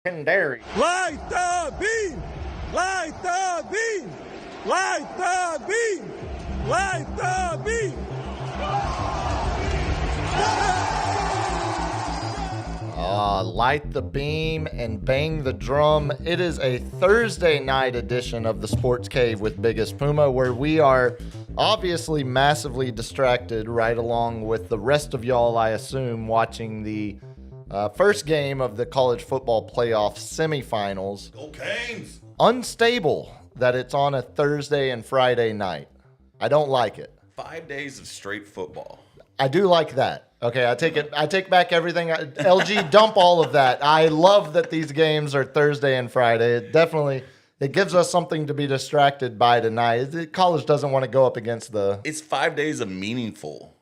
Dairy. Light the beam! Light the beam! Light the beam! Light the beam! Light the beam and bang the drum. It is a Thursday night edition of the Sports Cave with Biggest Puma, where we are obviously massively distracted right along with the rest of y'all, I assume, watching the first game of the college football playoff semifinals. Go Canes! Unstable that it's on a Thursday and Friday night. I don't like it. 5 days of straight football. I do like that. Okay, I take back everything. LG, dump all of that. I love that these games are Thursday and Friday. It gives us something to be distracted by tonight. College doesn't want to go up against the... It's 5 days of meaningful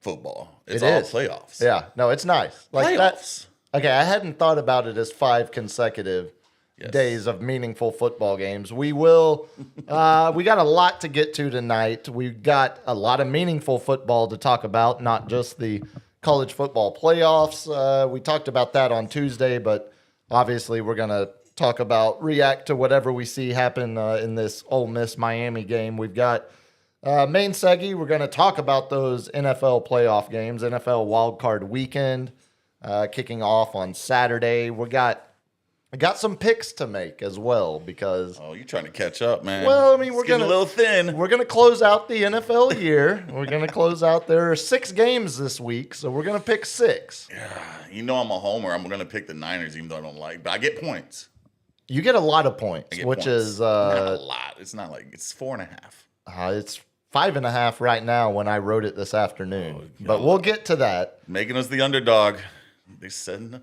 football. It's It all is. playoffs. Yeah, no, it's nice. Like Playoffs. that. Okay, I hadn't thought about it as 5 consecutive Yes. days of meaningful football games. We will. We got a lot to get to tonight. We've got a lot of meaningful football to talk about, not just the college football playoffs. We talked about that on Tuesday, but obviously we're going to react to whatever we see happen in this Ole Miss Miami game. We've got main seggy. We're going to talk about those NFL playoff games, NFL wildcard weekend kicking off on Saturday. I got some picks to make as well because, Oh, you're trying to catch up, man. well, I mean, It's getting a little thin. we're gonna close out the NFL year. We're gonna close out. There are 6 games this week, so we're gonna pick 6. You know I'm a homer. I'm going to pick the Niners even though I don't like, but I get points. You get a lot of points, I get which points. is Not a lot. It's not like it's 4.5. it's 5.5 right now when I wrote it this afternoon. But we'll get to that. Making us the underdog. They said,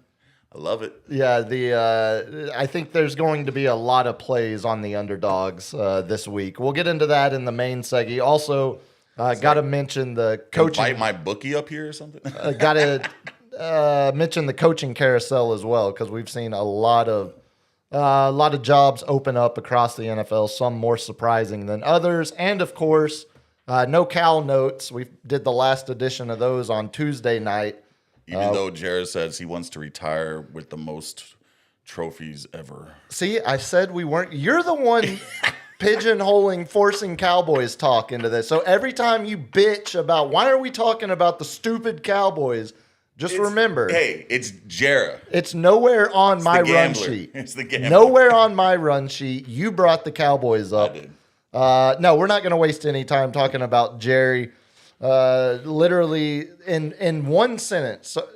I love it. Yeah, I think there's going to be a lot of plays on the underdogs this week. We'll get into that in the main seggy. Also, got to mention the coaching. Invite my bookie up here or something. Got to mention the coaching carousel as well because we've seen a lot of jobs open up across the NFL. Some more surprising than others, and of course, no Cal notes. We did the last edition of those on Tuesday night. Even though Jared says he wants to retire with the most trophies ever. See, I said we weren't. You're the one pigeonholing, forcing Cowboys talk into this. So every time you bitch about why are we talking about the stupid Cowboys, just remember. Hey, it's Jared. It's nowhere on my the run gambler. sheet. It's the gambler. Nowhere on my run sheet. You brought the Cowboys up. I did. No, we're not going to waste any time talking about Jerry. Literally in one sentence. So,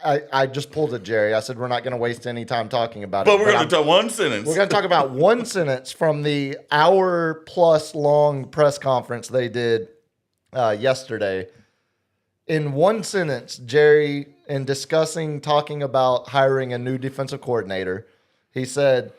I just pulled it, Jerry. I said we're not going to waste any time talking about it. But we're going to talk one sentence. We're going to talk about one sentence from the hour-plus long press conference they did yesterday. In one sentence, Jerry, in talking about hiring a new defensive coordinator, he said,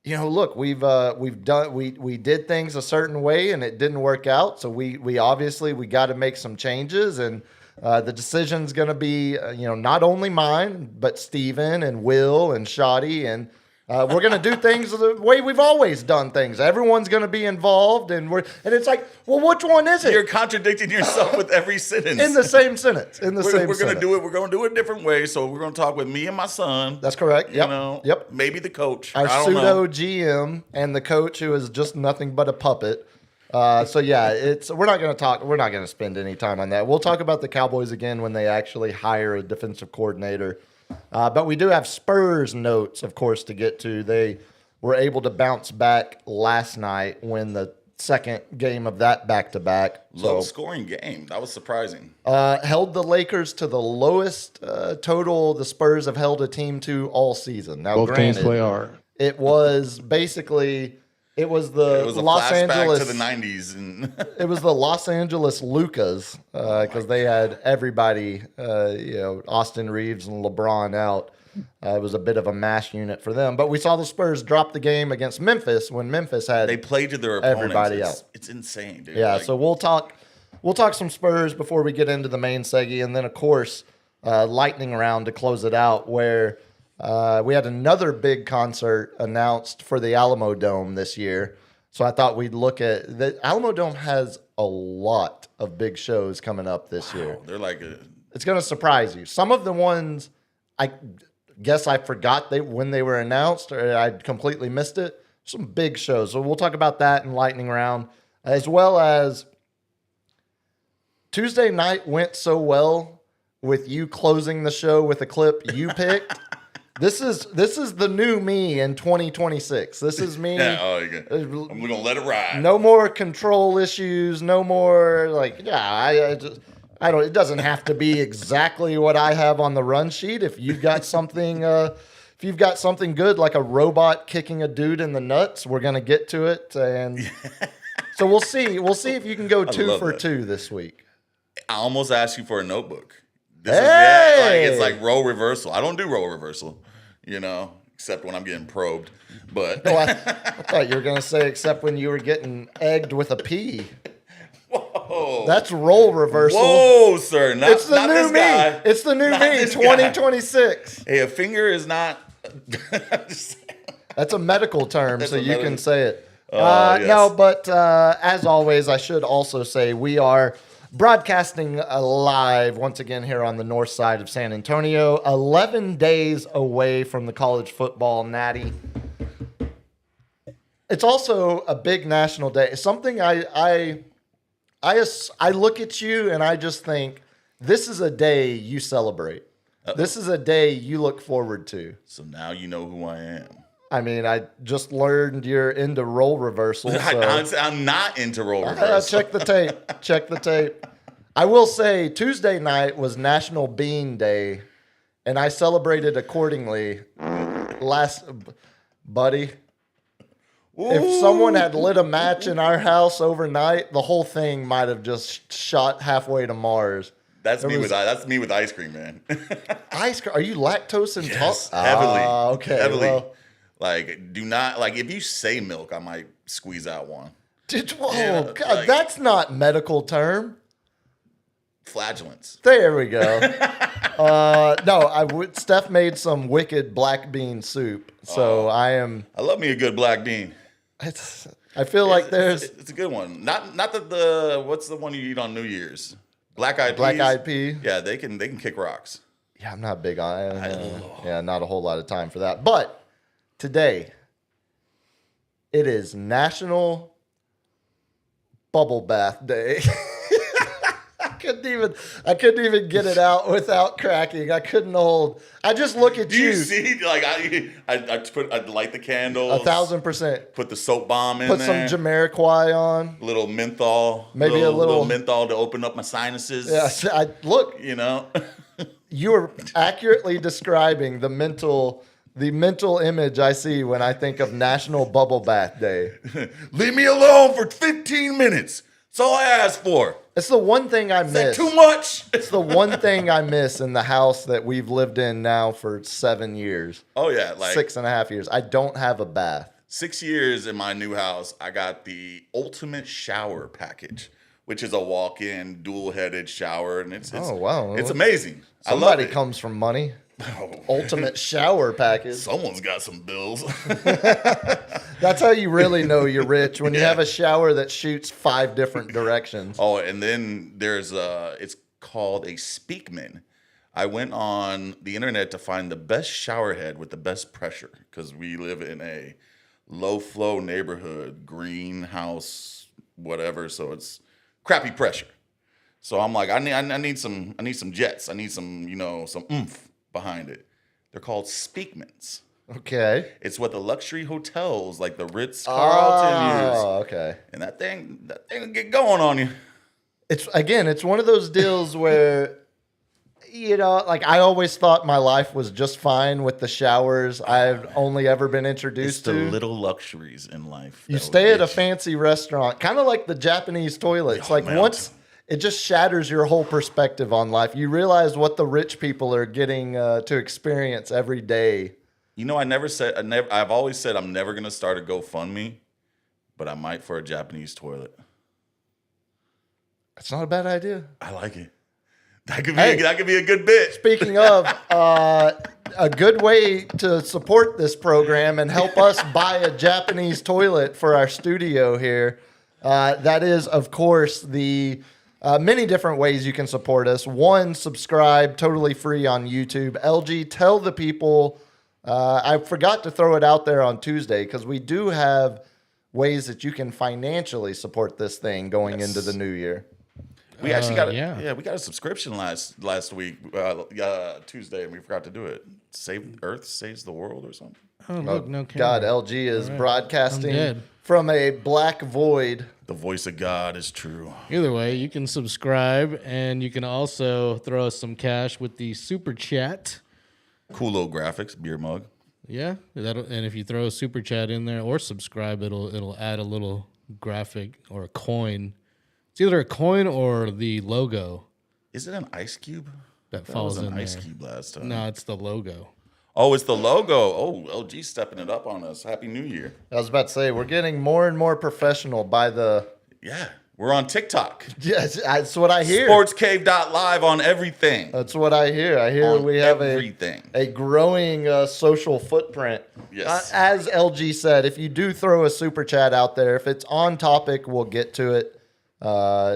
"You know, look, we did things a certain way and it didn't work out. So we obviously got to make some changes and." The decision's going to be, not only mine, but Steven and Will and Shoddy. And we're going to do things the way we've always done things. Everyone's going to be involved. And it's like, well, which one is it? You're contradicting yourself with every sentence. In the same sentence. We're going to do it. We're going to do it a different way. So we're going to talk with me and my son. That's correct. Yep. Yep. Maybe the coach. Our I don't pseudo know. GM and the coach who is just nothing but a puppet. So yeah, we're not going to spend any time on that. We'll talk about the Cowboys again when they actually hire a defensive coordinator. But we do have Spurs notes, of course, to get to. They were able to bounce back last night, win the second game of that back-to-back. Low scoring game. That was surprising. Held the Lakers to the lowest total the Spurs have held a team to all season. Now, Both teams granted, play hard. it was basically... It was the It was a Los flashback Angeles to the 90s. And It was the Los Angeles Lucas because they had everybody, Austin Reeves and LeBron out. It was a bit of a mash unit for them. But we saw the Spurs drop the game against Memphis when Memphis had they played to their opponents. everybody out. It's insane, dude. Yeah, Like, so we'll talk some Spurs before we get into the main seggy, and then of course lightning round to close it out where. We had another big concert announced for the Alamo Dome this year. So I thought we'd look at the Alamo Dome has a lot of big shows coming up this year. they're like It's going to surprise you. Some of the ones guess I forgot when they were announced, or I completely missed it. Some big shows. So we'll talk about that in lightning round, as well as Tuesday night went so well with you closing the show with a clip you picked. This is the new me in 2026. This is me. We're gonna let it ride. No more control issues. No more I don't. It doesn't have to be exactly what I have on the run sheet. If you've got something, good like a robot kicking a dude in the nuts, we're gonna get to it. And so we'll see. We'll see if you can go 2 for 2 this week. I almost asked you for a notebook. Hey! It's like role reversal. I don't do role reversal, except when I'm getting probed. But I thought you were gonna say except when you were getting egged with a pea. whoa, That's role reversal. whoa, sir, It's the not new this me. guy. It's the new Not me. this guy. 2026. Hey, a finger is not. That's a medical term, That's so a you medical- can say it. Yes. No, but as always, I should also say we are broadcasting live once again here on the north side of San Antonio, 11 days away from the college football natty. It's also a big national day. It's something I look at you and I just think this is a day you celebrate. This is a day you look forward to. So now you know who I am. I mean, I just learned you're into role reversal. So. I'm not into role Uh, reversal. check the tape. Check the tape. I will say Tuesday night was National Bean Day, and I celebrated accordingly. Buddy, if someone had lit a match in our house overnight, the whole thing might have just shot halfway to Mars. That's me with ice cream, man. Ice cream? Are you lactose intolerant? Heavily. Okay. Heavily. Well, Do not if you say milk, I might squeeze out one. God, that's not medical term. Flagellants. There we go. No, Steph made some wicked black bean soup, so I love me a good black bean. I feel like there's it's a good one. Not that what's the one you eat on New Year's? Black eyed pea. Yeah, they can kick rocks. Yeah, I'm not big on it. Yeah, not a whole lot of time for that. But today, it is National Bubble Bath Day. I couldn't even get it out without cracking. I couldn't hold. I just look at Do you see? I'd light the candles. 1,000%. Put the soap bomb in Put there. some Jamiroquai on. A little menthol. Maybe a little menthol to open up my sinuses. Yeah, look. You are accurately describing the mental image I see when I think of National Bubble Bath Day. Leave me alone for 15 minutes. That's all I asked for. It's the one thing I Is that miss. too much? It's the one thing I miss in the house that we've lived in now for 7 years. Oh, yeah. 6.5 years. I don't have a bath. 6 years in my new house, I got the ultimate shower package, which is a walk-in, dual-headed shower, and it's Oh, wow. it's amazing. I love Somebody it. comes from money. Oh, Ultimate shower package. someone's got some bills. That's how you really know you're rich, when you Yeah. have a shower that shoots 5 different directions. Oh, and then there's it's called a Speakman. I went on the internet to find the best shower head with the best pressure because we live in a low-flow neighborhood, greenhouse, whatever. So it's crappy pressure. So I'm like, I need some jets. I need some some oomph behind it. They're called Speakmans. Okay. It's what the luxury hotels like the Ritz Carlton use. Oh, okay. And that thing will get going on you. It's one of those deals where, I always thought my life was just fine with the showers I've only ever been It's introduced the to. little luxuries in life. You that will stay at a get you. fancy restaurant, kind of like the Japanese toilets. Oh, man. Once it just shatters your whole perspective on life. You realize what the rich people are getting to experience every day. I've always said I'm never gonna start a GoFundMe, but I might for a Japanese toilet. That's not a bad idea. I like it. That could be a good bit. Speaking of, a good way to support this program and help us buy a Japanese toilet for our studio here, that is, of course, the Many different ways you can support us. One, subscribe, totally free on YouTube. LG, tell the people. I forgot to throw it out there on Tuesday because we do have ways that you can financially support this thing going into the new year. We actually got we got a subscription last week, Tuesday, and we forgot to do it. Save Earth saves the world or something. Oh, look, no camera. God, LG is I'm broadcasting dead. from a black void. The voice of God is true. Either way, you can subscribe, and you can also throw us some cash with the super chat. Cool little graphics, beer mug. Yeah, and if you throw a super chat in there or subscribe, it'll add a little graphic or a coin. It's either a coin or the logo Is it an ice cube? that That falls was in an ice there. cube last time. No, it's the logo. Oh, it's the logo. Oh, LG stepping it up on us. Happy New Year. I was about to say, we're getting more and more professional by the... Yeah, we're on TikTok. Yes, that's what I hear. Sportscave.live on everything. That's what I hear. I hear On we have everything. a growing social footprint. Yes. As LG said, if you do throw a super chat out there, if it's on topic, we'll get to it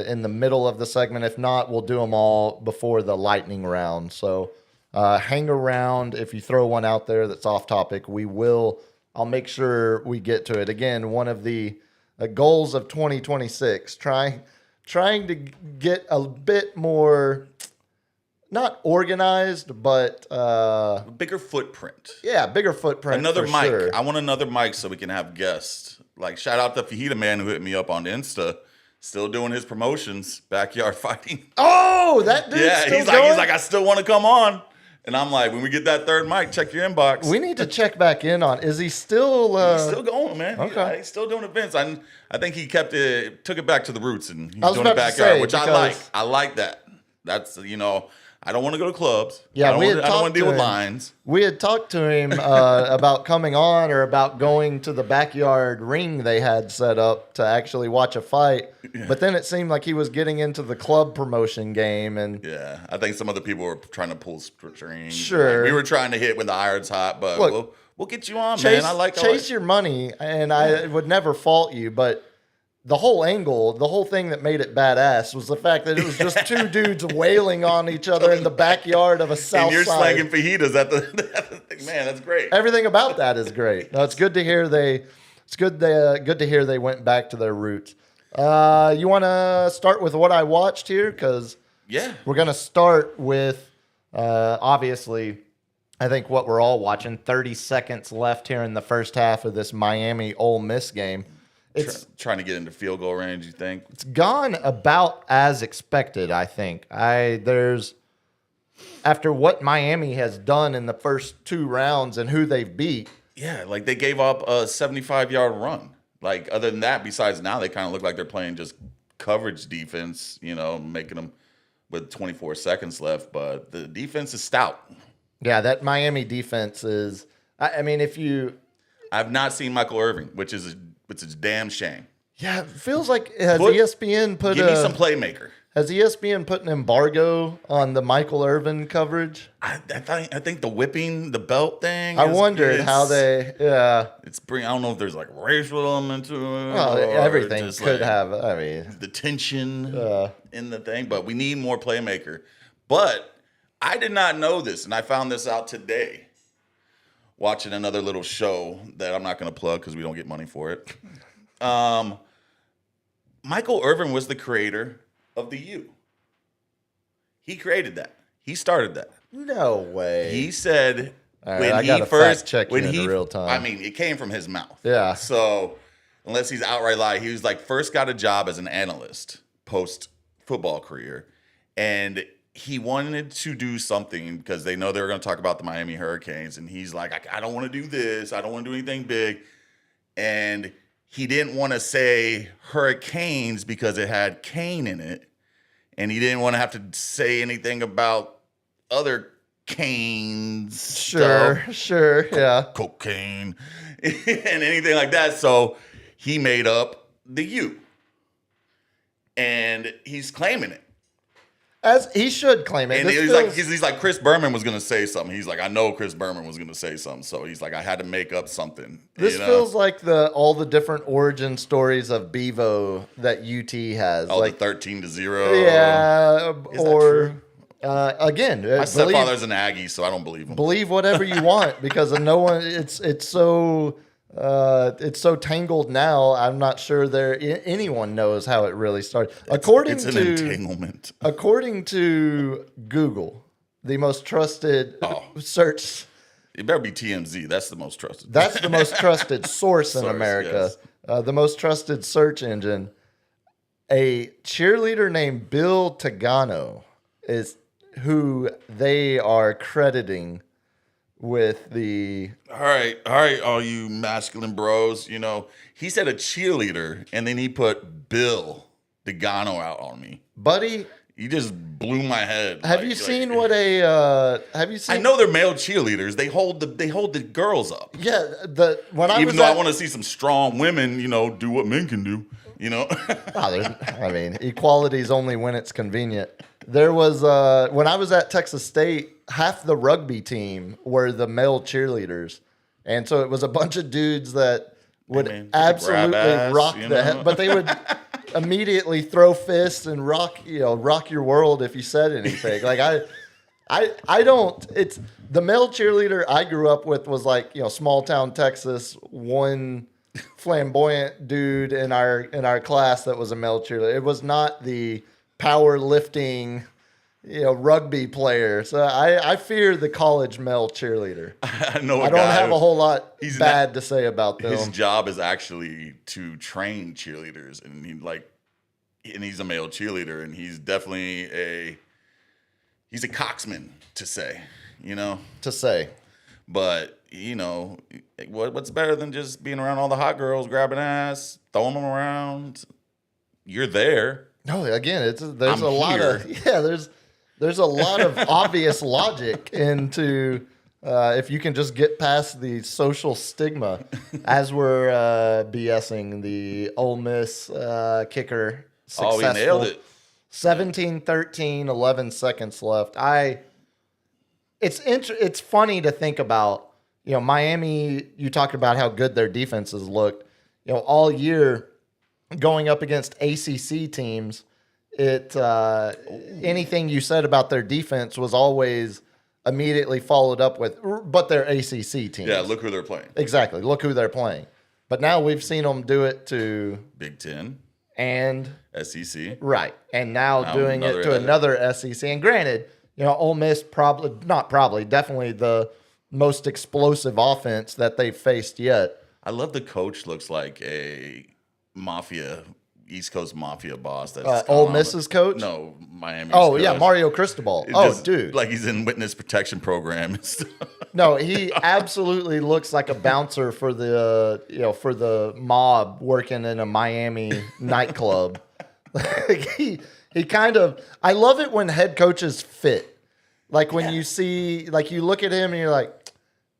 in the middle of the segment. If not, we'll do them all before the lightning round. So hang around. If you throw one out there that's off topic, I'll make sure we get to it. Again, one of the goals of 2026, trying to get a bit more, not organized, but Bigger footprint. yeah, bigger footprint. Another for mic. sure. I want another mic so we can have guests. Like, shout out to Fajita Man who hit me up on Insta. Still doing his promotions, backyard fighting. Oh, that dude's Yeah, still he's going? like, I still want to come on. And I'm like, when we get that third mic, check your inbox. We need to check back in on. Is he still? He's still going, man. Okay. He's still doing events. I think he took it back to the roots, and he's I was doing it about to backyard, say, which I because- like. I like that. That's, I don't want to go to clubs. Yeah, I don't we want had to talked deal to with him. lines. We had talked to him about coming on or about going to the backyard ring they had set up to actually watch a fight. Yeah. But then it seemed like he was getting into the club promotion game, and Yeah, I think some other people were trying to pull strings. Sure. Like, we were trying to hit when the iron's hot, but Look, we'll get you on, chase, man. I like chase your money, and I would never fault you, but the whole angle, the whole thing that made it badass was the fact that it was just two dudes wailing on each other in the backyard of a south and you're side. slanging fajitas at the man. That's great. Everything about that is great. No, it's good to hear good to hear they went back to their roots. You want to start with what I watched here? Because Yeah. we're going to start with, obviously, I think what we're all watching. 30 seconds left here in the first half of this Miami Ole Miss game. It's Trying to get into field goal range, you think? it's gone about as expected, I think. After what Miami has done in the first two rounds and who they've beat, Yeah, like they gave up a 75-yard run. Like, other than that, besides now, they kind of look like they're playing just coverage defense, making them with 24 seconds left. But the defense is stout. yeah, that Miami defense is. I mean, if you. I've not seen Michael Irving, which is a damn shame. Yeah, it feels like has Put- ESPN put Give me some playmaker. has ESPN put an embargo on the Michael Irvin coverage? I think the whipping, the belt thing. I wondered how they. Yeah, I don't know if there's like racial element to it. well, or everything just, could like, have. I mean, the tension in the thing, but we need more playmaker. But I did not know this, and I found this out today. Watching another little show that I'm not going to plug because we don't get money for it. Michael Irvin was the creator of the U. He created that. He started that. no way. He said All right, when I he gotta first fact check you in real time. I mean, it came from his mouth. Yeah. So unless he's outright lying, he was like first got a job as an analyst post football career, and he wanted to do something because they know they were going to talk about the Miami Hurricanes, and he's like, I don't want to do this. I don't want to do anything big, and he didn't want to say Hurricanes because it had Kane in it, and he didn't want to have to say anything about other Canes stuff, Sure, yeah. cocaine, and anything like that. So he made up the U, and he's claiming it. As he should claim it. And This he's feels- like, he's like, Chris Berman was gonna say something. He's like, I know Chris Berman was gonna say something, so he's like, I had to make up something. This you know? feels like all the different origin stories of Bevo that UT has. oh, like the 13-0. yeah, Is that or true? again, My stepfather's an Aggie, so I don't believe him. believe whatever you want because of no one. It's so tangled now. I'm not sure anyone knows how it really started. It's an entanglement. According to Google, the most trusted search. It better be TMZ. That's the most trusted. That's the most trusted source in Source, America. yes. The most trusted search engine. A cheerleader named Bill Tagano is who they are crediting with the. All right, all you masculine bros. You know, he said a cheerleader, and then he put Bill Degano out on me. Buddy, He just blew my head. have you seen what a? Have you seen? I know they're male cheerleaders. They hold the girls up. Yeah, when I Even was though I at, want to see some strong women, you know, do what men can do. You know, I mean, equality is only when it's convenient. There was when I was at Texas State, half the rugby team were the male cheerleaders, and so it was a bunch of dudes that would mean, grab absolutely ass, rock you the know? head, but they would immediately throw fists and rock your world if you said anything. Like I don't. It's the male cheerleader I grew up with was like small town Texas, one flamboyant dude in our class that was a male cheerleader. It was not the powerlifting, rugby player. So I fear the college male cheerleader. I know. I don't have a whole lot he's bad to say about them. His job is actually to train cheerleaders, and he's a male cheerleader, and he's definitely he's a coxman to say, to say. But what's better than just being around all the hot girls, grabbing ass, throwing them around? You're there. No, again, there's I'm a lot here. there's a lot of obvious logic into if you can just get past the social stigma as we're BSing the Ole Miss kicker. Oh, he nailed it. 17-13, 11 seconds left. It's funny to think about. Miami. You talked about how good their defenses looked. All year going up against ACC teams. Anything you said about their defense was always immediately followed up with, but they're ACC teams. Yeah, look who they're playing. Exactly. Look who they're playing. But now we've seen them do it to Big Ten, and SEC. right, and now doing it to another- another SEC. And granted, Ole Miss definitely the most explosive offense that they've faced yet. I love the coach. Looks like a East Coast mafia boss. That's gone Ole on Miss's coach? No, Miami. Oh yeah, Mario Cristobal. Dude, like he's in witness protection program and stuff. no, he absolutely looks like a bouncer for the for the mob working in a Miami nightclub. Like he kind of. I love it when head coaches fit. Like when you see, like you look at him and you're like,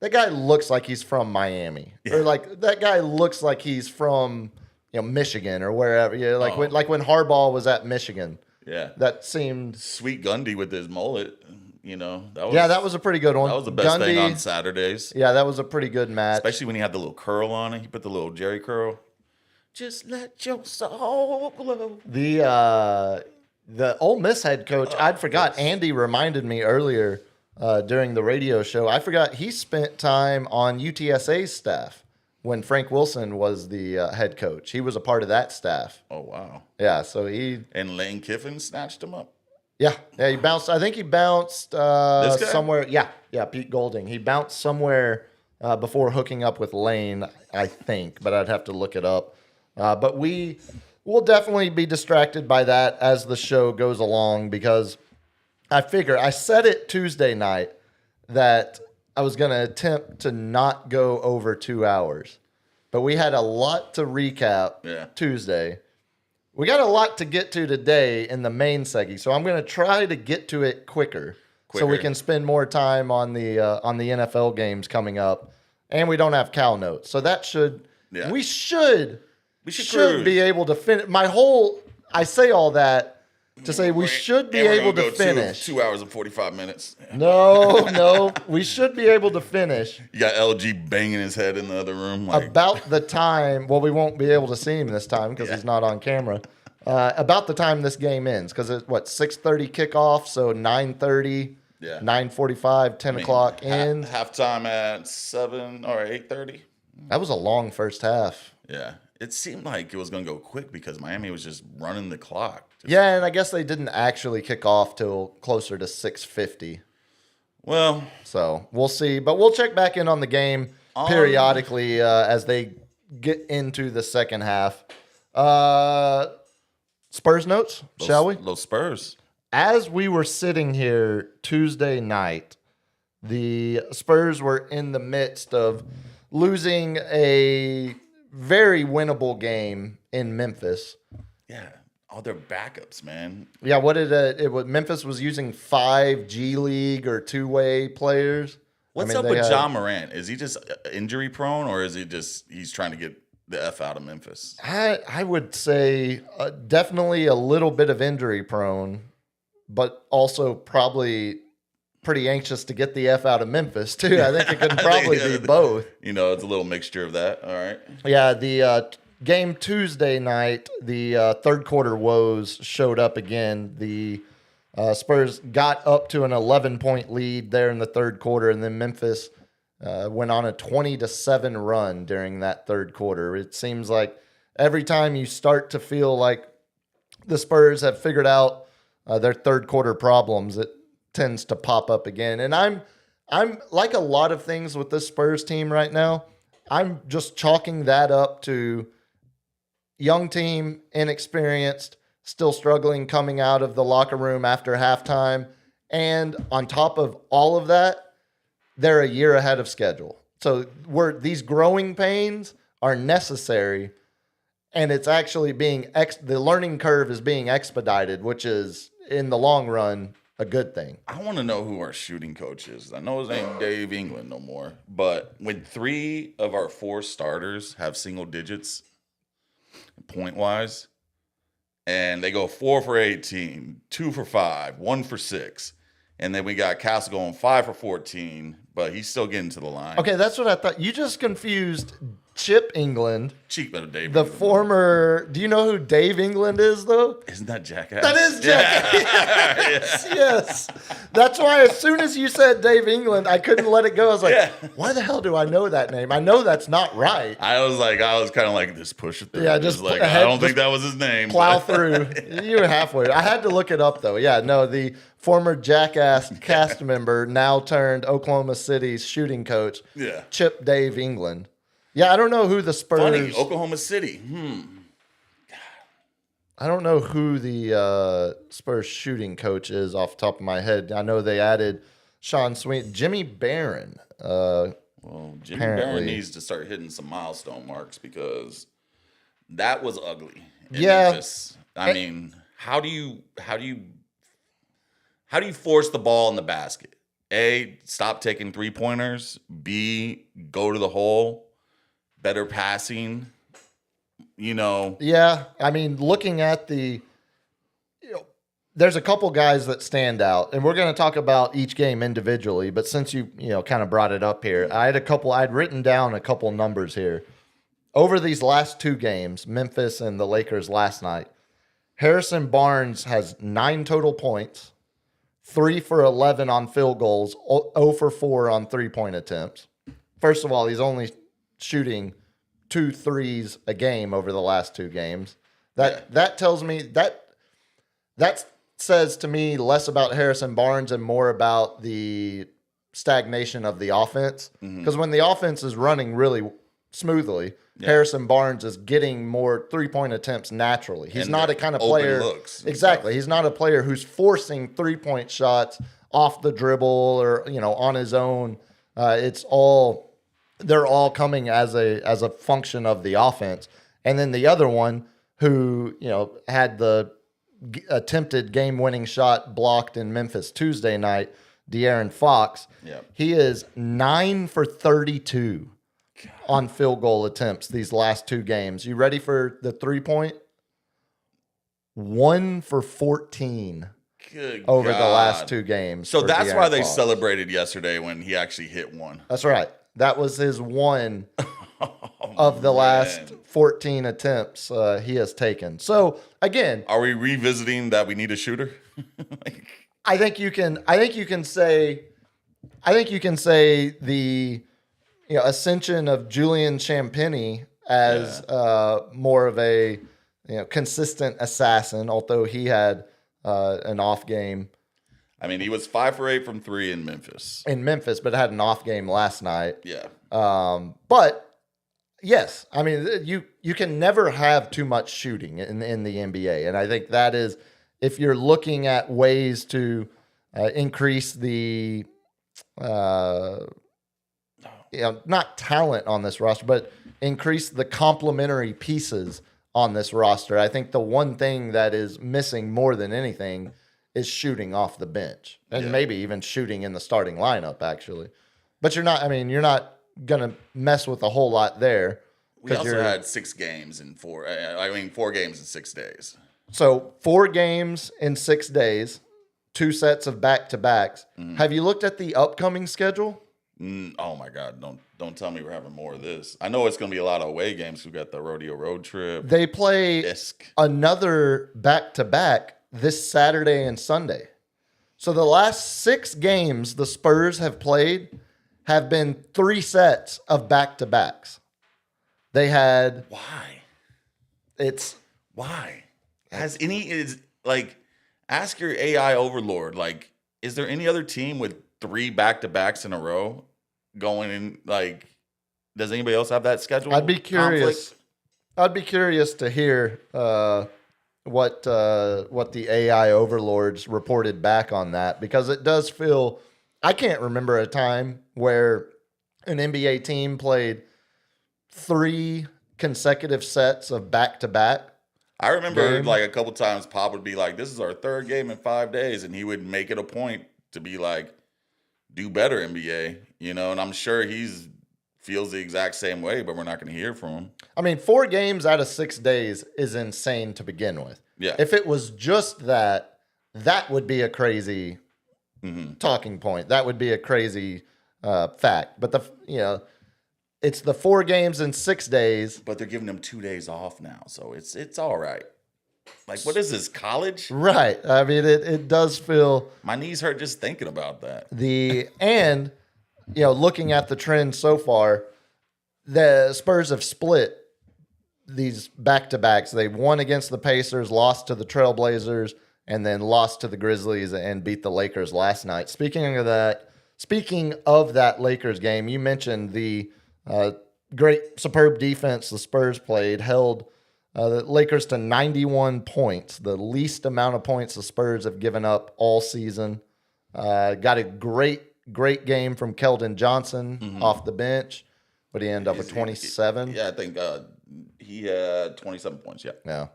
that guy looks like he's from Miami, or like that guy looks like he's from Michigan or wherever. When Harbaugh was at Michigan. Yeah, That seemed. Sweet Gundy with his mullet. That was a pretty good one. That was the best thing Gundy, on Saturdays. Yeah, that was a pretty good match. Especially when he had the little curl on it. He put the little Jerry curl. Just let your soul glow. The Ole Miss head coach, I'd forgot. Andy reminded me earlier during the radio show. I forgot he spent time on UTSA's staff when Frank Wilson was the head coach. He was a part of that staff. Oh wow! Yeah, so And Lane Kiffin snatched him up. yeah, he bounced. I think he bounced This guy? somewhere. Yeah, Pete Golding. He bounced somewhere before hooking up with Lane, I think, but I'd have to look it up. But we'll definitely be distracted by that as the show goes along because I said it Tuesday night that I was going to attempt to not go over 2 hours, but we had a lot to recap Tuesday. We got a lot to get to today in the main segment, so I'm going to try to get to it quicker so we can spend more time on the NFL games coming up, and we don't have Cal notes, so that we should cruise. be able to finish I say all that to say we should be And we're able gonna to go finish. 2 hours and 45 minutes. No, we should be able to finish You got LG banging his head in the other room. Like, about the time. Well, we won't be able to see him this time because he's not on camera. About the time this game ends, because it's 6:30 kickoff, so 9:30, Yeah. 9:45, 10 o'clock ends. halftime at 7 or 8:30. That was a long first half. Yeah. It seemed like it was going to go quick because Miami was just running the clock. Yeah, and I guess they didn't actually kick off till closer to 6:50. Well, So we'll see, but we'll check back in on the game periodically as they get into the second half. Spurs notes, shall we? Those Spurs. As we were sitting here Tuesday night, the Spurs were in the midst of losing a very winnable game in Memphis. Yeah. All their backups, man. Yeah, what did it was Memphis was using 5 G League or two-way players. What's I mean, up they with had- John Morant? Is he just injury prone or is he just he's trying to get the F out of Memphis? I would say definitely a little bit of injury prone, but also probably pretty anxious to get the F out of Memphis too. I think it could probably be both. You know, it's a little mixture of that. All right. Yeah, the game Tuesday night, the third quarter woes showed up again. The Spurs got up to an 11-point lead there in the third quarter, and then Memphis went on a 20-7 run during that third quarter. It seems like every time you start to feel like the Spurs have figured out their third quarter problems, it tends to pop up again. And I'm like a lot of things with this Spurs team right now, I'm just chalking that up to young team, inexperienced, still struggling coming out of the locker room after halftime. And on top of all of that, they're a year ahead of schedule. So these growing pains are necessary, and it's actually the learning curve is being expedited, which is in the long run a good thing. I want to know who our shooting coach is. I know his name Dave England no more, but when 3 of our 4 starters have single digits point wise, and they go 4 for 18, 2 for 5, 1 for 6. And then we got Castle going 5 for 14, but he's still getting to the line. Okay, that's what I thought. You just confused Chip England, Cheap better Dave. the England. former. Do you know who Dave England is, though? Isn't that Jackass? That is Jackass. Yes. That's why as soon as you said Dave England, I couldn't let it go. I was like, Yeah. why the hell do I know that name? I know that's not right. I was kind of like, just push it through. Yeah, Just just like, ahead- I don't think just that was his name. Plow but- through. You were halfway. I had to look it up, though. Yeah, no, the former Jackass cast member, now turned Oklahoma City's shooting coach, Yeah. Chip Dave England. Yeah, I don't know who the Spurs. Funny, Oklahoma City. I don't know who the Spurs shooting coach is off the top of my head. I know they added Sean Sweet, Jimmy Barron. Well, Jimmy Apparently. Barron needs to start hitting some milestone marks because that was ugly. in Yeah. Memphis. I mean, how do you force the ball in the basket? A, stop taking 3-pointers. B, go to the hole. Better passing. You know, Yeah, I mean, looking at there's a couple guys that stand out, and we're going to talk about each game individually. But since you kind of brought it up here, I'd written down a couple numbers here over these last 2 games, Memphis and the Lakers last night. Harrison Barnes has 9 total points, 3 for 11 on field goals, 0 for 4 on 3-point attempts. First of all, he's only shooting 2 threes a game over the last 2 games. That tells me that says to me less about Harrison Barnes and more about the stagnation of the offense. Because when the offense is running really smoothly, Harrison Barnes is getting more 3-point attempts naturally. He's And not a kind of open player. looks and Exactly. He's not a player who's forcing 3-point shots off the dribble or on his own. They're all coming as a function of the offense. And then the other one who had the attempted game-winning shot blocked in Memphis Tuesday night, De'Aaron Fox. Yep. He is 9 for 32 on field goal attempts these last 2 games. You ready for the 3-point? 1 for 14 Good over the last God. 2 games. So for that's why De'Aaron they Fox. celebrated yesterday when he actually hit one. That's right. That was his one Oh, of the last man. 14 attempts he has taken. So again, Are we revisiting that we need a shooter? Like, I think you can say the ascension of Julian Champagny as more of a consistent assassin, although he had an off game I mean, he was 5 for 8 from 3 in Memphis. in Memphis, but had an off game last night. Yeah. But yes, I mean you can never have too much shooting in the NBA, and I think that is if you're looking at ways to increase the not talent on this roster, but increase the complementary pieces on this roster. I think the one thing that is missing more than anything is shooting off the bench, and maybe even shooting in the starting lineup, actually. But you're not going to mess with a whole lot there. We also had 6 games in 4. 4 games in 6 days. So 4 games in 6 days, 2 sets of back-to-backs. Mm-hmm. Have you looked at the upcoming schedule? Oh my God! Don't tell me we're having more of this. I know it's going to be a lot of away games. We got the rodeo road trip. They play Disc. another back-to-back this Saturday and Sunday. So the last 6 games the Spurs have played have been 3 sets of back-to-backs. They had Why? it's Why? Ask your AI overlord. Like, is there any other team with 3 back-to-backs in a row going in? Like, does anybody else have that schedule? I'd be curious. conflict? I'd be curious to hear what the AI overlords reported back on that, because it does feel I can't remember a time where an NBA team played 3 consecutive sets of back-to-back. I remember game. like a couple times Pop would be like, "This is our 3rd game in 5 days," and he would make it a point to be like, "Do better, NBA," And I'm sure he's feels the exact same way, but we're not going to hear from him. I mean, 4 games out of 6 days is insane to begin with. Yeah. If it was just that, that would be a crazy talking point. That would be a crazy fact. But it's the 4 games in 6 days. But they're giving him 2 days off now, so it's all right. Like, what is this, college? Right. I mean, it does feel My knees hurt just thinking about that. looking at the trend so far, the Spurs have split these back-to-backs. They won against the Pacers, lost to the Trailblazers, and then lost to the Grizzlies and beat the Lakers last night. Speaking of that Lakers game, you mentioned the great, superb defense the Spurs played, held the Lakers to 91 points, the least amount of points the Spurs have given up all season. Got a great game from Keldon Johnson off the bench, but he ended up with 27. Yeah, I think he had 27 points. Yeah. Yeah.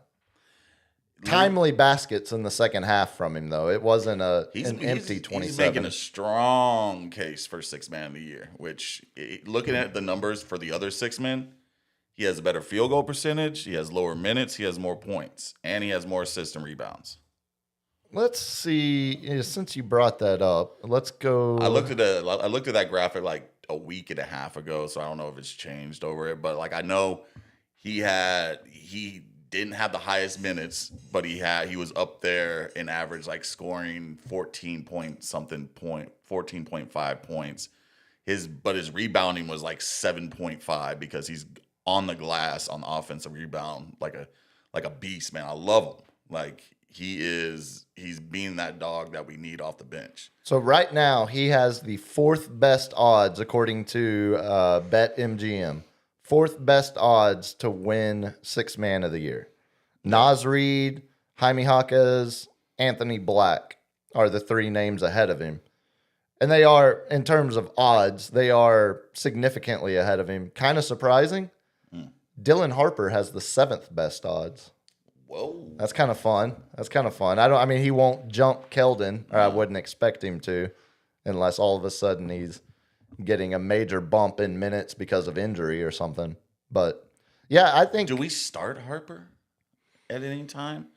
Timely baskets in the second half from him, though. It wasn't an empty 27. He's making a strong case for 6th man of the year, which, looking at the numbers for the other 6 men, he has a better field goal percentage, he has lower minutes, he has more points, and he has more assists and rebounds. Let's see. Since you brought that up, let's go. I looked at that graphic like a week and a half ago, so I don't know if it's changed over it, but like I know he didn't have the highest minutes, but he was up there in average, like scoring 14.5 points. His rebounding was like 7.5 because he's on the glass on the offensive rebound like a beast, man. I love him. Like he's being that dog that we need off the bench. So right now he has the 4th best odds according to BetMGM. 4th best odds to win 6th man of the year. Naz Reid, Jaime Jaquez, Anthony Black are the 3 names ahead of him. And they are, in terms of odds, they are significantly ahead of him. Kind of surprising. Dylan Harper has the 7th best odds. Whoa. That's kind of fun. He won't jump Keldon, or I wouldn't expect him to, unless all of a sudden he's getting a major bump in minutes because of injury or something. But yeah, I think Do we start Harper at any time?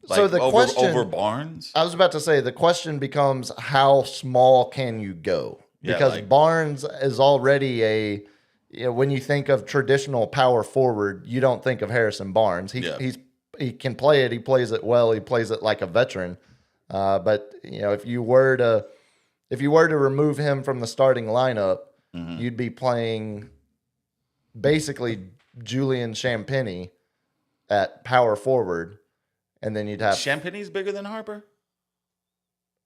Like So the question over Barnes. I was about to say the question becomes how small can you go? Yeah, Because like- Barnes is already when you think of traditional power forward, you don't think of Harrison Barnes. Yeah. He can play it. He plays it well. He plays it like a veteran. But if you were to remove him from the starting lineup, you'd be playing basically Julian Champagny at power forward, and then you'd have Champagny's bigger than Harper.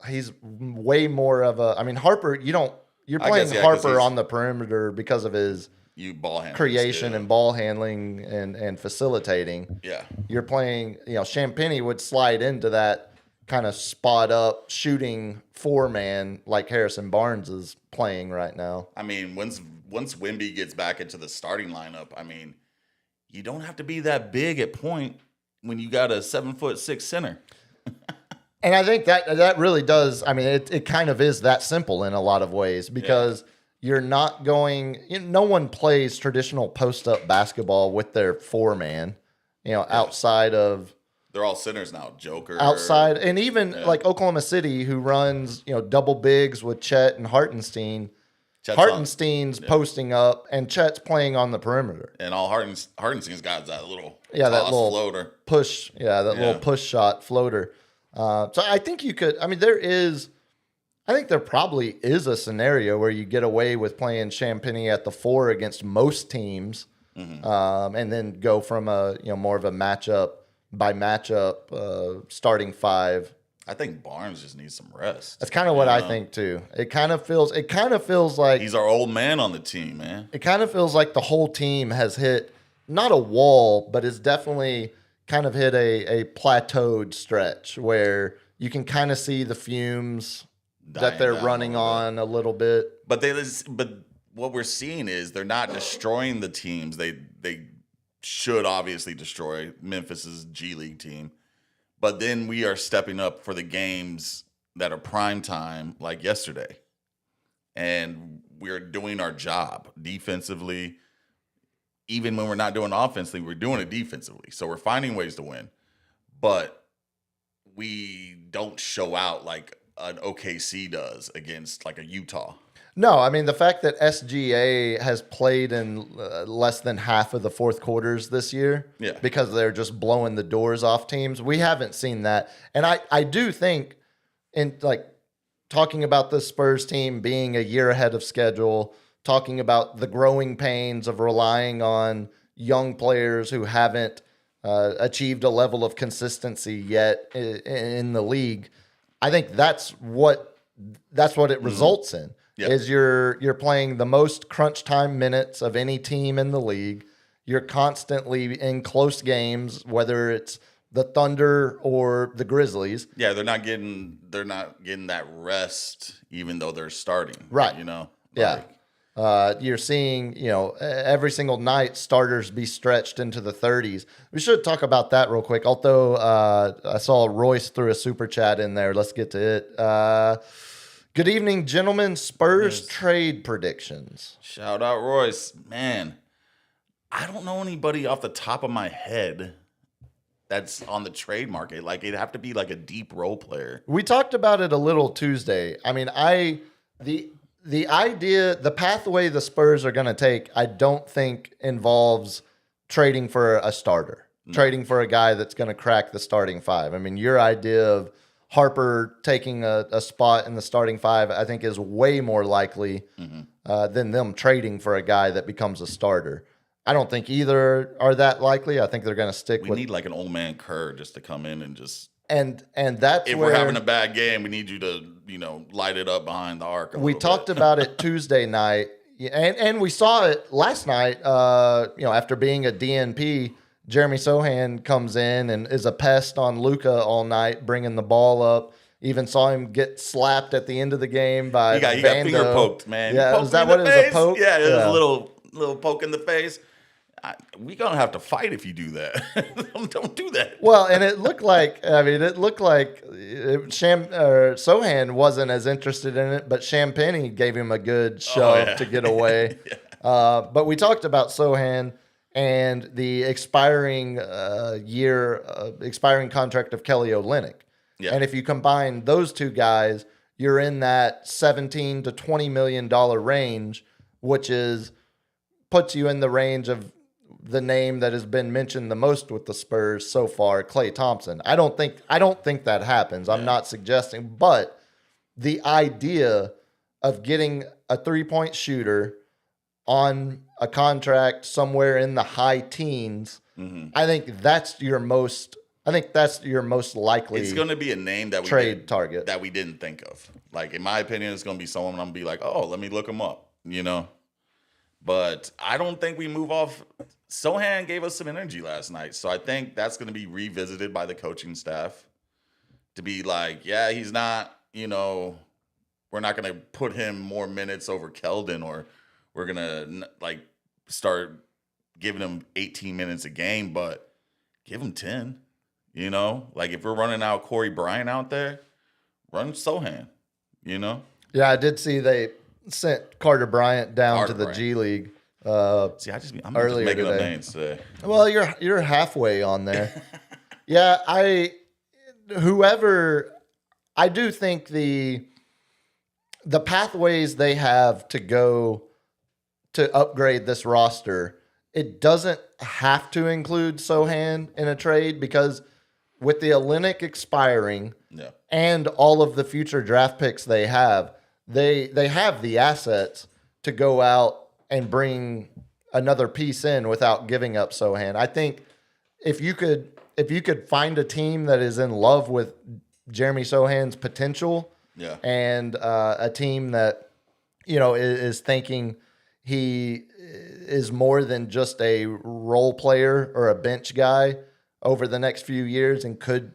he's way more of a. I mean, Harper. You're I playing guess, yeah, 'cause Harper he's- on the perimeter because of his You ball handling creation skill. and ball handling and facilitating. Yeah. You're playing. Champagny would slide into that kind of spot up shooting 4-man like Harrison Barnes is playing right now. I mean, once Wemby gets back into the starting lineup, I mean, you don't have to be that big at point when you got a 7'6" center. And I think that really does. I mean, it kind of is that simple in a lot of ways because you're not going. No one plays traditional post up basketball with their 4-man. Outside of They're all centers now. Joker. outside, and even like Oklahoma City, who runs double bigs with Chet and Hartenstein. Chet's on- Hartenstein's posting up, and Chet's playing on the perimeter. and all Hartenstein's got that little Yeah, that toss little floater. push. Yeah, that little push shot floater. So I think you could. I mean, I think there probably is a scenario where you get away with playing Champagny at the 4 against most teams, and then go from a more of a matchup by matchup starting 5. I think Barnes just needs some rest. That's kind of what I think too. It kind of feels like He's our old man on the team, man. it kind of feels like the whole team has hit not a wall, but it's definitely kind of hit a plateaued stretch where you can kind of see the fumes that Dying they're down running a little on a little bit. But what we're seeing is they're not destroying the teams. They should obviously destroy Memphis's G League team. But then we are stepping up for the games that are prime time, like yesterday. And we're doing our job defensively. Even when we're not doing offensively, we're doing it defensively. So we're finding ways to win. But we don't show out like an OKC does against like a Utah. No, I mean the fact that SGA has played in less than half of the fourth quarters this year, Yeah. because they're just blowing the doors off teams. We haven't seen that, and I do think, in like talking about the Spurs team being a year ahead of schedule, talking about the growing pains of relying on young players who haven't achieved a level of consistency yet in the league. I think that's what it results in. Yep. Is you're playing the most crunch time minutes of any team in the league. You're constantly in close games, whether it's the Thunder or the Grizzlies. Yeah, they're not getting that rest, even though they're starting. Right. Like, You're seeing, every single night starters be stretched into the 30s. We should talk about that real quick. Although I saw Royce threw a super chat in there. Let's get to it. Good evening, gentlemen. Spurs trade predictions. Shout out Royce. Man, I don't know anybody off the top of my head that's on the trade market. Like, it'd have to be like a deep role player. We talked about it a little Tuesday. I mean, the idea, the pathway the Spurs are going to take, I don't think involves trading for a starter, trading for a guy that's going to crack the starting 5. I mean, your idea of Harper taking a spot in the starting 5, I think, is way more likely than them trading for a guy that becomes a starter. I don't think either are that likely. I think they're going to stick We with need like an old man Kerr just to come in and just. and that's If where we're having a bad game, we need you to, light it up behind the arc. we talked about it Tuesday night, and we saw it last night. After being a DNP, Jeremy Sohan comes in and is a pest on Luka all night, bringing the ball up. Even saw him get slapped at the end of the game by He got Vando. finger poked, man. Yeah, Poked was that in what the it was? A face? poke? Yeah, it was a little poke in the face. We're gonna have to fight if you do that. Don't do that. Well, and it looked like Sohan wasn't as interested in it, but Champagny gave him a good shove to get away. But we talked about Sohan, and the expiring expiring contract of Kelly Olynyk. Yeah. And if you combine those two guys, you're in that $17 to $20 million range, which puts you in the range of the name that has been mentioned the most with the Spurs so far, Klay Thompson. I don't think that happens. I'm not suggesting, but the idea of getting a 3-point shooter on a contract somewhere in the high teens, I think that's your most likely. It's going to be a name that trade target that we didn't think of. Like, in my opinion, it's going to be someone I'm going to be like, oh, let me look him up, you know? But I don't think we move off. Sohan gave us some energy last night. So I think that's going to be revisited by the coaching staff to be like, yeah, he's not, you know, we're not going to put him more minutes over Keldon, or we're going to like start giving him 18 minutes a game, but give him 10. You know, like if we're running out Corey Bryant out there, run Sohan, you know? Yeah, I did see they sent Carter Bryant down to the G League. See, I'm just making up names today. Well, you're halfway on there. Yeah, I do think the pathways they have to go to upgrade this roster, it doesn't have to include Sohan in a trade, because with the Olynyk expiring and all of the future draft picks they have the assets to go out and bring another piece in without giving up Sohan. I think if you could find a team that is in love with Jeremy Sohan's potential, and a team that, you know, is thinking he is more than just a role player or a bench guy over the next few years and could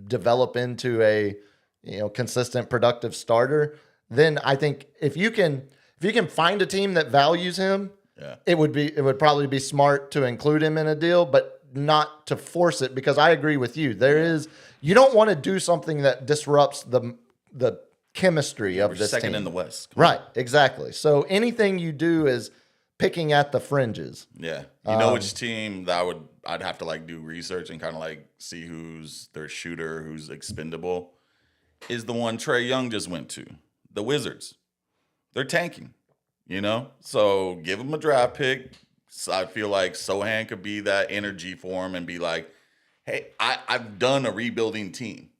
develop into a, you know, consistent, productive starter, then I think if you can find a team that values him, it would probably be smart to include him in a deal, but not to force it, because I agree with you. You don't want to do something that disrupts the chemistry of this second team. in the West. Right, exactly. So anything you do is picking at the fringes. Yeah. You know which team that I'd have to like do research and kind of like see who's their shooter, who's expendable, is the one Trae Young just went to. The Wizards. They're tanking, you know? So give them a draft pick. So I feel like Sohan could be that energy for him and be like, hey, I've done a rebuilding team.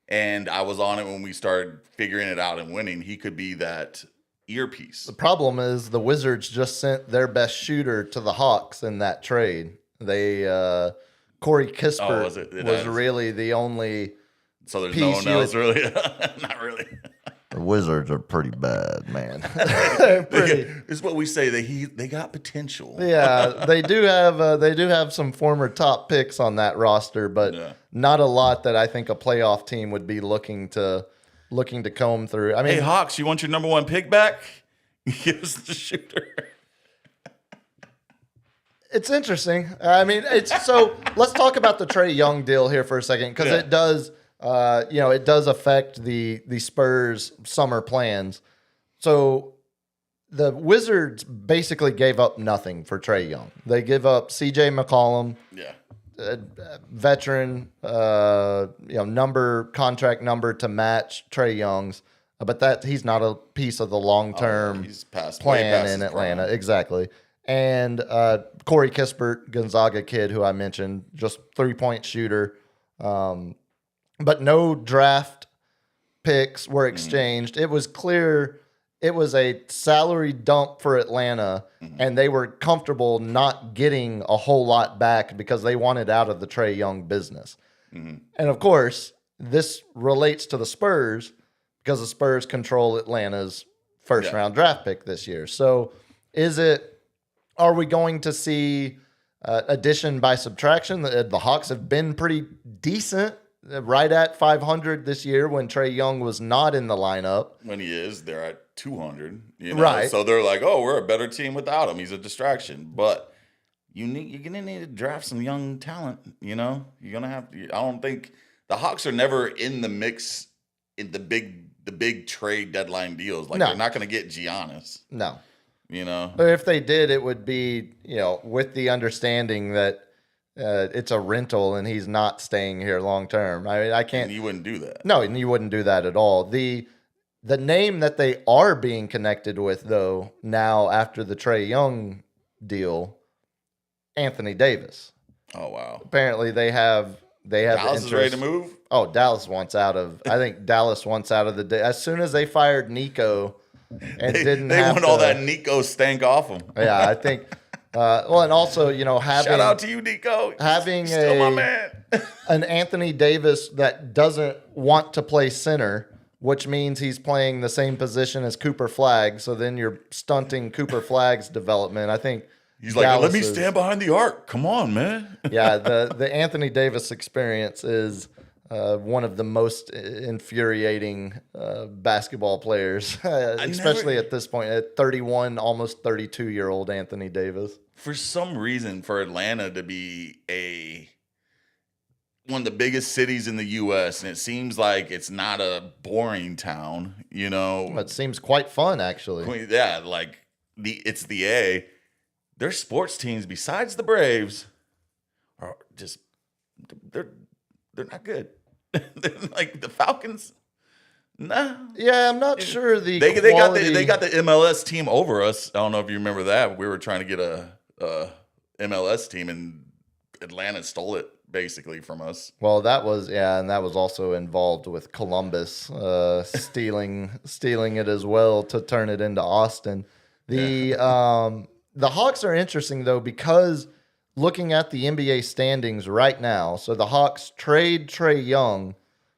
And I was on it when we started figuring it out and winning. He could be that earpiece. The problem is the Wizards just sent their best shooter to the Hawks in that trade. They Corey Kispert was really the only. So there's no one else really. Not really. The Wizards are pretty bad, man. It's what we say. They got potential. Yeah, they do have some former top picks on that roster, but not a lot that I think a playoff team would be looking to comb through. I mean, hey Hawks, you want your number one pick back? Give us the shooter. It's interesting. I mean, so let's talk about the Trae Young deal here for a second, because it does. It does affect the Spurs' summer plans. So the Wizards basically gave up nothing for Trae Young. They give up C.J. McCollum, veteran, contract number to match Trae Young's, but he's not a piece of the long-term plan in Atlanta. Exactly. And Corey Kispert, Gonzaga kid, who I mentioned, just 3-point shooter. But no draft picks were exchanged. It was clear it was a salary dump for Atlanta, and they were comfortable not getting a whole lot back because they wanted out of the Trae Young business. And of course, this relates to the Spurs because the Spurs control Atlanta's first-round draft pick this year. So are we going to see addition by subtraction? The Hawks have been pretty decent. Right at 500 this year when Trae Young was not in the lineup. When he is, they're at 200. You know? Right. So they're like, oh, we're a better team without him. He's a distraction. But you're going to need to draft some young talent, you know? You're going to have to. I don't think the Hawks are never in the mix in the big trade deadline deals. Like, they're not going to get Giannis. No. You know, But if they did, it would be, with the understanding that it's a rental and he's not staying here long term. I mean, I can't. and you wouldn't do that. No, and you wouldn't do that at all. The name that they are being connected with, though, now after the Trae Young deal, Anthony Davis. Oh wow, Apparently, they have Dallas the is ready to interest. move. Oh, Dallas wants out of. I think Dallas wants out of the day as soon as they fired Nico and didn't. They have want all to- that Nico stank off them. Yeah, I think. Well, and also, having Shout out to you, Nico. having Still my a- man. an Anthony Davis that doesn't want to play center, which means he's playing the same position as Cooper Flagg. So then you're stunting Cooper Flagg's development. I think He's like, let Dallas me is- stand behind the arc. Come on, man. Yeah, the Anthony Davis experience is one of the most infuriating basketball players, especially at this point, at 31, almost 32-year-old Anthony Davis. For some reason, for Atlanta to be one of the biggest cities in the U.S., and it seems like it's not a boring town, It seems quite fun, actually. Yeah, like it's the A. Their sports teams, besides the Braves, are just they're not good. Like the Falcons, nah. Yeah, I'm not sure the They quality- got the MLS team over us. I don't know if you remember that. We were trying to get a MLS team, and Atlanta stole it basically from us. Well, that was and that was also involved with Columbus stealing it as well to turn it into Austin. The Hawks are interesting though because looking at the NBA standings right now, so the Hawks trade Trae Young,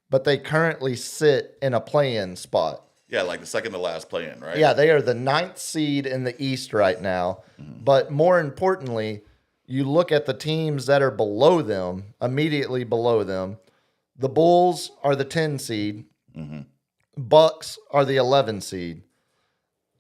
but they currently sit in a play-in spot. Yeah, like the second to last play-in, right? Yeah, they are the 9th seed in the East right now. But more importantly, you look at the teams that are below them, immediately below them. The Bulls are the 10 seed. Bucks are the 11 seed.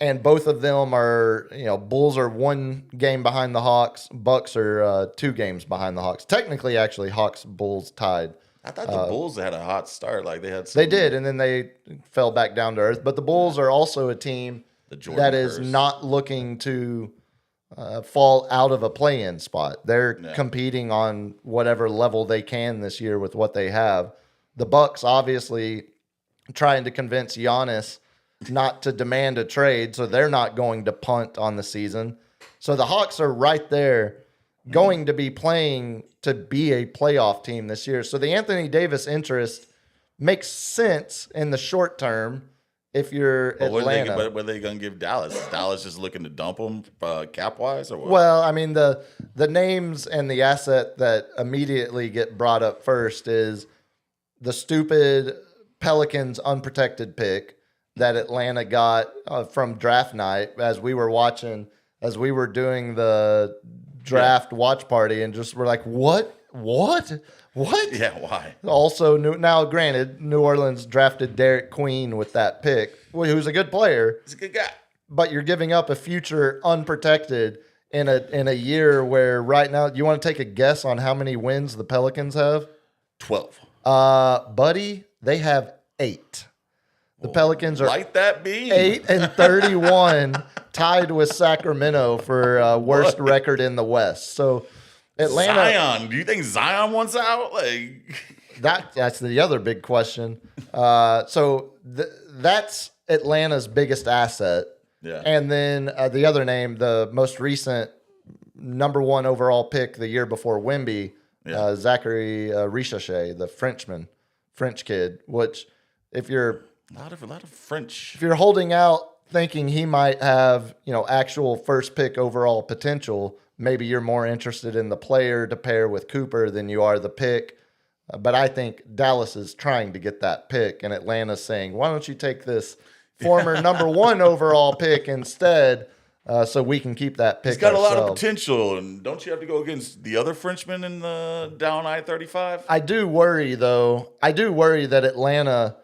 And both of them are, Bulls are 1 game behind the Hawks. Bucks are 2 games behind the Hawks. Technically, actually, Hawks, Bulls tied. I thought the Bulls had a hot start. Like they had. They did, and then they fell back down to earth. But the Bulls are also a team The Jordan that is curse. not looking to fall out of a play-in spot. They're competing on whatever level they can this year with what they have. The Bucks obviously trying to convince Giannis not to demand a trade, so they're not going to punt on the season. So the Hawks are right there going to be playing to be a playoff team this year. So the Anthony Davis interest makes sense in the short term if you're Atlanta. What are they going to give Dallas? Is Dallas just looking to dump them cap-wise or what? Well, I mean, the names and the asset that immediately get brought up first is the stupid Pelicans unprotected pick that Atlanta got from draft night as we were doing the draft watch party and just were like, what? Yeah, why? Also, now granted, New Orleans drafted Derek Queen with that pick, who's a good player, He's a good guy. but you're giving up a future unprotected in a year where right now, you want to take a guess on how many wins the Pelicans have? 12. Buddy, they have 8. The Pelicans are Light that beam. 8-31, tied with Sacramento for worst record in the West. So Atlanta, Zion. Do you think Zion wants out? Like, that's the other big question. That's Atlanta's biggest asset. yeah. And then the other name, the most recent number 1 overall pick the year before Wemby, Zachary Richache, the French kid, which if you're a lot of French. if you're holding out thinking he might have, actual first pick overall potential, maybe you're more interested in the player to pair with Cooper than you are the pick. But I think Dallas is trying to get that pick, and Atlanta's saying, why don't you take this former number 1 overall pick instead so we can keep that pick He's got a lot of ourselves. potential, and don't you have to go against the other Frenchman in the down I-35? I do worry that Atlanta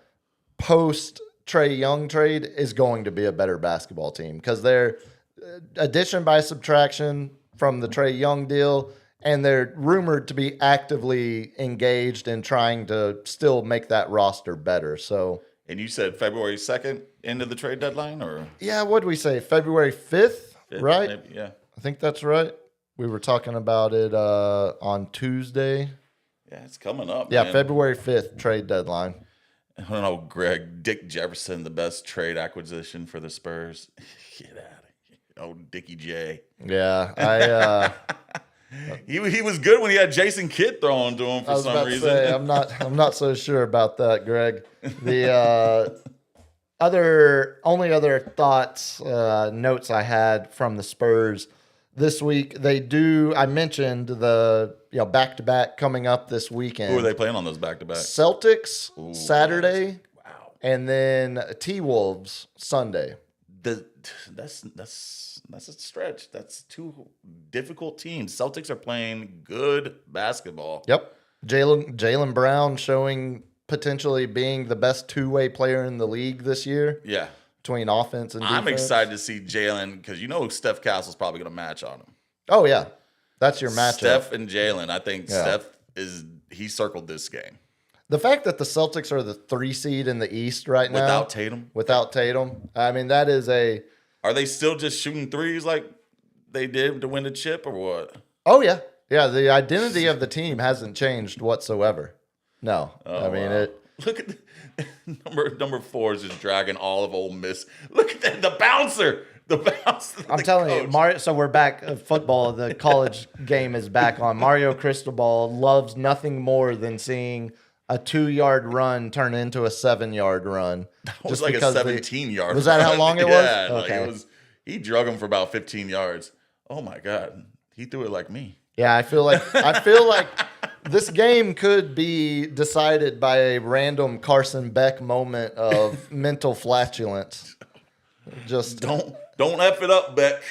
post Trae Young trade is going to be a better basketball team because they're addition by subtraction from the Trae Young deal, and they're rumored to be actively engaged in trying to still make that roster better. So And you said February 2nd, end of the trade deadline, or yeah, what did we say? February 5th 5th, Right. maybe, yeah. I think that's right. We were talking about it on Tuesday. Yeah, it's coming up. Yeah, man. February 5th, trade deadline. I don't know, Greg. Dick Jefferson, the best trade acquisition for the Spurs. Get out of here. Oh, Dickie J. Yeah, I He was good when he had Jason Kidd thrown to him I for was some about reason. to say I'm not so sure about that, Greg. The only other thoughts, notes I had from the Spurs this week. I mentioned the back to back coming up this weekend. Who are they playing on those back to back? Celtics Ooh, Saturday, Wow. and then T-Wolves Sunday. That's a stretch. That's two difficult teams. Celtics are playing good basketball. Yep. Jaylen Brown showing potentially being the best two-way player in the league this year Yeah. between offense and defense. I'm excited to see Jalen because Steph Castle's probably going to match on him. Oh, yeah. That's your matchup. Steph and Jalen. I think Yeah. Steph he circled this game. The fact that the Celtics are the 3 seed in the East right now. Without Tatum. I mean, that is a... Are they still just shooting threes like they did to win the chip or what? Oh, yeah. Yeah, the identity of the team hasn't changed whatsoever. No. Oh, I mean, wow. Look at number 4 is just dragging all of Ole Miss. Look at that, the bouncer. I'm telling you, Mario. So we're back. Football, the college game is back on. Mario Cristobal loves nothing more than seeing a 2-yard run turn into a 7-yard run. It was like a 17-yard. Was that how long it was? Yeah, Okay. like he drug him for about 15 yards. Oh my God, he threw it like me. Yeah, I feel like this game could be decided by a random Carson Beck moment of mental flatulence. Just Don't F it up, Beck.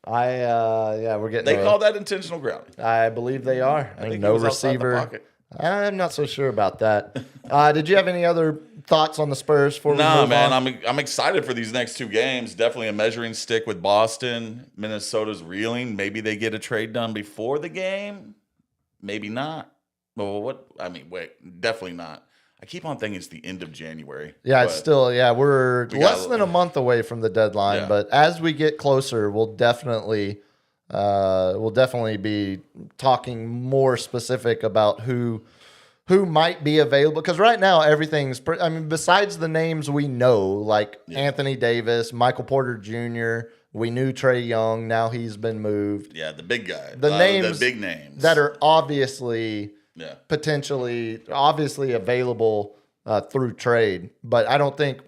we're getting. They call that intentional grounding. I believe they are. I think no he was outside the receiver. pocket. I'm not so sure about that. Did you have any other thoughts on the Spurs before we Nah, move man, on? I'm excited for these next 2 games. Definitely a measuring stick with Boston. Minnesota's reeling. Maybe they get a trade done before the game. Maybe not. Well, what? I mean, wait, definitely not. I keep on thinking it's the end of January. Yeah, it's but still, we're We less got- than a month away from the deadline, Yeah. but as we get closer, we'll definitely be talking more specific about who might be available. Because right now, everything's, besides the names we know, like Anthony Davis, Michael Porter Jr., we knew Trey Young, now he's been moved. Yeah, the big guy. The names the big names that are obviously yeah. obviously available through trade. But I don't think,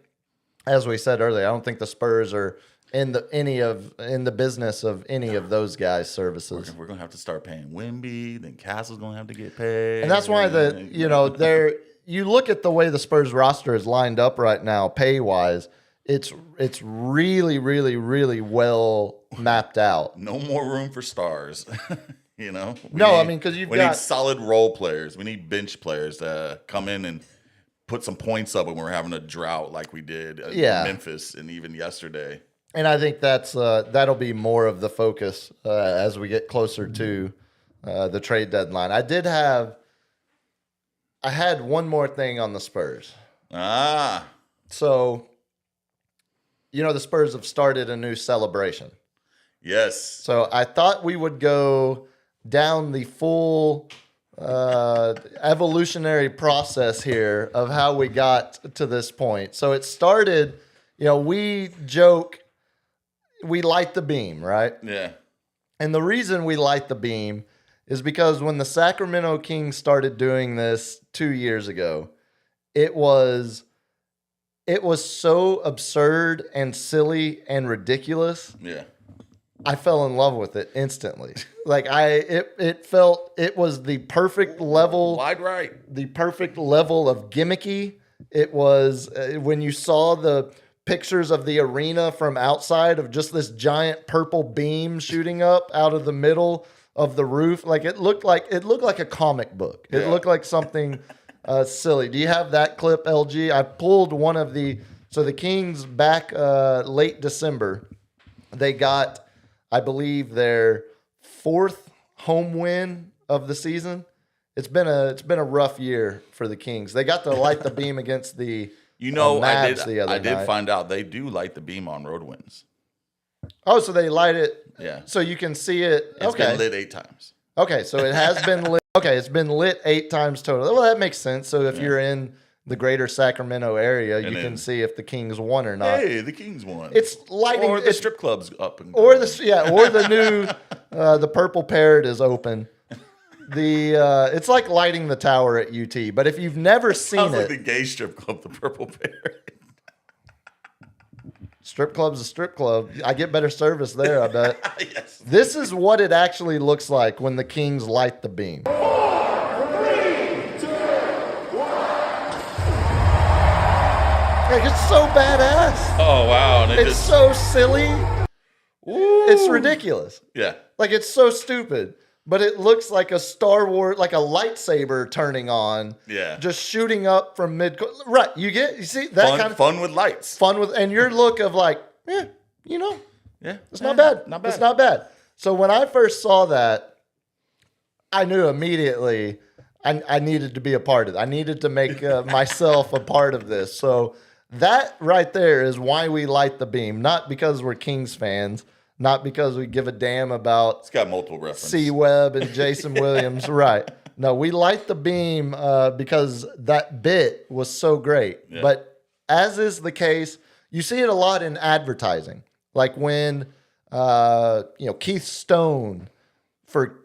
as we said earlier, I don't think the Spurs are in the business of any of those guys' services. We're gonna have to start paying Wemby. Then Castle's gonna have to get paid, And that's why you look at the way the Spurs roster is lined up right now, pay wise. It's really, really, really well mapped out. No more room for stars. We because we need solid role players. We need bench players to come in and put some points up when we're having a drought like we did in Memphis and even yesterday. And I think that'll be more of the focus as we get closer to the trade deadline. I had one more thing on the Spurs. So, the Spurs have started a new celebration. Yes. So I thought we would go down the full evolutionary process here of how we got to this point. So it started, we joke, we light the beam, right? Yeah. And the reason we light the beam is because when the Sacramento Kings started doing this 2 years ago, it was so absurd and silly and ridiculous. Yeah. I fell in love with it instantly. It was the perfect level, Wide right. the perfect level of gimmicky. It was when you saw the pictures of the arena from outside of just this giant purple beam shooting up out of the middle of the roof. It looked like a comic book. It looked like something silly. Do you have that clip, LG? I pulled one of the Kings back late December. They got, I believe, their 4th home win of the season. It's been a rough year for the Kings. They got to light the beam against the Mavs the other I did night. find out they do light the beam on road wins. Oh, so they light it. Yeah. So you can see it. It's Okay. been lit 8 times. Okay, so it has been lit. Okay, it's been lit 8 times total. Well, that makes sense. So if you're in the greater Sacramento area, you And can then- see if the Kings won or not. Hey, the Kings won. It's lighting. or the it's, strip club's up and or going. the new the Purple Parrot is open. It's like lighting the tower at UT. But if you've never seen Sounds it, like the gay strip club, the Purple Parrot. strip club's a strip club. I get better service there, I bet. Yes. This is what it actually looks like when the Kings light the beam. Like, it's so badass. Oh wow! And it It's just so silly. It's ridiculous. yeah. Like, it's so stupid. But it looks like a Star Wars, like a lightsaber turning on. Yeah. Just shooting up from mid. Right. You see that Fun, kind of fun with lights. fun with, and your look of like, you know, Yeah, it's not bad. Not bad. It's not bad. So when I first saw that, I knew immediately I needed to be a part of it. I needed to make myself a part of this. So that right there is why we light the beam. Not because we're Kings fans. Not because we give a damn about It's got multiple references. C. Webb and Jason Williams. Right. No, we light the beam because that bit was so great. Yeah. But as is the case, you see it a lot in advertising. Like when, Keith Stone for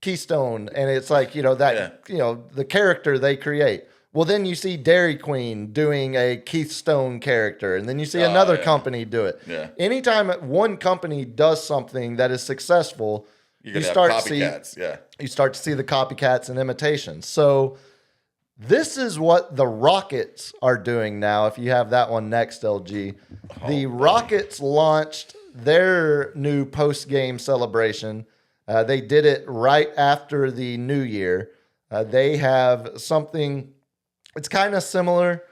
Keystone, and it's like, the character they create. Well, then you see Dairy Queen doing a Keith Stone character, and then you see another yeah. company do it. Yeah. Anytime one company does something that is successful, You're gonna start have see copycats. Yeah. you start to see the copycats and imitations. So this is what the Rockets are doing now. If you have that one next, LG, the Rockets launched their new post-game celebration. They did it right after the New Year. They have something. It's kind of similar.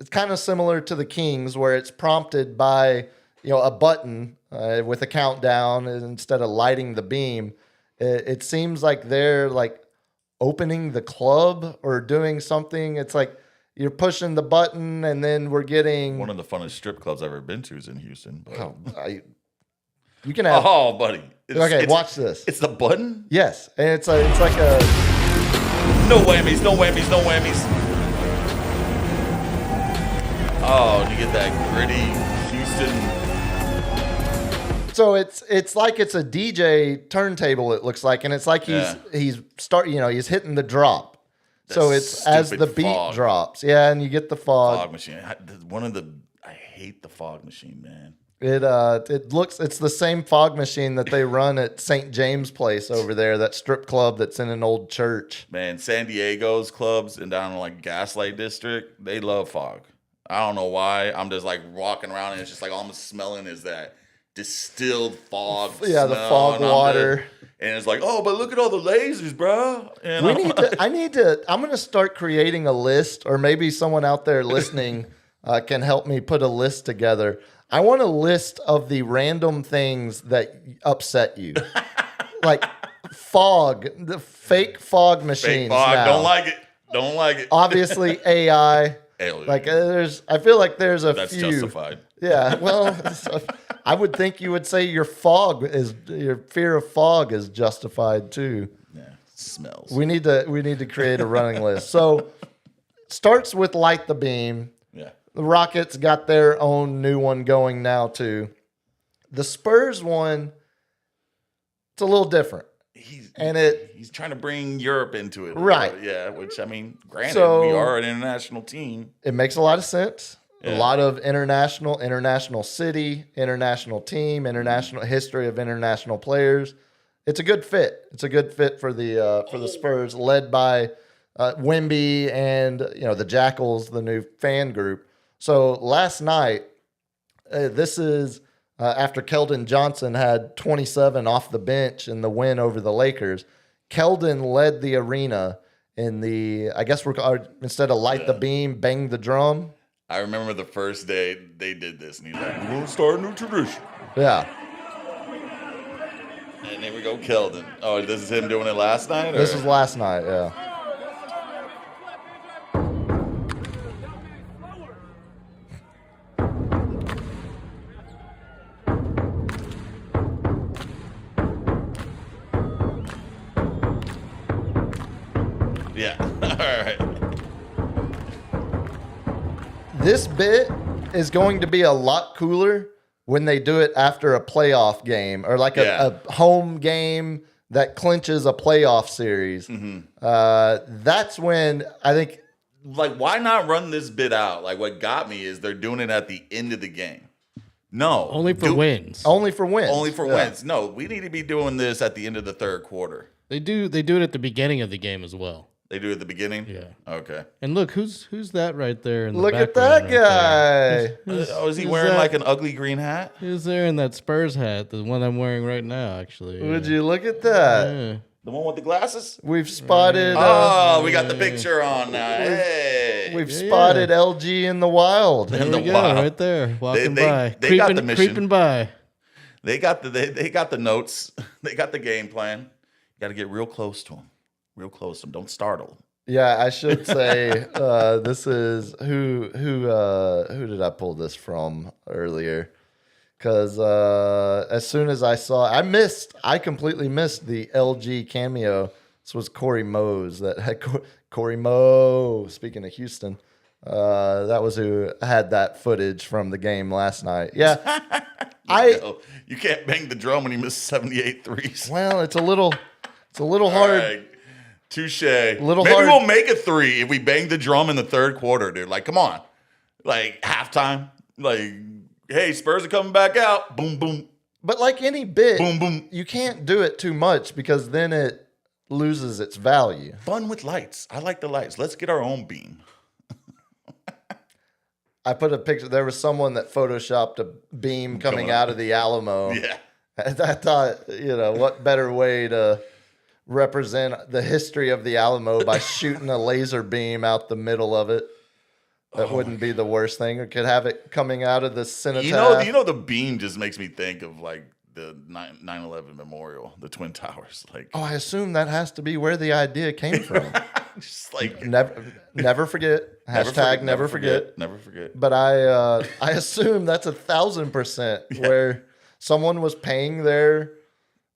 It's kind of similar to the Kings, where it's prompted by a button with a countdown instead of lighting the beam. It seems like they're like opening the club or doing something. It's like you're pushing the button, and then we're getting. One of the funnest strip clubs I've ever been to is in Houston. But... You can have. Oh, buddy. Okay, watch this. It's the button? Yes, and it's like a. No whammies, no whammies, no whammies. Oh, you get that gritty Houston. So it's like it's a DJ turntable. It looks like, and it's like he's hitting the drop. So That it's as the stupid beat fog. drops. Yeah, and you get the fog. Fog machine. I hate the fog machine, man. It's the same fog machine that they run at St. James Place over there, that strip club that's in an old church. Man, San Diego's clubs and down in like Gaslight District, they love fog. I don't know why. I'm just like walking around and it's just like all I'm smelling is that distilled fog. Yeah, the smell, fog and I'm water. just- and it's like, oh, but look at all the lasers, bro. And I'm going to start creating a list, or maybe someone out there listening can help me put a list together. I want a list of the random things that upset you. Like fog, the fake fog machines. fake fog. now. Don't like it. Don't like it. Obviously, AI. Alien. Like I feel like there's a That's few. justified. Yeah, well, I would think you would say your fear of fog is justified too. Yeah, it smells. We need to create a running list. So starts with light the beam. Yeah. The Rockets got their own new one going now too. The Spurs one, it's a little different. He's trying to bring Europe into it. Right. Yeah, which I mean, granted, So- we are an international team. It makes a lot of sense. A Yeah. lot of international city, international team, international history of international players. It's a good fit. It's a good fit for the Spurs, led by Wemby and the Jackals, the new fan group. So last night, this is after Keldon Johnson had 27 off the bench in the win over the Lakers. Keldon led the arena in the, I guess instead of light the beam, bang the drum. I remember the first day they did this, and he's like, "We're gonna start a new tradition." Yeah. And there we go, Keldon. Oh, this is him doing it last night? This or- was last night, yeah. Yeah. All right. This bit is going to be a lot cooler when they do it after a playoff game or like a home game that clinches a playoff series. That's when I think. Like, why not run this bit out? Like, what got me is they're doing it at the end of the game. No. Only for wins. Only for wins. Only for wins. No, we need to be doing this at the end of the third quarter. They do it at the beginning of the game as well. They do it at the beginning? Yeah. Okay. And look, who's that right there in the Look at that background right guy. Is he who's wearing that? like an ugly green hat? Who's there in that Spurs hat? The one I'm wearing right now, actually. Would you look at that? Yeah. The one with the glasses? We've spotted. Oh, we got the picture on now. Hey. We've spotted LG in the wild. There In the we go, wild. right there, walking They by, got the creeping, mission. creeping by. They got the notes. They got the game plan. You got to get real close to them. Real close to them. Don't startle. Yeah, I should say this is who did I pull this from earlier? Because as soon as I saw, I completely missed the LG cameo. This was Corey Mose that had Corey Moe. Speaking of Houston, that was who had that footage from the game last night. Yeah, You can't bang the drum when you miss 78 threes. well, it's a little All hard. right. Touche. Little Maybe hard. we'll make a three if we bang the drum in the third quarter, dude. Like, come on. Like, halftime. Like, hey, Spurs are coming back out. Boom, boom. But like any bit, Boom, boom. you can't do it too much because then it loses its value. Fun with lights. I like the lights. Let's get our own beam. I put a picture. There was someone that photoshopped a beam coming Going out up. of the Alamo. Yeah. And I thought, what better way to represent the history of the Alamo by shooting a laser beam out the middle of it? That wouldn't be the worst thing. Or could have it coming out of the cenotaph. You know, the beam just makes me think of like the 9/11 memorial, the Twin Towers. Like, Oh, I assume that has to be where the idea came from. just like Never forget. Hashtag never forget. Never forget. But I assume that's 1,000% where someone was paying their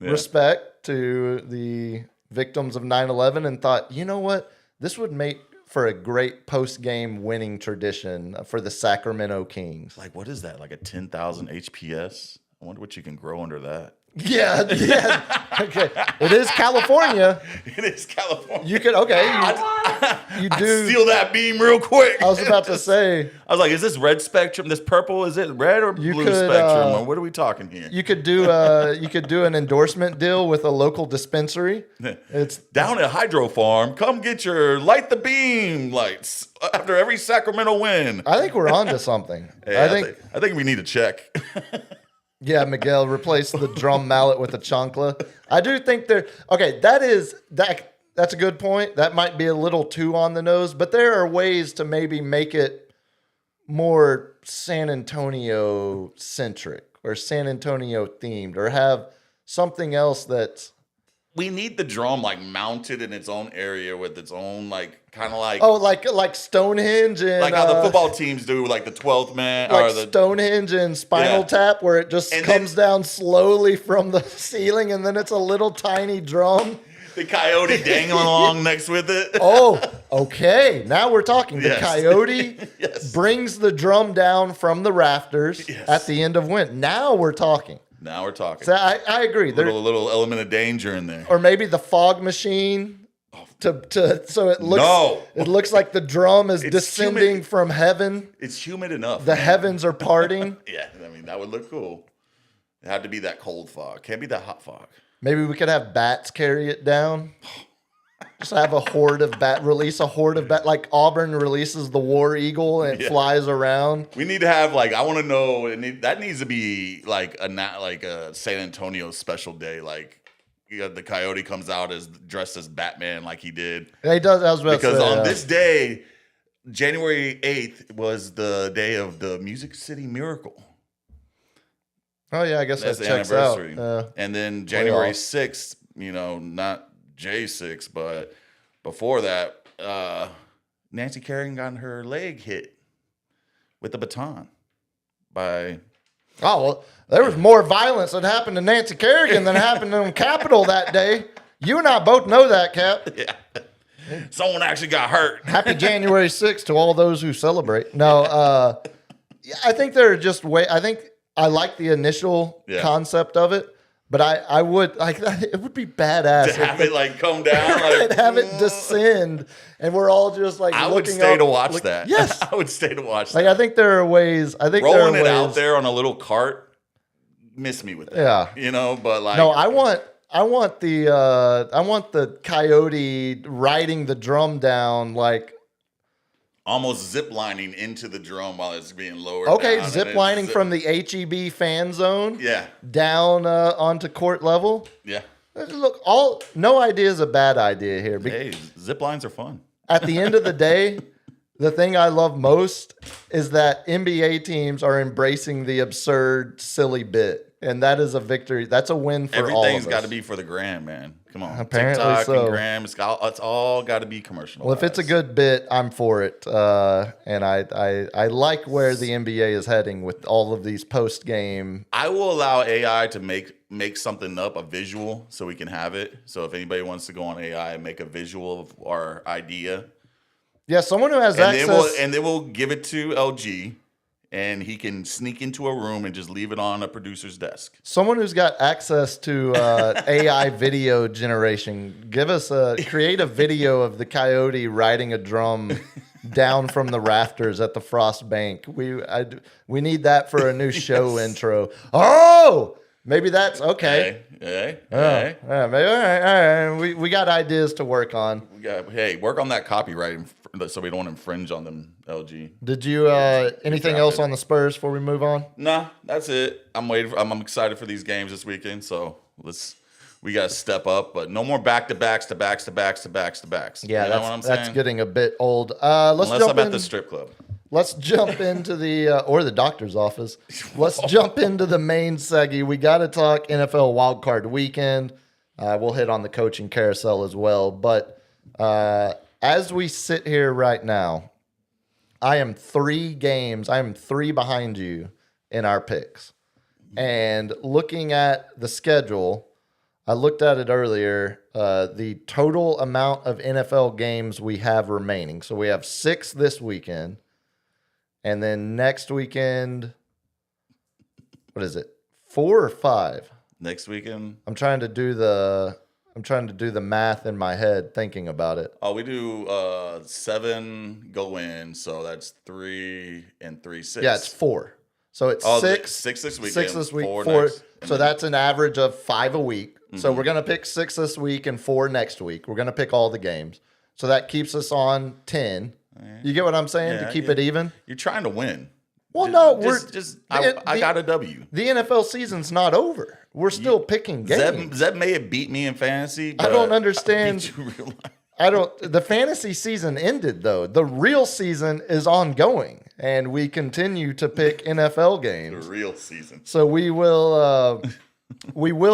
respect to the victims of 9/11 and thought, you know what, this would make for a great post-game winning tradition for the Sacramento Kings. Like, what is that? Like a 10,000 HPS? I wonder what you can grow under that. Yeah. Okay. It is California. It is California. You could, you do. Steal that beam real quick. I was about to say, I was like, is this red spectrum? This purple? Is it red or You blue could, spectrum? Or what are we talking here? you could do an endorsement deal with a local dispensary. It's Down at Hydro Farm, come get your light the beam lights after every Sacramento win. I think we're on to something. Hey, I think we need a check. yeah, Miguel, replace the drum mallet with a chancla. I do think that's a good point. That might be a little too on the nose, but there are ways to maybe make it more San Antonio centric or San Antonio themed or have something else that's We need the drum like mounted in its own area with its own like kind of like like Stonehenge and like how the football teams do, like the 12th man like or the Stonehenge and Spinal Yeah. Tap, where it just And comes down slowly from the ceiling, and then it's a little tiny drum. coyote dangling along next with it. Oh, okay. Now we're talking. The Yes. coyote Yes. brings the drum down from the rafters Yes. at the end of Win. Now we're talking. Now we're talking. So I agree. There, Little element of danger in there. or maybe the fog machine to so it looks No. it looks like the drum is It's descending humid. from heaven. It's humid enough. The man. heavens are parting. Yeah, I mean that would look cool. It had to be that cold fog. Can't be that hot fog. Maybe we could have bats carry it down. Just have a horde of release a horde of bat, like Auburn releases the war eagle and it Yeah. flies around. We need to have like I want to know that needs to be like a San Antonio special day. Like the coyote comes out as dressed as Batman, like he did. And he does. I was about Because to say, on this day, January 8th was the day of the Music City Miracle. oh yeah, I guess That's that the checks anniversary. out. And then January playoff. 6th, not J6, but before that, Nancy Kerrigan got her leg hit with a baton by Oh well, there was more violence that happened to Nancy Kerrigan than happened in Capitol that day. You and I both know that, Cap. yeah. Someone actually got hurt. Happy January 6th to all those who celebrate. No, yeah, I think they're just I think I like the initial concept of it, but I would like it would be badass To have it like come down, and like have it descend, and we're all just like I would looking stay up, to watch that. Yes, I would stay to watch like that. I think there are ways. I think Rolling there it are out ways, there on a little cart, miss me with that. Yeah. You know, but like No, I want the coyote riding the drum down like. almost zip lining into the drum while it's being lowered. Okay, down, zip lining from the HEB fan zone Yeah. down onto court level. Yeah. Look, no idea is a bad idea here. Hey, zip lines are fun. At the end of the day, the thing I love most is that NBA teams are embracing the absurd, silly bit. And that is a victory. That's a win for all of us. Everything's got to be for the gram, man. Come on. Apparently TikTok so. and gram, it's all got to be commercial. Well, if it's a good bit, I'm for it. And I like where the NBA is heading with all of these post-game. I will allow AI to make something up, a visual, so we can have it. So if anybody wants to go on AI and make a visual of our idea, Yeah, someone who has access. they will give it to LG, and he can sneak into a room and just leave it on a producer's desk. Someone who's got access to AI video generation, create a video of the coyote riding a drum down from the rafters at the Frost Bank. We need that for a new show intro. Oh, maybe that's okay. Hey. Yeah, maybe, all right. We got ideas to work on. Hey, work on that copyright so we don't infringe on them, LG. Did you anything else on the Spurs before we move on? Nah, that's it. I'm excited for these games this weekend, so we got to step up, but no more back-to-backs. Yeah, You know what I'm that's saying? getting a bit old. Unless I'm at the strip club. Let's jump into or the doctor's office. Let's jump into the main seggy. We got to talk NFL wildcard weekend. We'll hit on the coaching carousel as well. But as we sit here right now, I am 3 behind you in our picks. And looking at the schedule, I looked at it earlier, the total amount of NFL games we have remaining. So we have 6 this weekend. And then next weekend, what is it? 4 or 5? Next weekend? I'm trying to do the math in my head, thinking about it. Oh, we do 7 go in, so that's 3 and 3, 6. Yeah, it's 4. So it's 6. 6 this weekend. 6 this week, 4 4. next. So that's an average of 5 a week. So we're gonna pick 6 this week and 4 next week. We're gonna pick all the games. So that keeps us on 10. You get what I'm saying? Yeah, to keep yeah. it even. You're trying to win. Well, I got a W. The NFL season's not over. We're still picking games. Zeb may have beat me in fantasy, but I don't understand. I beat you real life. The fantasy season ended though. The real season is ongoing, and we continue to pick NFL The games. real season. So we will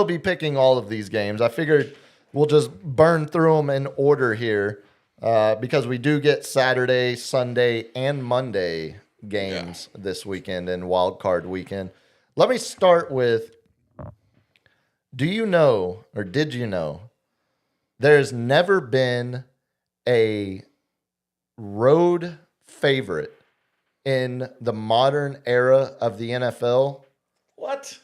be picking all of these games. I figured we'll just burn through them in order here because we do get Saturday, Sunday, and Monday games this weekend and wild card weekend. Let me start with, do you know, or did you know, there's never been a road favorite in the modern era of the NFL? What?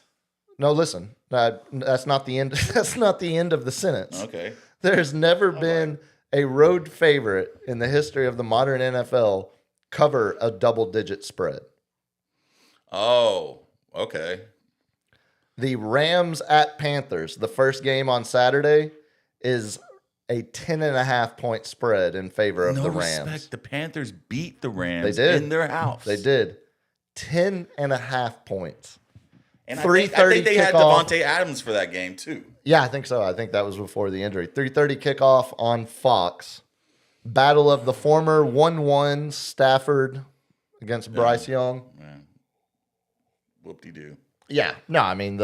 No, listen. That's not the end. That's not the end of the sentence. Okay. There's never been a road favorite in the history of the modern NFL cover a double-digit spread. Oh, okay. The Rams at Panthers, the first game on Saturday, is a 10.5 point spread in favor of the Rams. Respect. The Panthers beat the Rams They did. in their house. They did. 10.5 points. And 3:30 I think they had kickoff. Devontae Adams for that game too. Yeah, I think so. I think that was before the injury. 3:30 kickoff on Fox. Battle of the former 1-1 Stafford against Bryce Young. Man. Whoop-de-doo. Yeah. No, I mean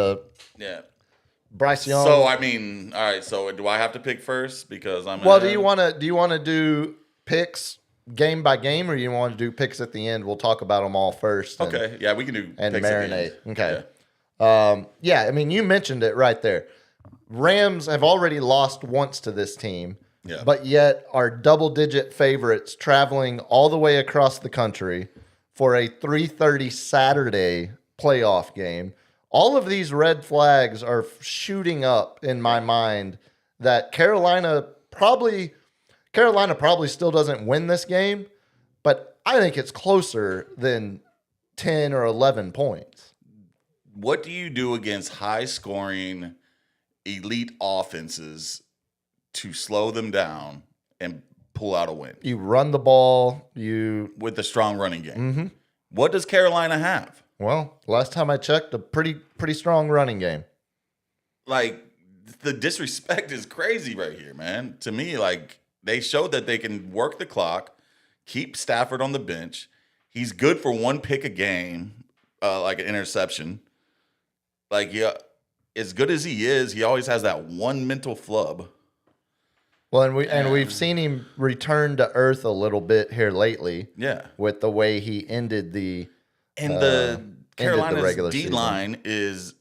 Yeah. Bryce Young. So I mean, all right. So do I have to pick first because I'm? Well, ahead? do you want to do picks game by game, or you want to do picks at the end? We'll talk about them all first. Okay. Yeah, we can do And picks at the marinate. end. Okay. Yeah. Yeah, I mean, you mentioned it right there. Rams have already lost once to this team. Yeah. but yet are double-digit favorites traveling all the way across the country for a 3:30 Saturday playoff game. All of these red flags are shooting up in my mind that Carolina probably still doesn't win this game, but I think it's closer than 10 or 11 points. What do you do against high-scoring, elite offenses to slow them down and pull out a win You run the ball, with a strong running game? What does Carolina have? well, last time I checked, a pretty strong running game. Like, the disrespect is crazy right here, man. To me, like, they showed that they can work the clock, keep Stafford on the bench. He's good for one pick a game, like an interception. Like, yeah, as good as he is, he always has that one mental flub. Well, and we've seen him return to earth a little bit here lately Yeah. with the way he ended the And the Carolina's regular D season. line is,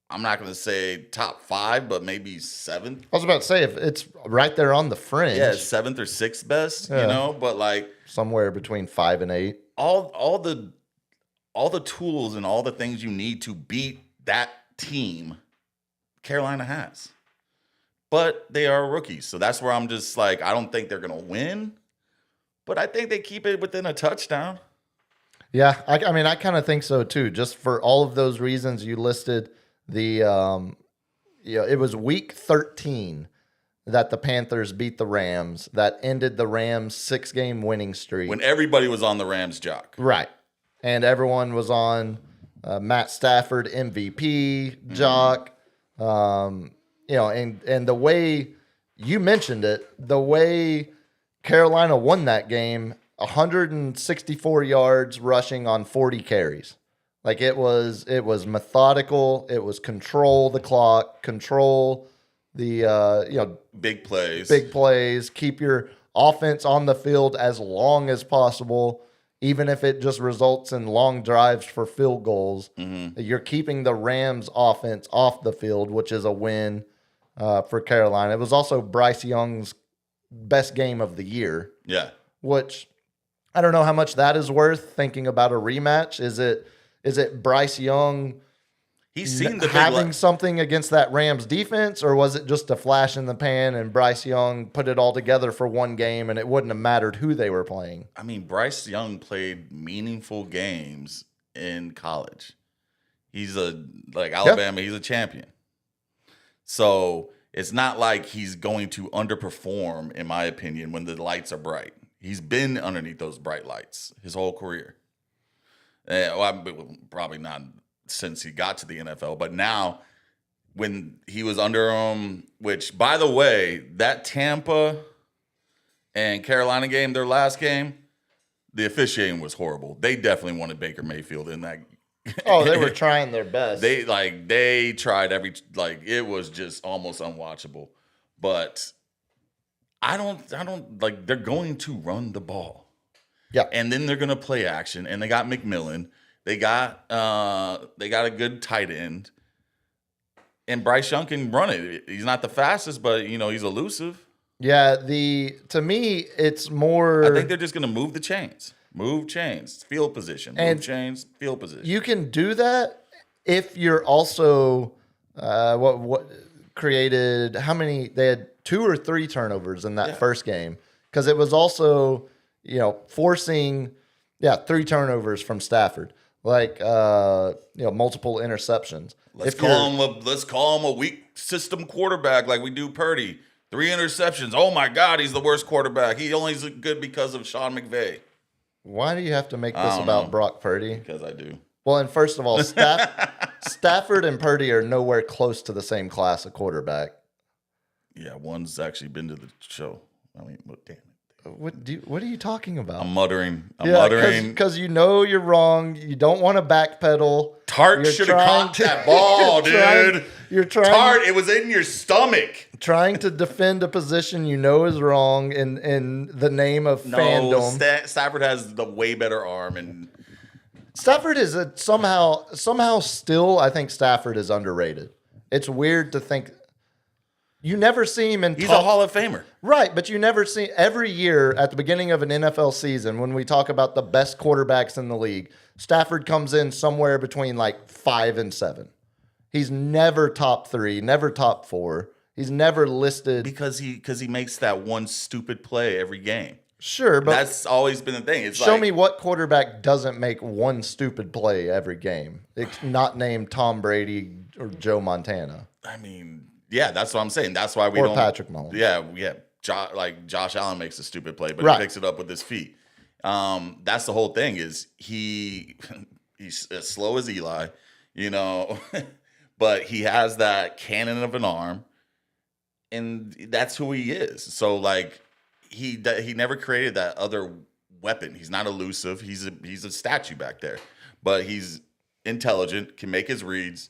I'm not going to say top 5, but maybe 7th. I was about to say if it's right there on the fringe, Yeah, 7th or 6th best, Yeah. you know. But like somewhere between 5 and 8. all the tools and all the things you need to beat that team, Carolina has. But they are rookies, so that's where I'm just like, I don't think they're going to win, but I think they keep it within a touchdown. Yeah, I mean, I kind of think so too. Just for all of those reasons you listed, it was week 13 that the Panthers beat the Rams. That ended the Rams' 6-game winning streak. When everybody was on the Rams jock. Right, and everyone was on Matt Stafford MVP jock. And the way you mentioned it, the way Carolina won that game, 164 yards rushing on 40 carries. Like it was methodical. It was control the clock, control the Big plays. big plays, keep your offense on the field as long as possible, even if it just results in long drives for field goals. You're keeping the Rams offense off the field, which is a win for Carolina. It was also Bryce Young's best game of the year, Yeah. which I don't know how much that is worth thinking about a rematch. Is it Bryce Young He's seen the big having something against that Rams defense, or was it just a flash in the pan and Bryce Young put it all together for one game and it wouldn't have mattered who they were playing? I mean, Bryce Young played meaningful games in college. He's Alabama, he's a champion. So it's not like he's going to underperform, in my opinion, when the lights are bright. He's been underneath those bright lights his whole career. Probably not since he got to the NFL, but now when he was under him, which, by the way, that Tampa and Carolina game, their last game, the officiating was horrible. They definitely wanted Baker Mayfield in that. Oh, they were trying their best. They tried it was just almost unwatchable. But I don't like, they're going to run the ball. Yeah. And then they're gonna play action. And they got McMillan. They got a good tight end. And Bryce Young can run it. He's not the fastest, but he's elusive. Yeah, to me, it's more. I think they're just gonna move the chains. Move chains, field position. Move chains, field position. You can do that if you're also what created how many? They had 2 or 3 turnovers in that first game, because it was also forcing 3 turnovers from Stafford, like multiple interceptions. Let's call him a weak system quarterback like we do Purdy. 3 interceptions. Oh my God, he's the worst quarterback. He only is good because of Sean McVay. Why do you have to make this don't about know. Brock Purdy? Because I do. Well, and first of all, Stafford and Purdy are nowhere close to the same class of quarterback. Yeah, one's actually been to the show. I mean, damn it. What are you talking about? I'm muttering. Because you're wrong. You don't want to backpedal. Tart You're should have trying caught to- that ball, dude. You're trying. Tart, it was in your stomach. Trying to defend a position you know is wrong in the name of No, fandom. Stafford has the way better arm, and Stafford is somehow still. I think Stafford is underrated. It's weird to think. You never see him in He's a Hall of Famer. Right, but you never see every year at the beginning of an NFL season when we talk about the best quarterbacks in the league, Stafford comes in somewhere between like 5 and 7. He's never top 3, never top 4. He's never listed Because he makes that one stupid play every game. Sure, but That's always been the thing. It's show like, me what quarterback doesn't make one stupid play every game. It's not named Tom Brady or Joe Montana I mean, yeah, that's what I'm saying. That's why we or don't. Patrick Mahomes. Yeah. Josh Allen makes a stupid play, but Right. he picks it up with his feet. That's the whole thing. Is he's as slow as Eli, but he has that cannon of an arm, and that's who he is. So like he never created that other weapon. He's not elusive. He's a statue back there, but he's intelligent, can make his reads,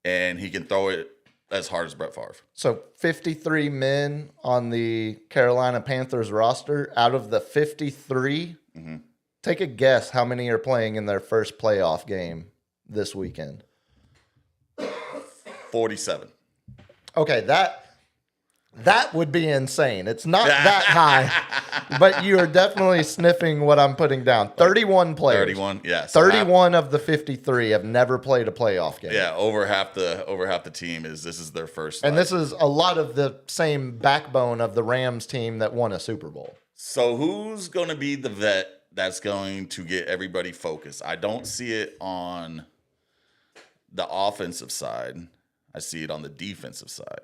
and he can throw it as hard as Brett Favre. So 53 men on the Carolina Panthers roster. Out of the 53, take a guess how many are playing in their first playoff game this weekend. 47. Okay, that would be insane. It's not that high, but you are definitely sniffing what I'm putting down. 31 players. 31, yeah. So 31 of the 53 have never played a playoff game. yeah, over half the team this is their first. And like- this is a lot of the same backbone of the Rams team that won a Super Bowl. So who's going to be the vet that's going to get everybody focused? I don't see it on the offensive side. I see it on the defensive side.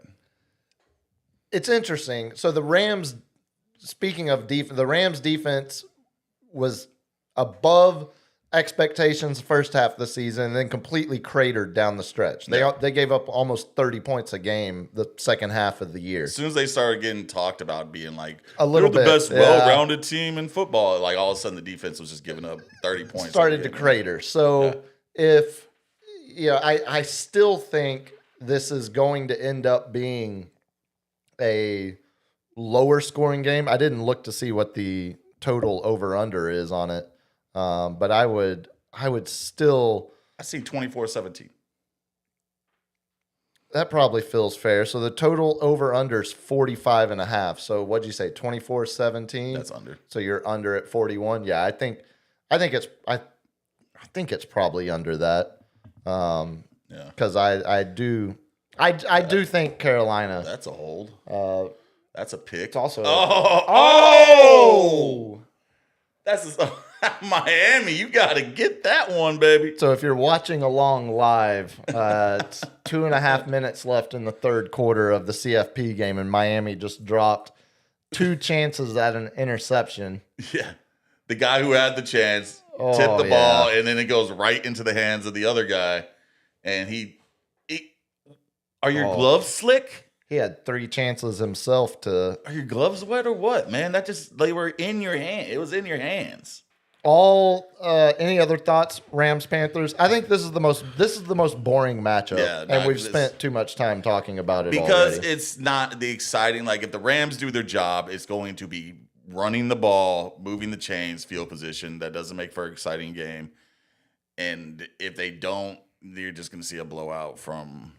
It's interesting. So the Rams, speaking of defense, the Rams defense was above expectations the first half of the season and then completely cratered down the stretch. They gave up almost 30 points a game the second half of the year. As soon as they started getting talked about being like A little we're the bit, best yeah. well-rounded team in football, like all of a sudden the defense was just giving up 30 points. Started to every game. crater. So if I still think this is going to end up being a lower scoring game. I didn't look to see what the total over under is on it. But I would still, I see 24-17. that probably feels fair. So the total over under is 45.5. So what'd you say? 24-17? That's under. So you're under at 41. Yeah, I think it's probably under that. Yeah. Because I do think Carolina. That's a hold. That's a pick. It's also Oh! That's Miami. You got to get that one, baby. So if you're watching along live, it's 2.5 minutes left in the third quarter of the CFP game, and Miami just dropped 2 chances at an interception. Yeah. The guy who had the chance tipped the ball, and then it goes right into the hands of the other guy. And are your gloves slick? He had 3 chances himself to. Are your gloves wet or what, man? They were in your hand. It was in your hands. Any other thoughts? Rams Panthers. I think this is the most boring matchup, Yeah, and we've this- spent too much time talking about it Because already. it's not the exciting, like if the Rams do their job, it's going to be running the ball, moving the chains, field position. That doesn't make for an exciting game. And if they don't, you're just going to see a blowout from,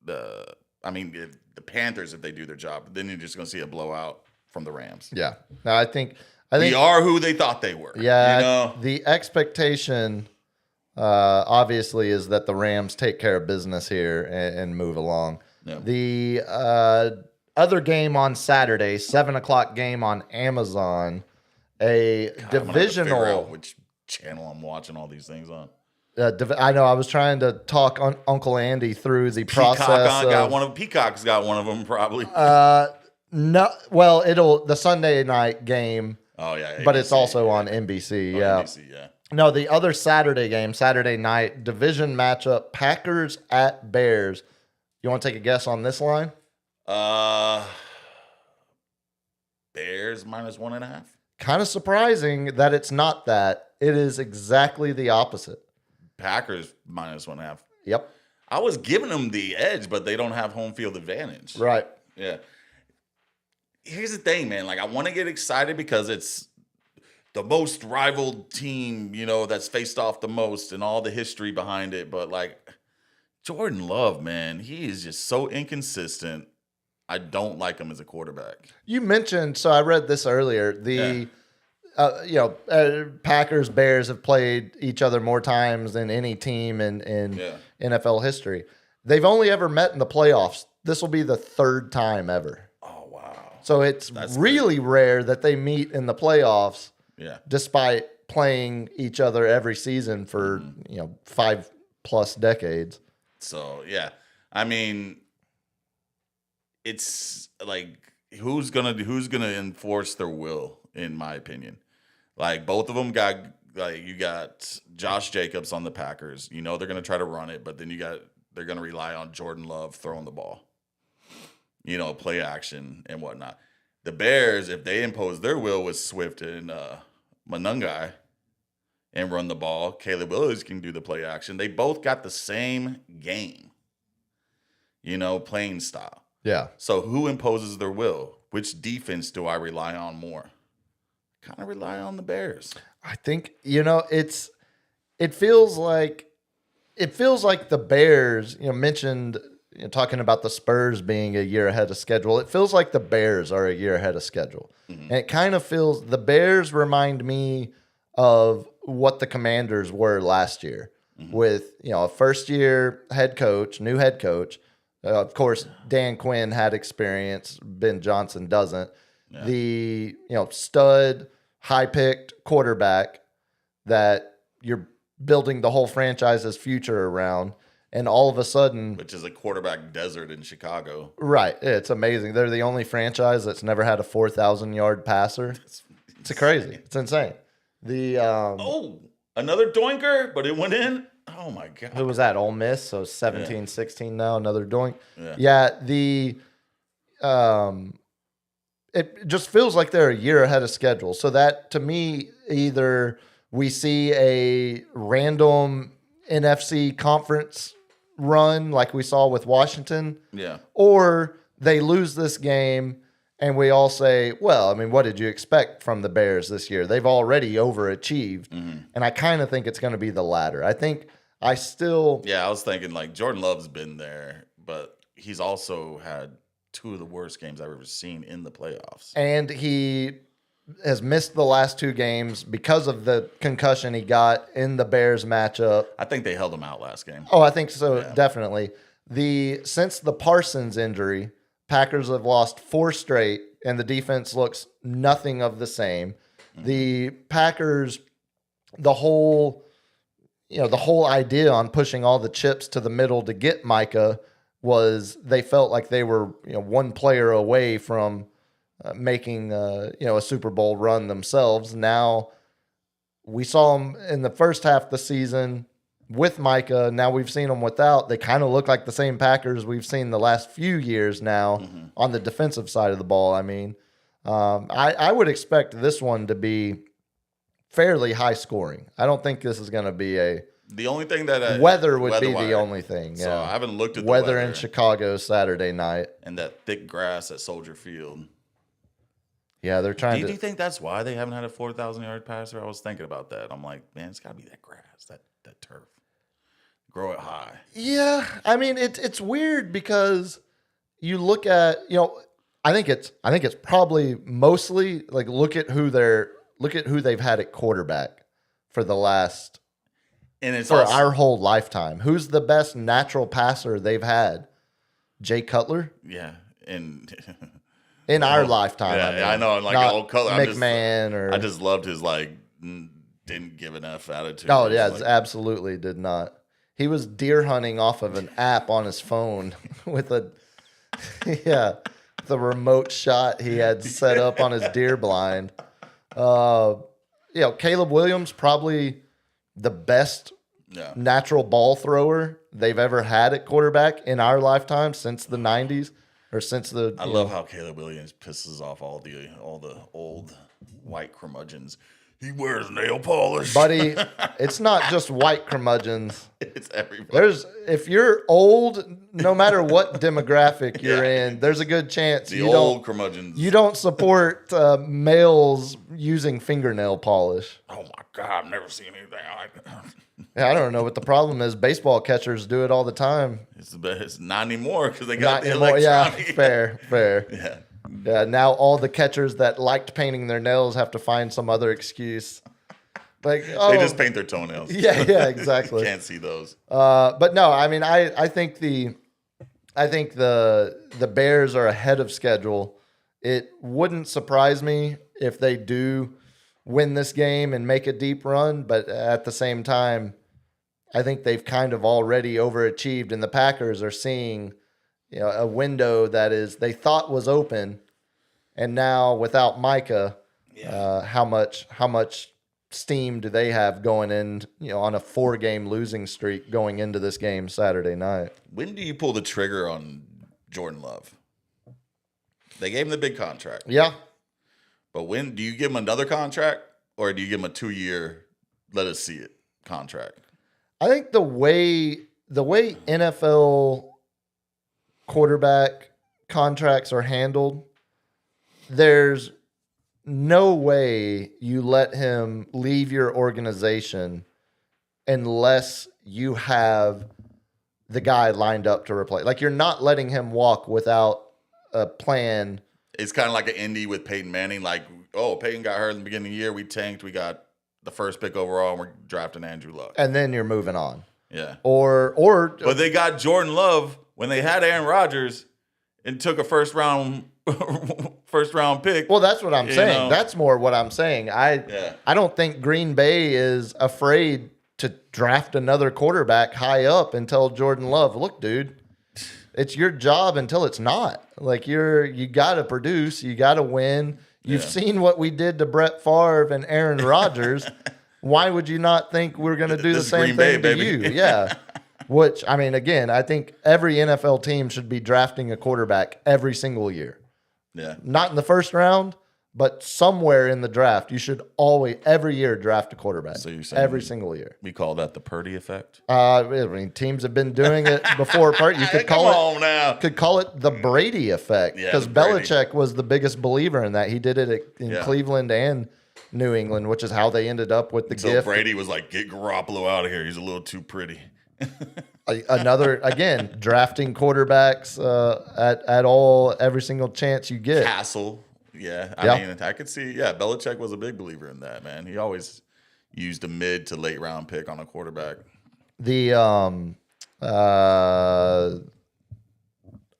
the Panthers if they do their job. Then you're just going to see a blowout from the Rams. Yeah. No, I think They are who they thought they were. Yeah, the expectation obviously is that the Rams take care of business here and move along. Yeah. The other game on Saturday, 7:00 game on Amazon, a I'm gonna have to figure divisional. out which channel I'm watching all these things on. I know. I was trying to talk Uncle Andy through the process. Peacock's got one of them probably. No, well, the Sunday night game. Oh yeah, But it's ABC. also on NBC. Yeah. NBC, yeah. No, the other Saturday game, Saturday night, division matchup, Packers at Bears. You want to take a guess on this line? Bears -1.5. Kind of surprising that it's not that. It is exactly the opposite. Packers -1.5. Yep. I was giving them the edge, but they don't have home field advantage. Right. Yeah. Here's the thing, man. Like, I want to get excited because it's the most rivaled team, that's faced off the most and all the history behind it. But, like, Jordan Love, man, he is just so inconsistent. I don't like him as a quarterback. You mentioned, so I read this earlier. Packers, Bears have played each other more times than any team in NFL history. They've only ever met in the playoffs. This will be the third time ever. Oh, wow. So it's really rare that they meet in the playoffs. Yeah. Despite playing each other every season for 5+ decades. So yeah, I mean, it's like who's gonna enforce their will? In my opinion, like both of them got you got Josh Jacobs on the Packers. You know they're gonna try to run it, but then they're gonna rely on Jordan Love throwing the ball. You know, play action and whatnot. The Bears, if they impose their will with Swift and Monangai and run the ball, Caleb Williams can do the play action. They both got the same game, playing style. Yeah. So who imposes their will? Which defense do I rely on more? Kind of rely on the Bears. I think, it feels like the Bears, mentioned talking about the Spurs being a year ahead of schedule. It feels like the Bears are a year ahead of schedule. Mm-hmm. And it kind of feels the Bears remind me of what the Commanders were last year with, a first-year new head coach. Of course, Dan Quinn had experience. Ben Johnson doesn't. Yeah. The, stud, high-picked quarterback that you're building the whole franchise's future around. And all of a sudden... Which is a quarterback desert in Chicago. Right. It's amazing. They're the only franchise that's never had a 4,000-yard passer. It's crazy. It's insane. Another doinker, but it went in. Oh, my God. Who was that? Ole Miss? So 17-16 now, another doink. Yeah, it just feels like they're a year ahead of schedule. So that, to me, either we see a random NFC conference run like we saw with Washington, or they lose this game and we all say, well, I mean, what did you expect from the Bears this year? They've already overachieved. Mm-hmm. And I kind of think it's going to be the latter. I was thinking like Jordan Love's been there, but he's also had two of the worst games I've ever seen in the playoffs. And he has missed the last two games because of the concussion he got in the Bears matchup. I think they held him out last game. Oh, I think so, definitely. Since the Parsons injury, Packers have lost 4 straight, and the defense looks nothing of the same. Mm-hmm. The Packers, the whole idea on pushing all the chips to the middle to get Micah was they felt like they were one player away from making a Super Bowl run themselves. Now we saw them in the first half of the season with Micah. Now we've seen them without. They kind of look like the same Packers we've seen the last few years now on the defensive side of the ball. I mean, I would expect this one to be fairly high scoring. I don't think this is going to be the only thing that weather would be the only thing. So I haven't looked at the weather in Chicago Saturday night and that thick grass at Soldier Field. Yeah, they're trying Do you think that's why they haven't had a 4,000-yard passer? I was thinking about that. I'm like, man, it's got to be that grass, that turf. Grow it high. Yeah, I mean it's weird because you look at I think it's probably mostly like look at who they've had at quarterback for the last our whole lifetime. Who's the best natural passer they've had? Jay Cutler. Yeah, and. In our lifetime, I know. And like old Cutler, McMahon, I just loved his didn't give an F attitude. Oh yeah, absolutely did not. He was deer hunting off of an app on his phone with the remote shot he had set up on his deer blind. Caleb Williams probably the best natural ball thrower they've ever had at quarterback in our lifetime since the 90s. Or since love how Caleb Williams pisses off all the old white curmudgeons. He wears nail polish. buddy, it's not just white curmudgeons. It's everybody. If you're old, no matter what demographic you're Yeah. in, there's a good chance the you old don't curmudgeons. you don't support males using fingernail polish. Oh my God, I've never seen anything like that. Yeah, I don't know what the problem is. Baseball catchers do it all the time. It's not anymore because they got Not the anymore. Yeah, electronic. fair. Yeah. Yeah, now all the catchers that liked painting their nails have to find some other excuse. Like, oh, They just paint their toenails. yeah, exactly. Can't see those. But no, I mean, I think the Bears are ahead of schedule. It wouldn't surprise me if they do win this game and make a deep run, but at the same time, I think they've kind of already overachieved, and the Packers are seeing, a window that they thought was open, and now without Micah, how much steam do they have going in, on a 4-game losing streak going into this game Saturday night? When do you pull the trigger on Jordan Love? They gave him the big contract. Yeah. But when do you give him another contract or do you give him a 2-year let us see it contract? I think the way NFL quarterback contracts are handled, there's no way you let him leave your organization unless you have the guy lined up to replace. Like, you're not letting him walk without a plan. It's kind of like an Indy with Peyton Manning. Like, oh, Peyton got hurt in the beginning of the year. We tanked. We got the first pick overall, and we're drafting Andrew Luck. And then you're moving on. Yeah. Or But they got Jordan Love when they had Aaron Rodgers and took a first round pick. well, that's what I'm You saying. know? That's more what I'm saying. Yeah. I don't think Green Bay is afraid to draft another quarterback high up and tell Jordan Love, look, dude, it's your job until it's not. Like, you got to produce, you got to win. You've seen what we did to Brett Favre and Aaron Rodgers. Why would you not think we're going to do the This is same Green Bay, thing to baby. you? Yeah. Which, I mean, again, I think every NFL team should be drafting a quarterback every single year. Yeah. Not in the first round, but somewhere in the draft. You should always, every year, draft a quarterback. So you're saying every single year. We call that the Purdy effect. I mean, teams have been doing it before. You could Come call it. on now. Could call it the Brady effect, Yeah, because Brady. Belichick was the biggest believer in that. He did it in Yeah. Cleveland and New England, which is how they ended up with the So gift. Brady was like, get Garoppolo out of here. He's a little too pretty. Another, again, drafting quarterbacks at all, every single chance you get. Castle. Yeah. Yeah. I mean, I could see, Belichick was a big believer in that, man. He always used a mid to late round pick on a quarterback. The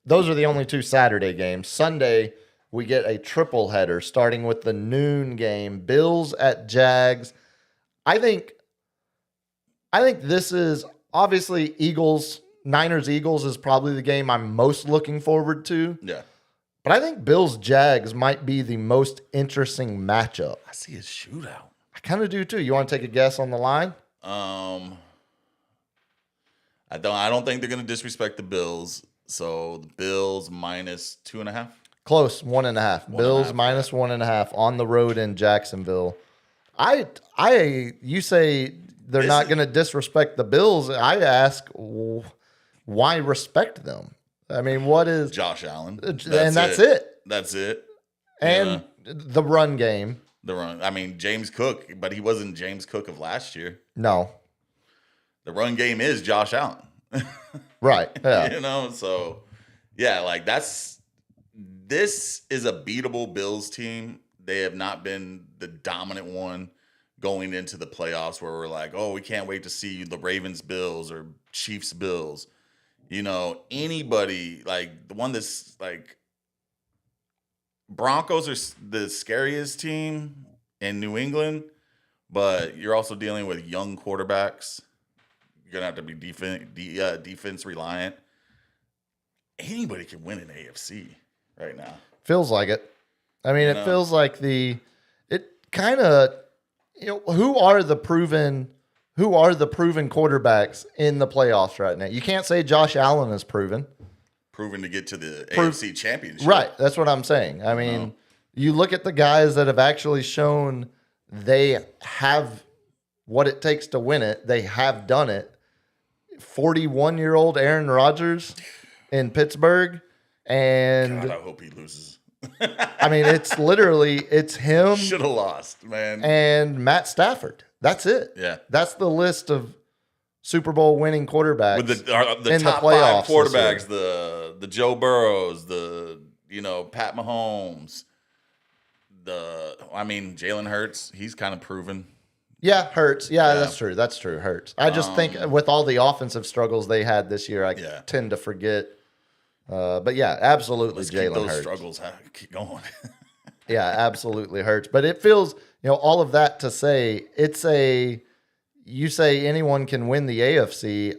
those are the only 2 Saturday games. Sunday, we get a triple header starting with the noon game, Bills at Jags. I think this is obviously Niners Eagles is probably the game I'm most looking forward to. Yeah. But I think Bills Jags might be the most interesting matchup. I see a shootout. I kind of do too. You want to take a guess on the line? I don't think they're gonna disrespect the Bills. So the Bills minus 2.5. Close, 1.5. Bills half, minus 1.5 on the road in Jacksonville. You say they're not going to disrespect the Bills. I ask, why respect them? I mean, what is, Josh Allen. and that's it. That's it. And the run game. The run. I mean, James Cook, but he wasn't James Cook of last year. No, The run game is Josh Allen. right? Yeah, You know, so yeah, like this is a beatable Bills team. They have not been the dominant one going into the playoffs where we're like, oh, we can't wait to see the Ravens Bills or Chiefs Bills. You know, anybody like the one that's like Broncos are the scariest team in New England, but you're also dealing with young quarterbacks. You're gonna have to be defense reliant. Anybody can win an AFC right now. feels like it. I mean, it know? feels like it kind of, who are the proven quarterbacks in the playoffs right now? You can't say Josh Allen is proven. Proven to get to the AFC Championship. Right. That's what I'm saying. I mean, you look at the guys that have actually shown they have what it takes to win it. They have done it. 41-year-old Aaron Rodgers in Pittsburgh. And God, I hope he loses. I mean, it's him Should have lost, man. and Matt Stafford. That's it. Yeah. That's the list of Super Bowl winning quarterbacks. With the in top the playoffs five this year. quarterbacks, the Joe Burrows, the Pat Mahomes, Jalen Hurts, he's kind of proven. Yeah, Hurts. Yeah, Yeah. that's true. That's true. Hurts. I just think with all the offensive struggles they had this year, I Yeah. tend to forget. But yeah, absolutely, Let's keep Jalen those Hurts. struggles keep going. Yeah, absolutely Hurts. But it feels, all of that to say, you say anyone can win the AFC.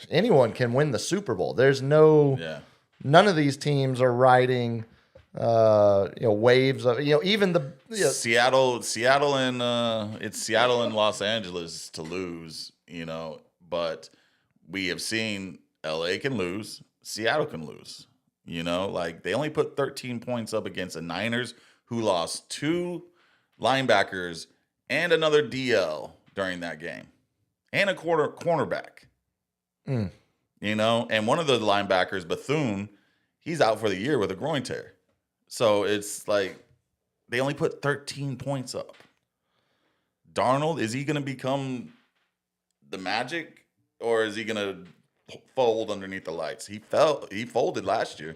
Anyone can win the Super Bowl. There's Yeah. none of these teams are riding, waves of, even the. Seattle and it's Seattle and Los Angeles to lose, but we have seen LA can lose, Seattle can lose. They only put 13 points up against the Niners, who lost 2 linebackers and another DL during that game, and a cornerback. And one of the linebackers, Bethune, he's out for the year with a groin tear. So it's like they only put 13 points up. Darnold, is he going to become the Magic, or is he going to fold underneath the lights? He folded last year.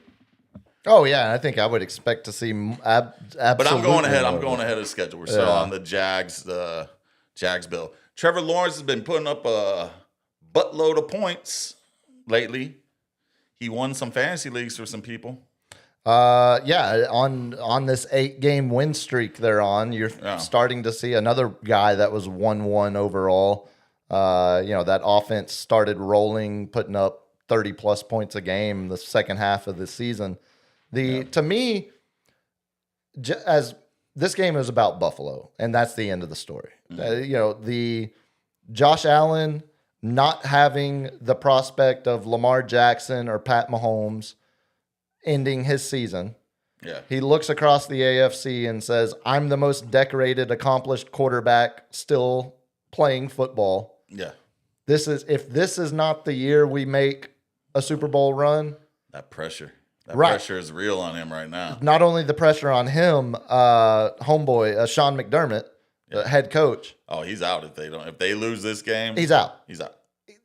Oh yeah, I think I would expect to see absolutely. But I'm going ahead. I'm more. going ahead of schedule. We're still on the Jags bill. Trevor Lawrence has been putting up a buttload of points lately. He won some fantasy leagues for some people. Yeah, on this 8-game win streak they're on, you're starting to see another guy that was 1-1 overall. That offense started rolling, putting up 30 plus points a game the second half of the season. To me, as this game is about Buffalo, and that's the end of the story. The Josh Allen not having the prospect of Lamar Jackson or Pat Mahomes ending his season. Yeah. He looks across the AFC and says, I'm the most decorated, accomplished quarterback still playing football. Yeah. If this is not the year we make a Super Bowl run. That pressure. Right. Pressure is real on him right now. Not only the pressure on him, homeboy, Sean McDermott, the head coach. Oh, he's out if they lose this game. He's out. He's out.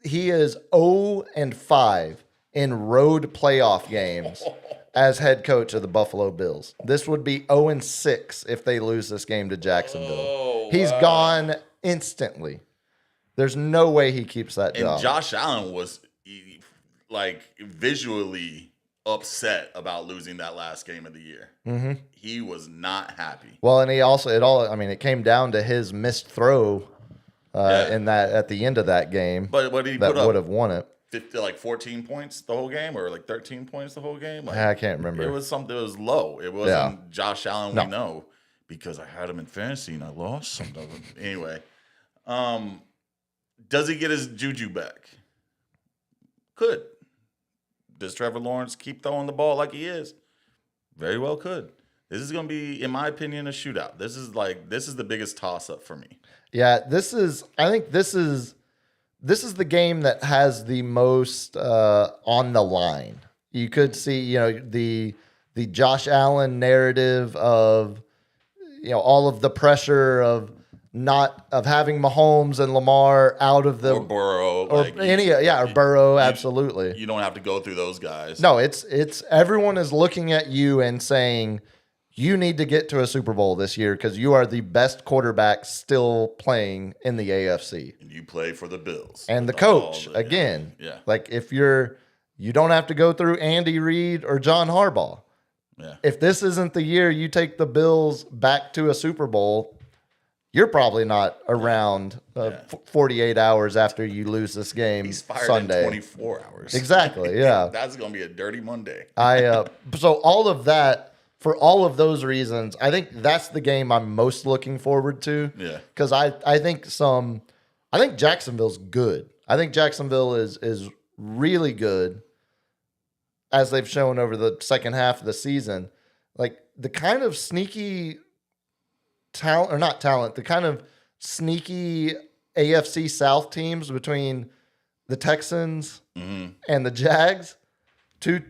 He is 0-5 in road playoff games as head coach of the Buffalo Bills. This would be 0-6 if they lose this game to Jacksonville. He's gone instantly. There's no way he keeps that job. And Josh Allen was visually upset about losing that last game of the year. Mm-hmm. He was not happy. Well, and it came down to his missed throw in that at the end of that game. But what did he that put up? would have won it. 14 points the whole game, or 13 points the whole game? I can't remember. It was something that was low. It wasn't Josh Allen. We know because I had him in fantasy and I lost some of them. Anyway, does he get his juju back? Could. Does Trevor Lawrence keep throwing the ball like he is? Very well could. This is going to be, in my opinion, a shootout. This is the biggest toss-up for me. Yeah, I think this is the game that has the most on the line. You could see, the Josh Allen narrative of, all of the pressure of having Mahomes and Lamar out of the Or Burrow. or Burrow, absolutely. You don't have to go through those guys. No, it's everyone is looking at you and saying you need to get to a Super Bowl this year because you are the best quarterback still playing in the AFC. And you play for the Bills. And the coach, again, if you don't have to go through Andy Reid or John Harbaugh. Yeah. If this isn't the year you take the Bills back to a Super Bowl, you're probably not around 48 hours after you lose this game. He's fired Sunday. in 24 hours. Exactly, yeah. That's going to be a dirty Monday. So all of that, for all of those reasons, I think that's the game I'm most looking forward to. Yeah. Because I think Jacksonville's good. I think Jacksonville is really good, as they've shown over the second half of the season. Like the kind of sneaky talent, or not talent, the kind of sneaky AFC South teams between the Texans and the Jags. Two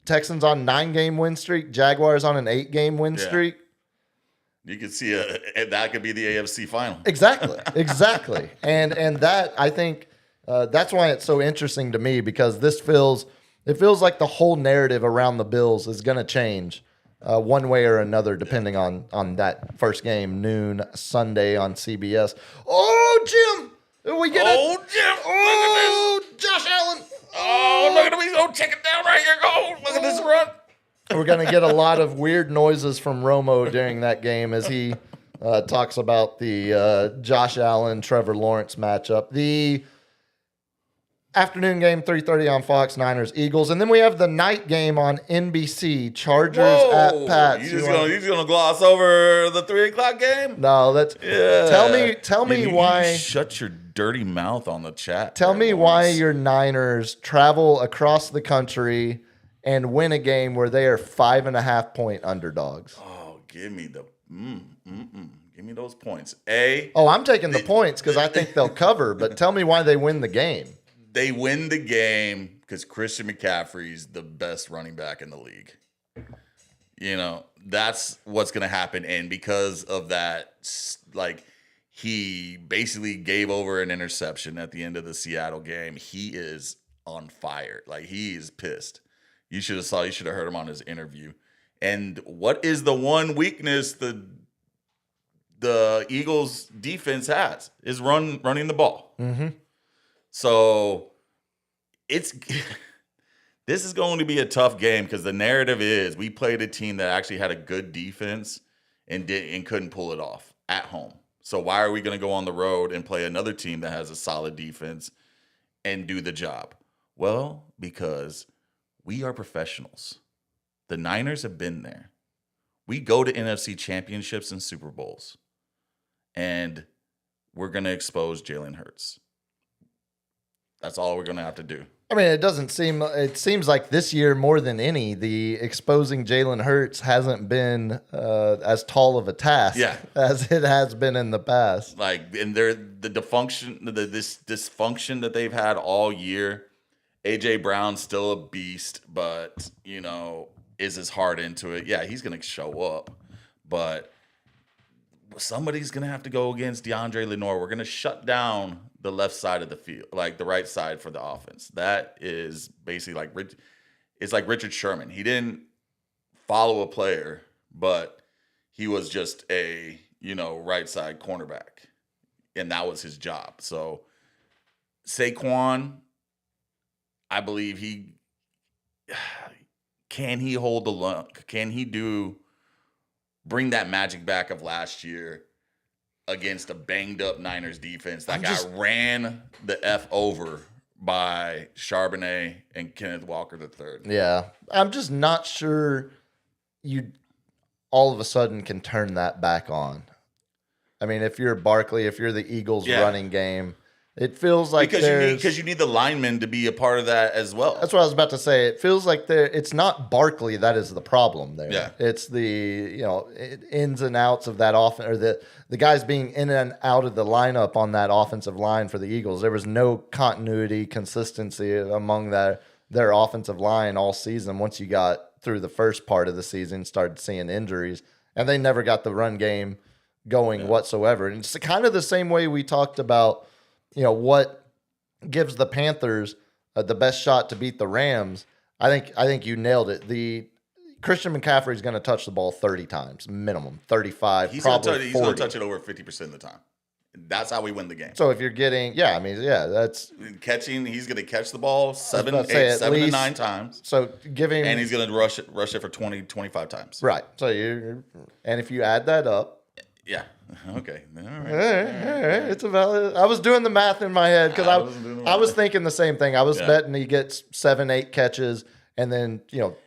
Texans on 9-game win streak, Jaguars on an 8-game win streak. You could see that could be the AFC final. Exactly. And that, I think, that's why it's so interesting to me, because it feels like the whole narrative around the Bills is going to change one way or another, depending on that first game, noon Sunday on CBS. Oh, Jim, we get it. Jim! Oh, Josh Allen. Oh, look at him! He's gonna check it down right here. Go! Look at this run. We're going to get a lot of weird noises from Romo during that game as he talks about the Josh Allen, Trevor Lawrence matchup. The afternoon game, 3:30 on Fox, Niners, Eagles. And then we have the night game on NBC, Chargers at Pats. You just gonna gloss over the 3 o'clock game? No, that's Tell me why. You shut your dirty mouth on the chat. Tell me why your Niners travel across the country and win a game where they are 5.5-point underdogs. Oh, give me the give me those points. I'm taking the points because I think they'll cover. But tell me why they win the game. They win the game because Christian McCaffrey's the best running back in the league. You know, that's what's going to happen. And because of that, like, he basically gave over an interception at the end of the Seattle game. He is on fire. Like, he is pissed. You should have heard him on his interview. And what is the one weakness the Eagles defense has is running the ball. Mm-hmm. So this is going to be a tough game because the narrative is we played a team that actually had a good defense and couldn't pull it off at home. So why are we going to go on the road and play another team that has a solid defense and do the job? Well, because we are professionals. The Niners have been there. We go to NFC championships and Super Bowls. And we're going to expose Jalen Hurts. That's all we're going to have to do. I mean, it seems like this year more than any, the exposing Jalen Hurts hasn't been as tall of a task as it has been in the past. Like, and this dysfunction that they've had all year. AJ Brown's still a beast, but, you know, is his heart into it? Yeah, he's going to show up, but somebody's going to have to go against DeAndre Lenore. We're going to shut down the left side of the field, like the right side for the offense. That is basically it's like Richard Sherman. He didn't follow a player, but he was just a, right side cornerback, and that was his job. So Saquon, I believe can he hold the luck? Can he bring that magic back of last year against a banged up Niners defense that got ran the F over by Charbonnet and Kenneth Walker III? Yeah. I'm just not sure you all of a sudden can turn that back on. I mean, if you're Barkley, if you're the Eagles running game, it feels like because you need the linemen to be a part of that as well. That's what I was about to say. It feels like it's not Barkley that is the problem there. Yeah. It's the ins and outs of that offense, or the guys being in and out of the lineup on that offensive line for the Eagles. There was no continuity, consistency among their offensive line all season. Once you got through the first part of the season, started seeing injuries, and they never got the run game going whatsoever. And it's kind of the same way we talked about. What gives the Panthers the best shot to beat the Rams? I think you nailed it. The Christian McCaffrey is going to touch the ball 30 times, minimum 35. He's going to touch it over 50% of the time. That's how we win the game. So if you're getting, that's catching. He's going to catch the ball 7 to 9 times. So giving, and he's going to rush it for 20, 25 times. Right. So and if you add that up. Yeah. Okay. All right. It's a valid. I was doing the math in my head because I was thinking the same thing. I was betting he gets 7-8 catches and then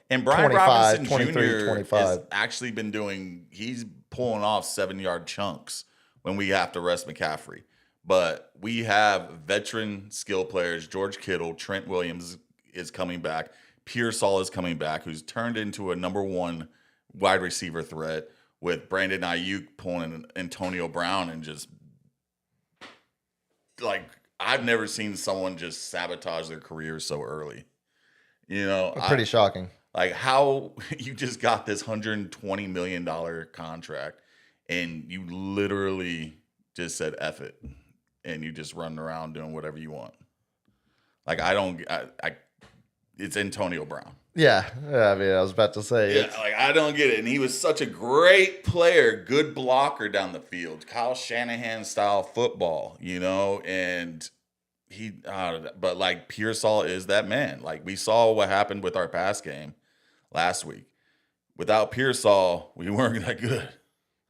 and Brian 25, Robinson 23, Jr. 25. has actually been he's pulling off 7-yard chunks when we have to rest McCaffrey. But we have veteran skill players. George Kittle, Trent Williams is coming back. Pearsall is coming back, who's turned into a number one wide receiver threat. with Brandon Ayuk pulling Antonio Brown and just like I've never seen someone just sabotage their career so early. You know, Pretty shocking. like how you just got this $120 million contract and you literally just said F it and you just run around doing whatever you want. Like it's Antonio Brown. Yeah, I mean, I was about to say. Yeah, like I don't get it. And he was such a great player, good blocker down the field, Kyle Shanahan style football, you know, and but like Pearsall is that man. Like we saw what happened with our pass game last week. Without Pearsall, we weren't that good.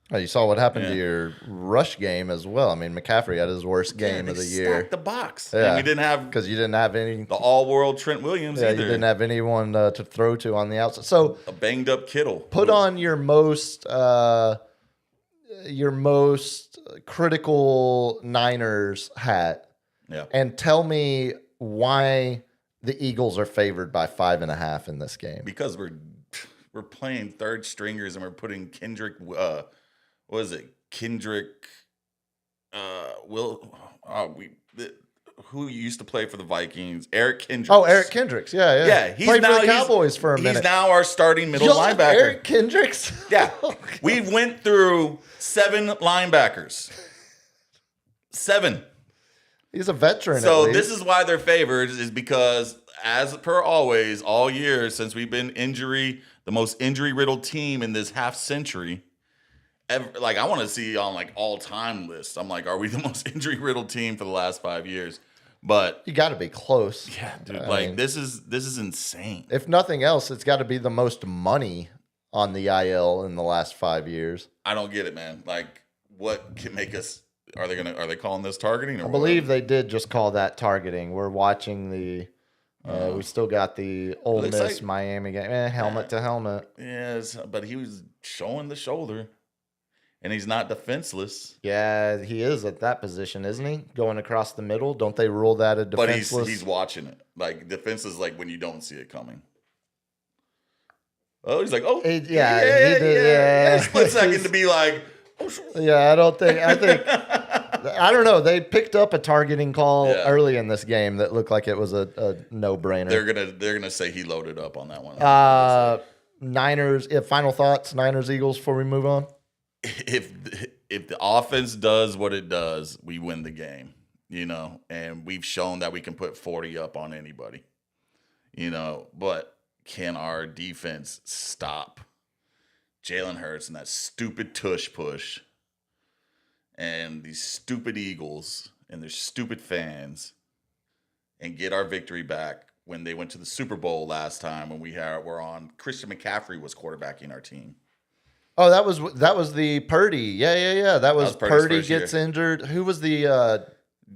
Oh, you saw what happened to your rush game as well. I mean, McCaffrey had his worst game of the year. Stacked the box. Yeah. And we didn't have Because you didn't have any. the all-world Trent Williams Yeah, either. you didn't have anyone to throw to on the outside. So a banged up Kittle. put on your most critical Niners hat Yeah. and tell me why the Eagles are favored by 5.5 in this game. Because we're playing third stringers and we're putting Kendrick what is it? Kendrick who used to play for the Vikings? Eric Kendricks. Oh, Eric Kendricks. Yeah. Yeah, he's played now for the Cowboys for a minute. He's now our starting middle Y'all have linebacker. Eric Kendricks? Yeah. Oh, We went through 7 linebackers. 7. He's a veteran. So at least. this is why they're favored, is because, as per always, all year since we've been the most injury-riddled team in this half century. Like I want to see on like all-time lists. I'm like, are we the most injury-riddled team for the last 5 years? But you got to be close. yeah, dude, I mean, this is insane. if nothing else, it's got to be the most money on the IL in the last 5 years. I don't get it, man. Like, what can make us? Are they calling this targeting? Or I believe they did just call that targeting. We're watching the. We still got the Ole Looks Miss like- Miami game. Helmet to helmet. Yes, but he was showing the shoulder, and he's not defenseless. Yeah, he is at that position, isn't he? Going across the middle. Don't they rule that a But defenseless? he's watching it. Like defense is like when you don't see it coming. Oh, he's like, oh, He did, yeah. Split second to be like, oh, sure. Yeah, I think I don't know. They picked up a targeting call Yeah. early in this game that looked like it was a no-brainer. They're gonna say he loaded up on that one. Niners, final thoughts, Niners Eagles before we move on. If the offense does what it does, we win the game. You know, and we've shown that we can put 40 up on anybody. You know, but can our defense stop Jalen Hurts and that stupid tush push and these stupid Eagles and their stupid fans and get our victory back when they went to the Super Bowl last time when were on Christian McCaffrey was quarterbacking our team. Oh, that was the Purdy. Yeah. That was Purdy's Purdy first gets year. injured. Who was the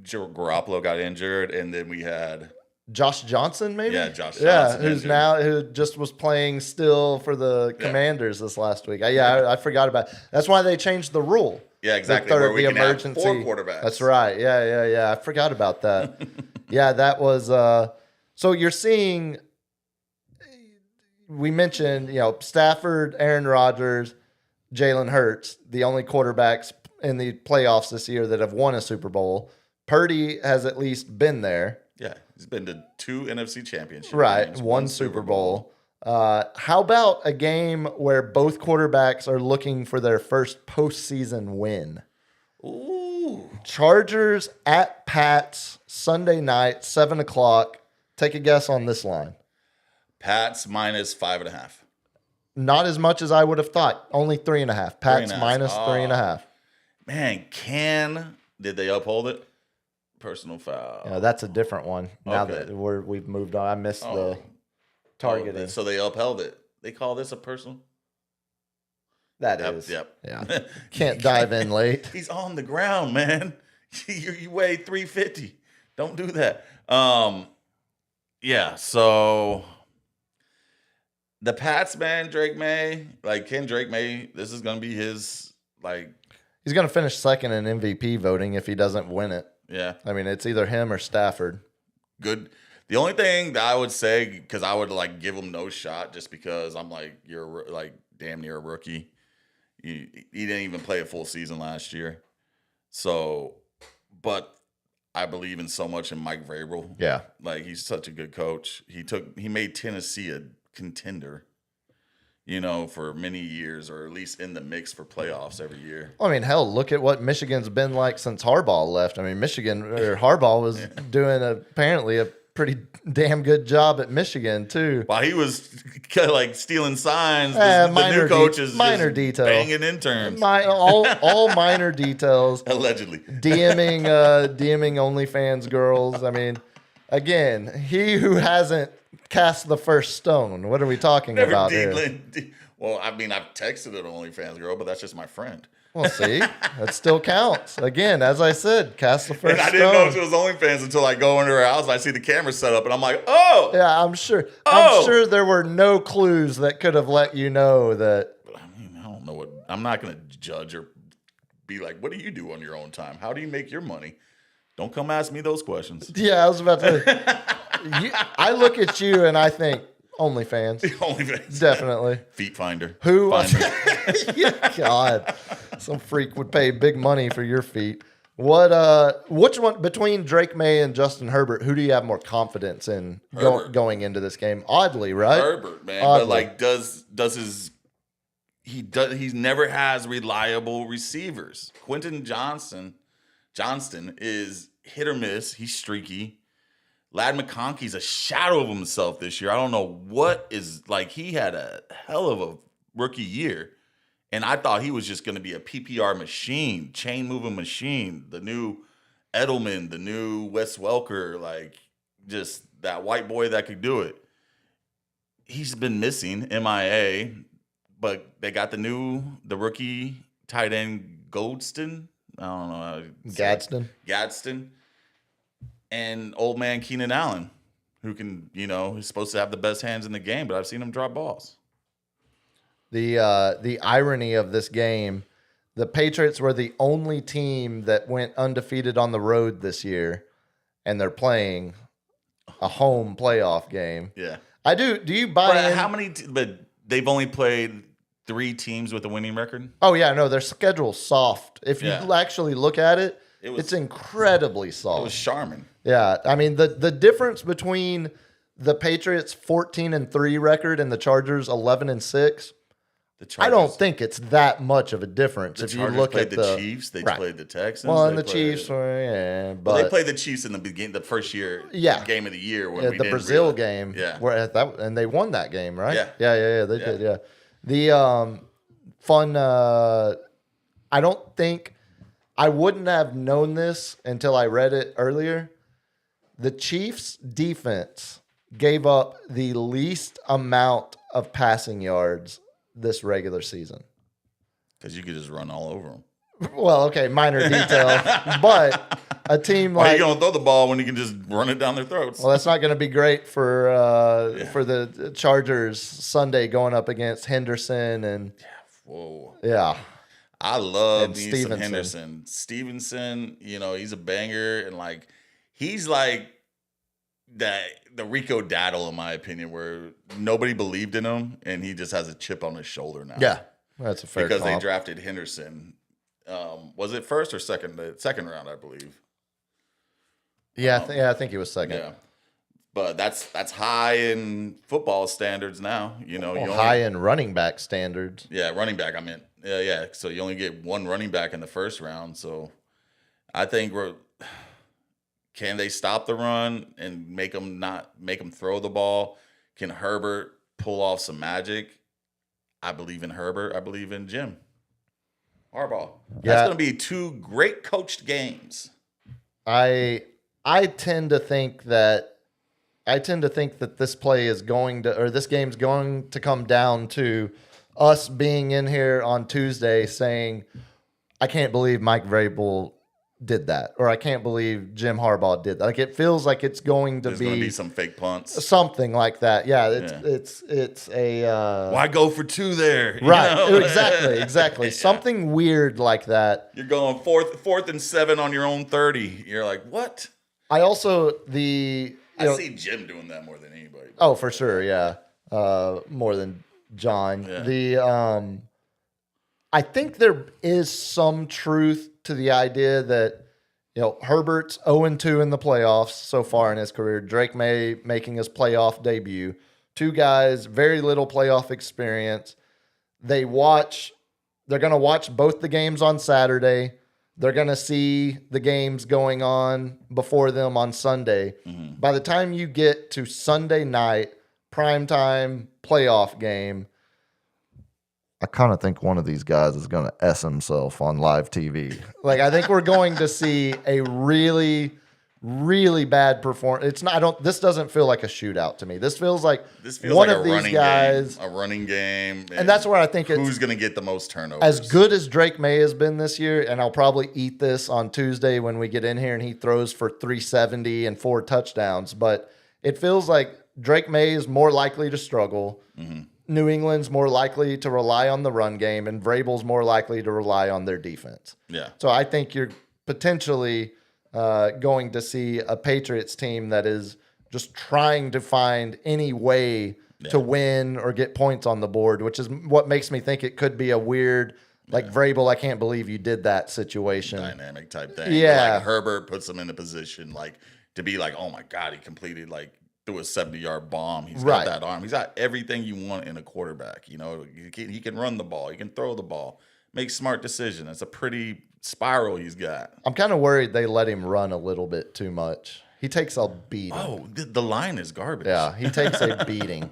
Garoppolo got injured, and then we had Josh Johnson, maybe? Yeah, Josh Yeah, Johnson who's injured. now who just was playing still for the Commanders this last week. I forgot about it. That's why they changed the rule. Yeah, exactly. The Where we can have emergency 4 quarterbacks. That's right. Yeah. I forgot about that. Yeah, that was so you're seeing we mentioned, Stafford, Aaron Rodgers, Jalen Hurts, the only quarterbacks in the playoffs this year that have won a Super Bowl. Purdy has at least been there. Yeah, he's been to 2 NFC championship Right, games, one Super Bowl. How about a game where both quarterbacks are looking for their first postseason win? Ooh. Chargers at Pats, Sunday night, 7 o'clock. Take a guess on this line. Pats minus 5.5. Not as much as I would have thought. Only 3.5. Pats 3.5. minus Oh. 3.5. Man, did they uphold it? Personal foul. Yeah, that's a different one. Now Okay. that we've moved on, I missed the Oh, targeting. so they upheld it. They call this a personal? That Yep, is. yep. Yeah. Can't dive in late. He's on the ground, man. You weigh 350. Don't do that. Yeah, so the Pats, man, Drake May, Ken Drake May, this is gonna be his He's going to finish second in MVP voting if he doesn't win it. yeah, I mean, it's either him or Stafford. good. The only thing that I would say, because I would give him no shot, just because I'm you're damn near a rookie. He didn't even play a full season last year. So, but I believe in so much in Mike Vrabel. Yeah. Like, he's such a good coach. He made Tennessee a contender, for many years, or at least in the mix for playoffs every year. I mean, hell, look at what Michigan's been like since Harbaugh left. I mean, Harbaugh was doing apparently a pretty damn good job at Michigan too. While he was like stealing signs, Eh, the new coach is minor just detail. banging interns. All minor details. Allegedly. DMing OnlyFans girls. I mean, again, he who hasn't cast the first stone. What are we talking about here? Well, I mean, I've texted an OnlyFans girl, but that's just my friend. Well, see, that still counts. Again, as I said, cast the first And I stone. didn't know she was OnlyFans until I go into her house and I see the camera set up, and I'm like, oh. Yeah, I'm sure. Oh! I'm sure there were no clues that could have let you know that. But I mean, I don't know what. I'm not going to judge or be like, what do you do on your own time? How do you make your money? Don't come ask me those questions. Yeah, I was about to. I look at you and I think OnlyFans. OnlyFans. Definitely. Feet finder. Who? Find me. Yeah, God, some freak would pay big money for your feet. Which one between Drake May and Justin Herbert? Who do you have more confidence in Herbert. going into this game? Oddly, right? Herbert, man. Oddly. But like, he never has reliable receivers. Quentin Johnston is hit or miss. He's streaky. Lad McConkey's a shadow of himself this year. I don't know what is like. He had a hell of a rookie year, and I thought he was just going to be a PPR machine, chain moving machine. The new Edelman, the new Wes Welker, like just that white boy that could do it. He's been missing, MIA, but they got the rookie tight end Goldston. I don't know how to say it. Gadsden. And old man Keenan Allen, who can, he's supposed to have the best hands in the game, but I've seen him drop balls. The irony of this game, the Patriots were the only team that went undefeated on the road this year, and they're playing a home playoff game. Yeah. I do. Do you buy in? How many? But they've only played 3 teams with a winning record. Oh yeah, no, their schedule's soft. If you Yeah. actually look at it, it's incredibly soft. It was Charmin. Yeah, I mean the difference between the Patriots 14-3 record and the Chargers 11-6. I don't think it's that much of a difference The if you Chargers look played at the Chiefs. They played the Texans. Well, and they the Chiefs were but Well, they played the Chiefs in the beginning, the first year, game of the year when we the didn't Brazil realize. game. Yeah. And they won that game, right? Yeah. They did. Yeah, the fun. I don't think I wouldn't have known this until I read it earlier. The Chiefs' defense gave up the least amount of passing yards this regular season. Because you could just run all over them. Well, okay, minor detail, but a team Why are like you going to throw the ball when you can just run it down their throats? well, that's not going to be great for the Chargers Sunday going up against Henderson and Whoa. yeah. I love And me some Stevenson. Henderson. Stevenson, he's a banger, and like he's like the Rico Daddle, in my opinion, where nobody believed in him, and he just has a chip on his shoulder now. Yeah, that's a fair because they comp. drafted Henderson. Was it first or second? The second round, I believe. Yeah, I think he was second. Yeah, but that's high in football standards now. Well, high in running back standards. Yeah, running back. I meant yeah. So you only get one running back in the first round. So I think can they stop the run and make them throw the ball? Can Herbert pull off some magic? I believe in Herbert. I believe in Jim Harbaugh. That's going to be 2 great coached games. I tend to think that this play is going to, or this game's going to come down to us being in here on Tuesday saying, I can't believe Mike Vrabel did that, or I can't believe Jim Harbaugh did that. Like it feels like it's going to There's going to be some fake punts. something like that. Yeah, it's a Why go for 2 there? right. Exactly. Yeah. Something weird like that. You're going fourth and 7 on your own 30. You're like, what? I also I see Jim doing that more than anybody. Oh, for sure, yeah. More than John. Yeah. I think there is some truth to the idea that, Herbert's 0-2 in the playoffs so far in his career. Drake May making his playoff debut. Two guys, very little playoff experience. They're going to watch both the games on Saturday. They're going to see the games going on before them on Sunday. Mm-hmm. By the time you get to Sunday night, primetime playoff game, I kind of think one of these guys is going to S himself on live TV. Like, I think we're going to see a really, really bad performance. This doesn't feel like a shootout to me. This feels like one like of these guys. a running game. And that's where I think who's going to get the most turnovers. As good as Drake May has been this year, and I'll probably eat this on Tuesday when we get in here and he throws for 370 and 4 touchdowns. But it feels like Drake May is more likely to struggle. Mm-hmm. New England's more likely to rely on the run game, and Vrabel's more likely to rely on their defense. Yeah. So I think you're potentially going to see a Patriots team that is just trying to find any way to win or get points on the board, which is what makes me think it could be a weird, like Vrabel, I can't believe you did that situation. Dynamic type thing. Yeah. Like Herbert puts him in a position to be like, oh my God, he completed through a 70-yard bomb. He's got that arm. He's got everything you want in a quarterback. He can run the ball. He can throw the ball. Make smart decisions. It's a pretty spiral he's got. I'm kind of worried they let him run a little bit too much. He takes a beating. Oh, the line is garbage. Yeah, he takes a beating.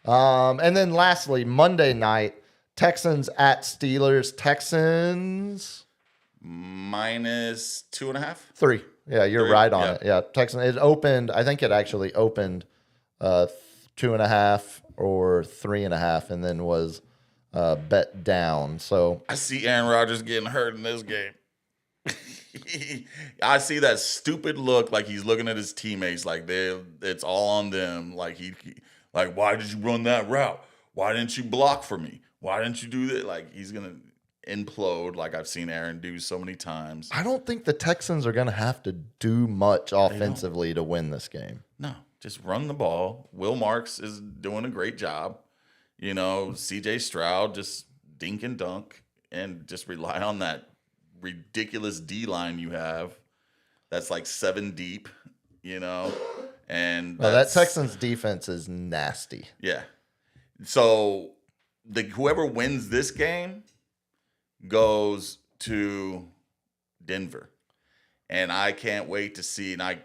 And then lastly, Monday night, Texans at Steelers. Texans minus 2.5. 3. Yeah, you're 3, right on yeah. it. Yeah, Texans. It opened. I think it actually opened 2.5 or 3.5, and then was bet down. So I see Aaron Rodgers getting hurt in this game. I see that stupid look, like he's looking at his teammates, like it's all on them. Like like, why did you run that route? Why didn't you block for me? Why didn't you do that? Like, he's gonna implode, like I've seen Aaron do so many times. I don't think the Texans are going to have to do much offensively to win this game. No, just run the ball. Will Marks is doing a great job. CJ Stroud just dink and dunk, and just rely on that ridiculous D line you have. That's like 7 deep, and that Texans defense is nasty. Yeah. So whoever wins this game goes to Denver. And I can't wait to see, and I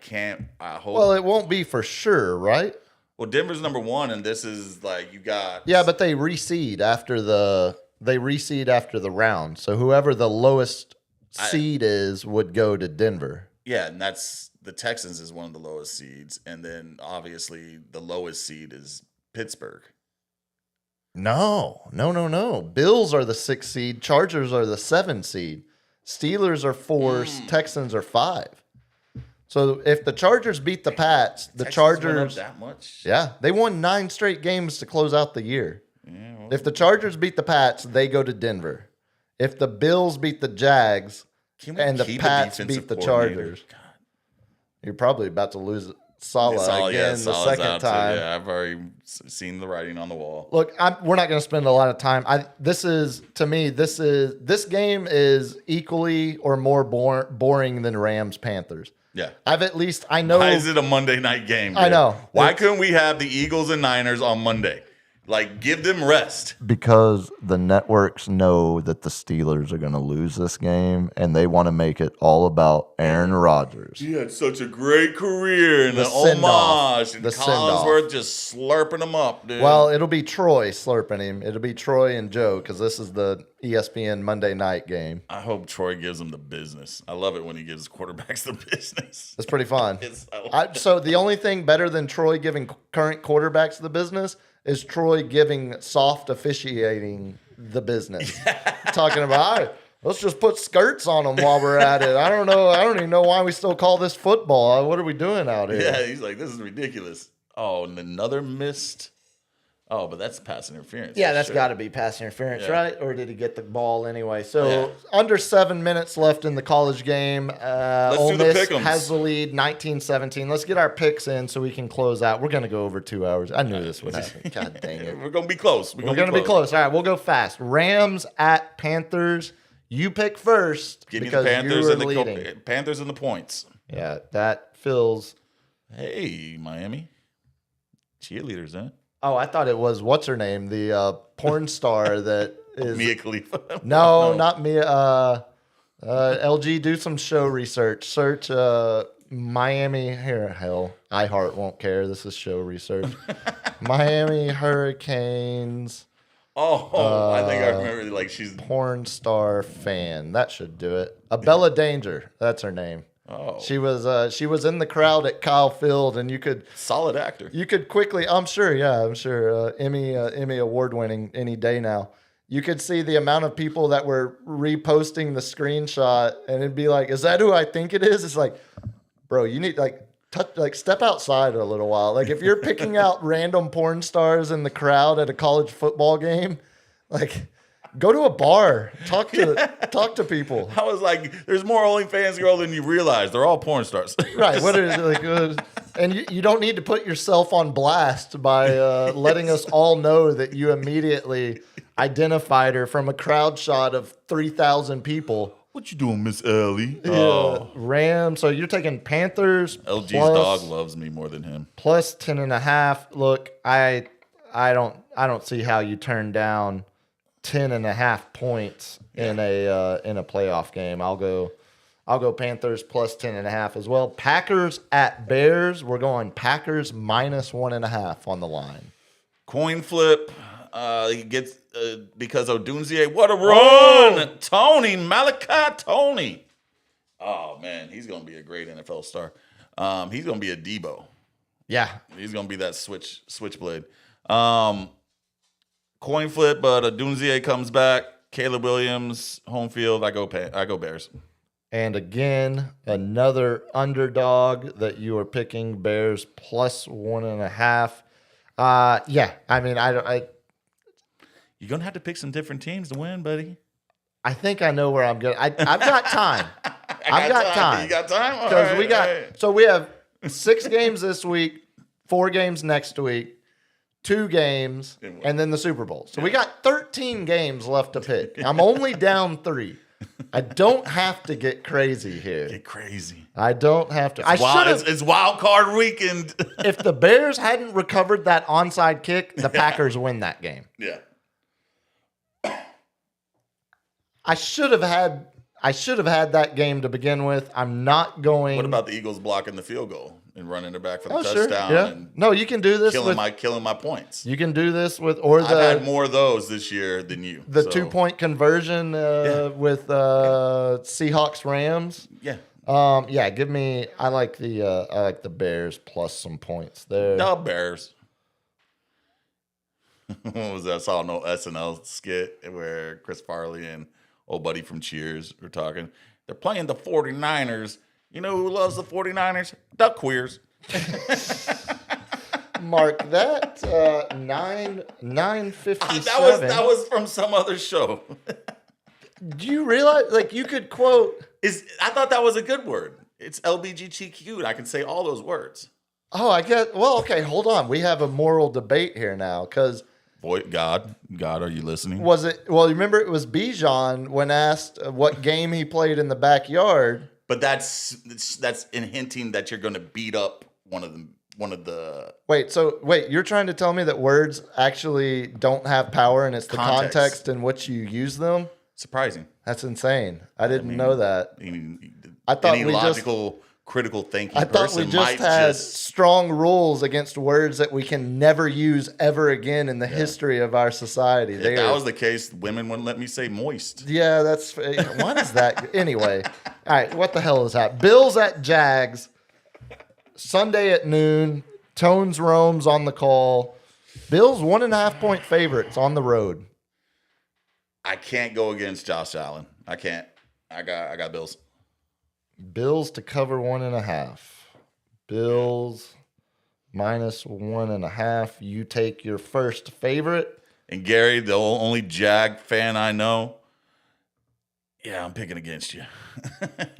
hope. Well, it won't be for sure, right? Well, Denver's number 1, and this is like you got. Yeah, but they reseed after the round. So whoever the lowest seed is would go to Denver. Yeah, and that's the Texans is one of the lowest seeds, and then obviously the lowest seed is Pittsburgh. No. Bills are the 6th seed. Chargers are the 7th seed. Steelers are 4. Texans are 5. So if the Chargers beat the Pats, the Texans Chargers went up that much. Yeah, they won 9 straight games to close out the year. Yeah, well, if the Chargers beat the Pats, they go to Denver. If the Bills beat the Jags and the Pats beat the Chargers, you're probably about to lose Saleh again the second time. Yeah, I've already seen the writing on the wall. Look, we're not going to spend a lot of time. This game is equally or more boring than Rams Panthers. Yeah. I know. Why is it a Monday night game? Dude? I know. Why couldn't we have the Eagles and Niners on Monday? Like, give them rest. Because the networks know that the Steelers are going to lose this game, and they want to make it all about Aaron Rodgers. He had such a great career and an homage, and Collinsworth just slurping him up, dude. Well, it'll be Troy slurping him. It'll be Troy and Joe, because this is the ESPN Monday night game. I hope Troy gives him the business. I love it when he gives quarterbacks the business. It's pretty fun. So the only thing better than Troy giving current quarterbacks the business is Troy giving soft officiating the business. Talking about, let's just put skirts on them while we're at it. I don't know. I don't even know why we still call this football. What are we doing out here? Yeah, he's like, this is ridiculous. Oh, and another missed Oh, but that's pass interference. Yeah, for that's sure. got to be pass interference, Yeah. right? Or did he get the ball anyway? So Yeah. under 7 minutes left in the college game. Ole do the Miss pick'ems. has the lead 19-17. Let's get our picks in so we can close out. We're going to go over 2 hours. I knew this would happen. God dang it. We're gonna be close. We're going to be close. All right, we'll go fast. Rams at Panthers. You pick first Give me because the Panthers you are and leading. Panthers and the points. Yeah, that feels... Hey, Miami. Cheerleaders, huh? Oh, I thought it was, what's her name? The porn star that is... Mia Khalifa. No, not me. LG, do some show research. Search Miami. Here, hell, iHeart won't care. This is show research. Miami Hurricanes Oh, I think I remember. Like she's. porn star fan. That should do it. Bella Danger. That's her name. Oh, She was in the crowd at Kyle Field, and you could solid actor. quickly. I'm sure. Emmy award winning any day now. You could see the amount of people that were reposting the screenshot, and it'd be like, "Is that who I think it is?" It's like, bro, you need step outside a little while. Like if you're picking out random porn stars in the crowd at a college football game, like go to a bar, talk to people. I was like, "There's more OnlyFans girl than you realize. They're all porn stars." Right. What is like? And you don't need to put yourself on blast by letting us all know that you immediately identified her from a crowd shot of 3,000 people. What you doing, Miss Ellie? Oh, Rams. So you're taking Panthers. LG's plus, dog loves me more than him. plus 10.5. Look, I don't see how you turn down 10.5 points in a playoff game. I'll go Panthers plus 10.5 as well. Packers at Bears. We're going Packers minus 1.5 on the line. Coin flip. He gets because Odunze. What a run, Tony Malachi Tony. Oh man, he's gonna be a great NFL star. He's gonna be a Debo. Yeah. He's gonna be that switchblade. Coin flip, but Odunze comes back. Caleb Williams, home field. I go Bears. And again, another underdog that you are picking, Bears plus 1.5. Yeah, I mean, You're gonna have to pick some different teams to win, buddy. I think I know where I'm going. I've got time. I've got time. You got time? All Because right, we have 6 games this week, 4 games next week, 2 games, and then the Super Bowl. So we got 13 games left to pick. I'm only down 3. I don't have to get crazy here. Get crazy. I don't have to. I should have. It's wild card weekend. If the Bears hadn't recovered that onside kick, the Packers win that game. Yeah. I should have had that game to begin with. I'm not going. What about the Eagles blocking the field goal and running it back for the Sure. touchdown Yeah. and No, you can do this killing with my points? You can do this with or I've had the more of those this year than you. the so, 2-point conversion with Seahawks Rams. Yeah. Yeah, give me. I like the Bears plus some points there. The Bears. What was that? I saw no SNL skit where Chris Farley and old buddy from Cheers were talking. They're playing the 49ers. You know who loves the 49ers? Duck queers. Mark that 9:57. That was from some other show. Do you realize you could quote? I thought that was a good word. It's LBGTQ. I can say all those words. Oh, I get. Well, okay, hold on. We have a moral debate here now because. Boy, God, are you listening? Was it? Well, remember it was Bijan when asked what game he played in the backyard. But that's in hinting that you're going to beat up one of the. Wait, you're trying to tell me that words actually don't have power, and it's the context in which you use them? Surprising. That's insane. I didn't know that. I thought any we logical, critical thinking I thought person we just might had just. strong rules against words that we can never use ever again in the history of our society. If that was the case, women wouldn't let me say moist. Yeah, that's why is that anyway? All right, what the hell is that? Bills at Jags, Sunday at noon. Tones Rome's on the call. Bills 1.5-point favorites on the road. I can't go against Josh Allen. I can't. I got Bills. Bills to cover 1.5. Bills -1.5. You take your first favorite. And Gary, the only Jag fan I know, yeah, I'm picking against you.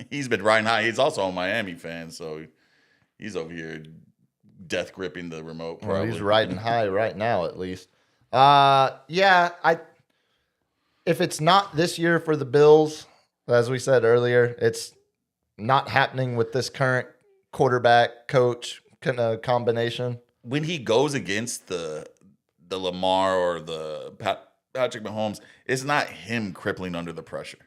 He's been riding high. He's also a Miami fan, so he's over here death gripping the remote. Well, Probably. he's riding high right now, at least. If it's not this year for the Bills, as we said earlier, it's not happening with this current quarterback coach combination. When he goes against the Lamar or the Patrick Mahomes, it's not him crippling under the pressure.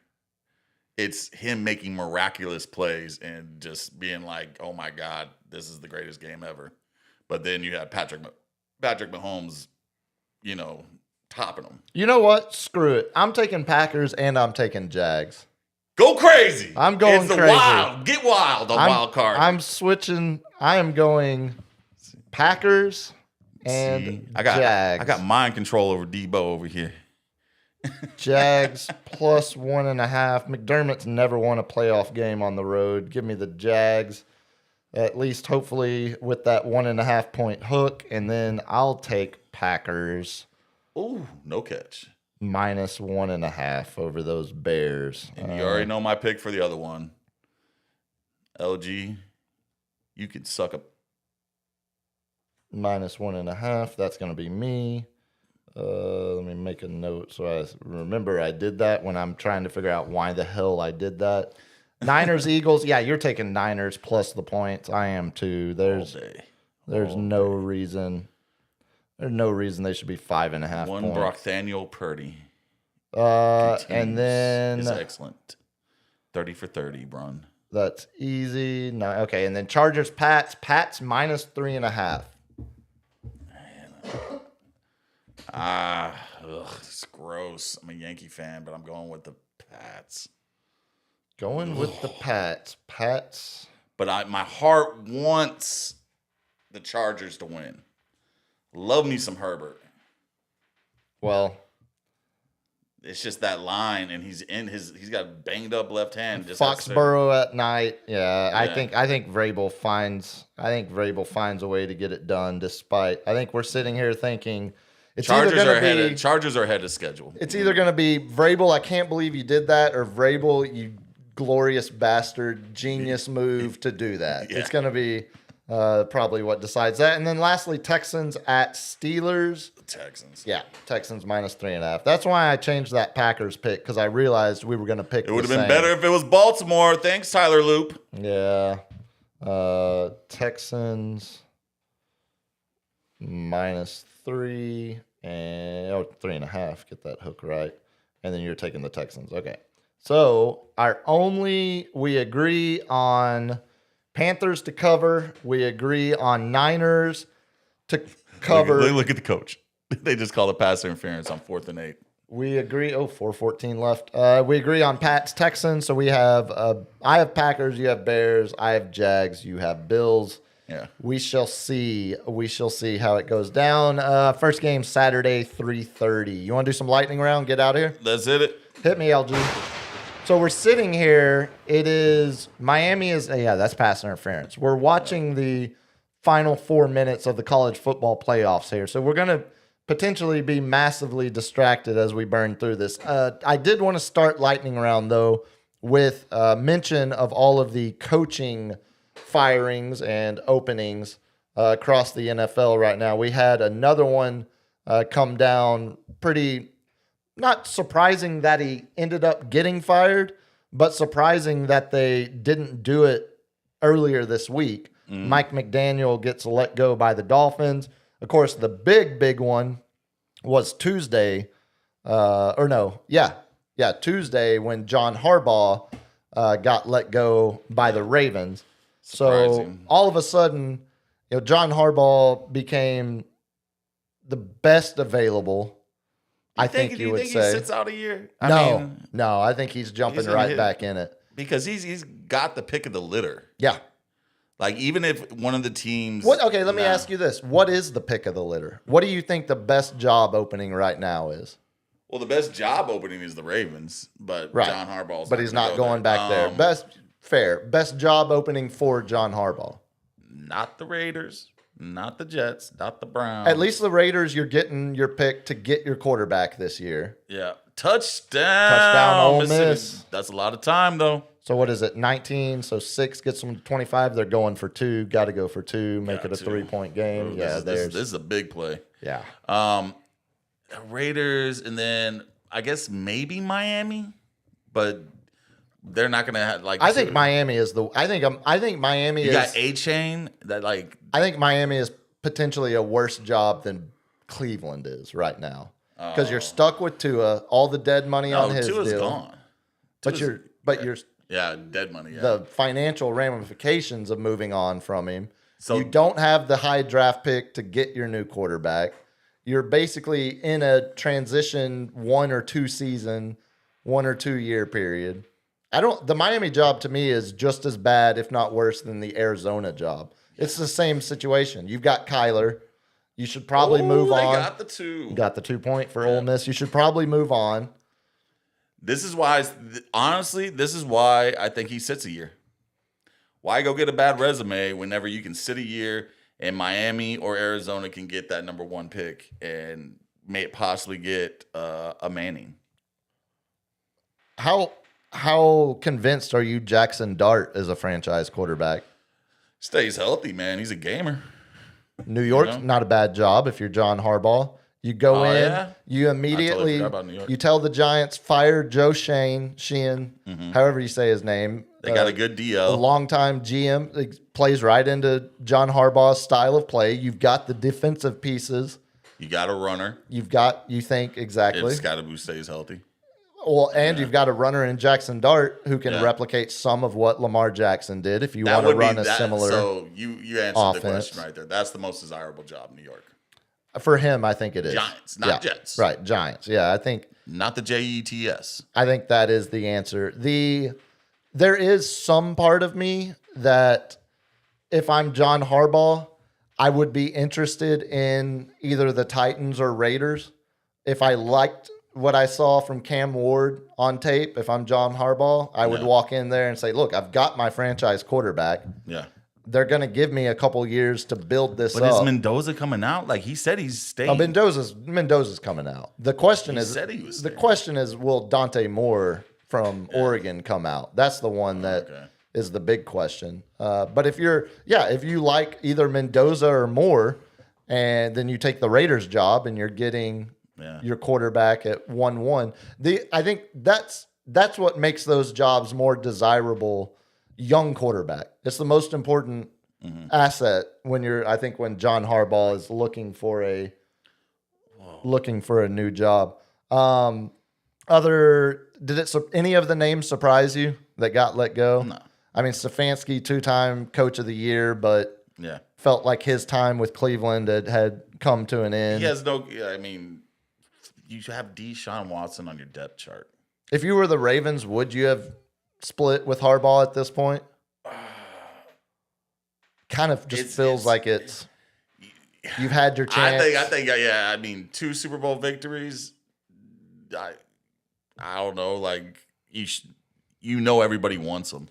It's him making miraculous plays and just being like, "Oh my God, this is the greatest game ever." But then you have Patrick Mahomes, topping him. You know what? Screw it. I'm taking Packers and I'm taking Jags. Go crazy! I'm going it's the crazy. Wild. Get wild on wild card. I'm switching. I am going Packers and See, Jags. I got mind control over Debo over here. Jags +1.5. McDermott's never won a playoff game on the road. Give me the Jags, at least hopefully with that 1.5 point hook. And then I'll take Packers Ooh, no catch. -1.5 over those Bears. And you already know my pick for the other one. LG, you could suck up. -1.5. That's going to be me. Let me make a note so I remember I did that when I'm trying to figure out why the hell I did that. Niners, Eagles. Yeah, you're taking Niners plus the points. I am too. There's no reason. There's no reason they should be 5.5 One points. Brockthaniel Purdy. And Continues. then Is excellent. 30 for 30, Brun. that's easy. No, okay, and then Chargers, Pats. Pats -3.5. It's gross. I'm a Yankee fan, but I'm going with the Pats. Going with the Pats. Pats. But my heart wants the Chargers to win. Love me some Herbert. Well, It's just that line, and he's got a banged up left hand. Just Foxborough at night. Yeah, Yeah. I think Vrabel finds a way to get it done. Despite I think we're sitting here thinking it's Chargers either are going to be Chargers are ahead of schedule. it's either going to be Vrabel. I can't believe you did that, or Vrabel, you glorious bastard, genius move to do that. Yeah. It's going to be probably what decides that. And then lastly, Texans at Steelers. The Texans. Yeah, Texans -3.5. That's why I changed that Packers pick, because I realized we were going to pick. It would have been better if it was Baltimore. Thanks, Tyler Loop. Yeah. Texans -3 and 3.5. Get that hook right. And then you're taking the Texans. Okay. So we agree on Panthers to cover. We agree on Niners to cover. Look at the coach. They just called a pass interference on 4th and 8. We agree. 4:14 left. We agree on Pats, Texans. So we have, I have Packers, you have Bears, I have Jags, you have Bills. Yeah. We shall see. We shall see how it goes down. First game Saturday, 3:30. You want to do some lightning round? Get out of here. That's it. Hit me, LG. So we're sitting here. It is Miami is that's pass interference. We're watching the final 4 minutes of the college football playoffs here. So we're gonna potentially be massively distracted as we burn through this. I did want to start lightning round though with mention of all of the coaching firings and openings across the NFL right now. We had another one come down pretty. Not surprising that he ended up getting fired, but surprising that they didn't do it earlier this week. Mike McDaniel gets let go by the Dolphins. Of course, the big one was Tuesday. Tuesday when John Harbaugh got let go by the Ravens. So Surprising. all of a sudden, John Harbaugh became the best available. I think you would he say. sits out a year? No, I think he's jumping He's gonna right hit. back in it. Because he's got the pick of the litter. Yeah. Like, even if one of the teams. Okay, let me ask you this. What is the pick of the litter? What do you think the best job opening right now is? Well, the best job opening is the Ravens, but Right. John Harbaugh's But he's gonna not go going back there. Best job opening for John Harbaugh. Not the Raiders, Not the Jets, not the Browns. At least the Raiders, you're getting your pick to get your quarterback this year. Yeah. Touchdown. Touchdown, Ole Mississippi. Miss. That's a lot of time, though. So what is it? 19. So 6 gets them to 25. They're going for 2. Got to go for 2. Make it a 3-point game. Ooh, Yeah, this is a big play. Yeah. Raiders, and then I guess maybe Miami, but they're not gonna have like. I think Miami is the. I think Miami You is. got A-Chain that like. I think Miami is potentially a worse job than Cleveland is right now because you're stuck with Tua, all the dead money on his Tua's deal. gone. But you're Yeah, dead money. Yeah. the financial ramifications of moving on from him. So- you don't have the high draft pick to get your new quarterback. You're basically in a transition 1 or 2 season, 1 or 2 year period. The Miami job to me is just as bad, if not worse, than the Arizona job. It's the same situation. You've got Kyler. You should probably move They on. got the 2. Got the 2 point for Ole Miss. You should probably move on. This is why, honestly, this is why I think he sits a year. Why go get a bad resume whenever you can sit a year and Miami or Arizona can get that number 1 pick and may possibly get a Manning? How convinced are you Jackson Dart is a franchise quarterback? Stays healthy, man. He's a gamer. New York's not a bad job if you're John Harbaugh. You go in, yeah? you immediately forgot about New York. you tell the Giants fire Joe Sheehan, however you say his name. They got a good A DL. longtime GM. It plays right into John Harbaugh's style of play. You've got the defensive pieces. You got a runner. You think exactly. If Scottaboo stays healthy. Well, and you've got a runner in Jackson Dart who can Yeah. replicate some of what Lamar Jackson did if you That want to would run be a that. similar. So you answered offense. the question right there. That's the most desirable job in New York. For him, I think it is. Giants, not Jets. Right, Giants. Yeah, I think Not the Jets. that is the answer. There is some part of me that if I'm John Harbaugh, I would be interested in either the Titans or Raiders. If I liked what I saw from Cam Ward on tape, if I'm John Harbaugh, I would Yeah. walk in there and say, look, I've got my franchise quarterback. Yeah. They're going to give me a couple years to build this But up. is Mendoza coming out? Like he said he's staying. Oh, Mendoza's coming out. The question He is, said he was the staying. question is, will Dante Moore from Oregon come out? That's the one that is okay. the big question. But if you like either Mendoza or Moore, and then you take the Raiders job and you're getting your quarterback at 1-1, I think that's what makes those jobs more desirable. Young quarterback. It's the most important asset when John Harbaugh is looking for a new job. Any of the names surprise you that got let go? No. I mean, Stefanski, 2-time coach of the year, but Yeah. felt like his time with Cleveland had come to an end. He has no. I mean, you have Deshaun Watson on your depth chart. If you were the Ravens, would you have split with Harbaugh at this point? Kind of just feels like you've had your chance. I think. Yeah. I mean, 2 Super Bowl victories. I don't know. Like everybody wants them.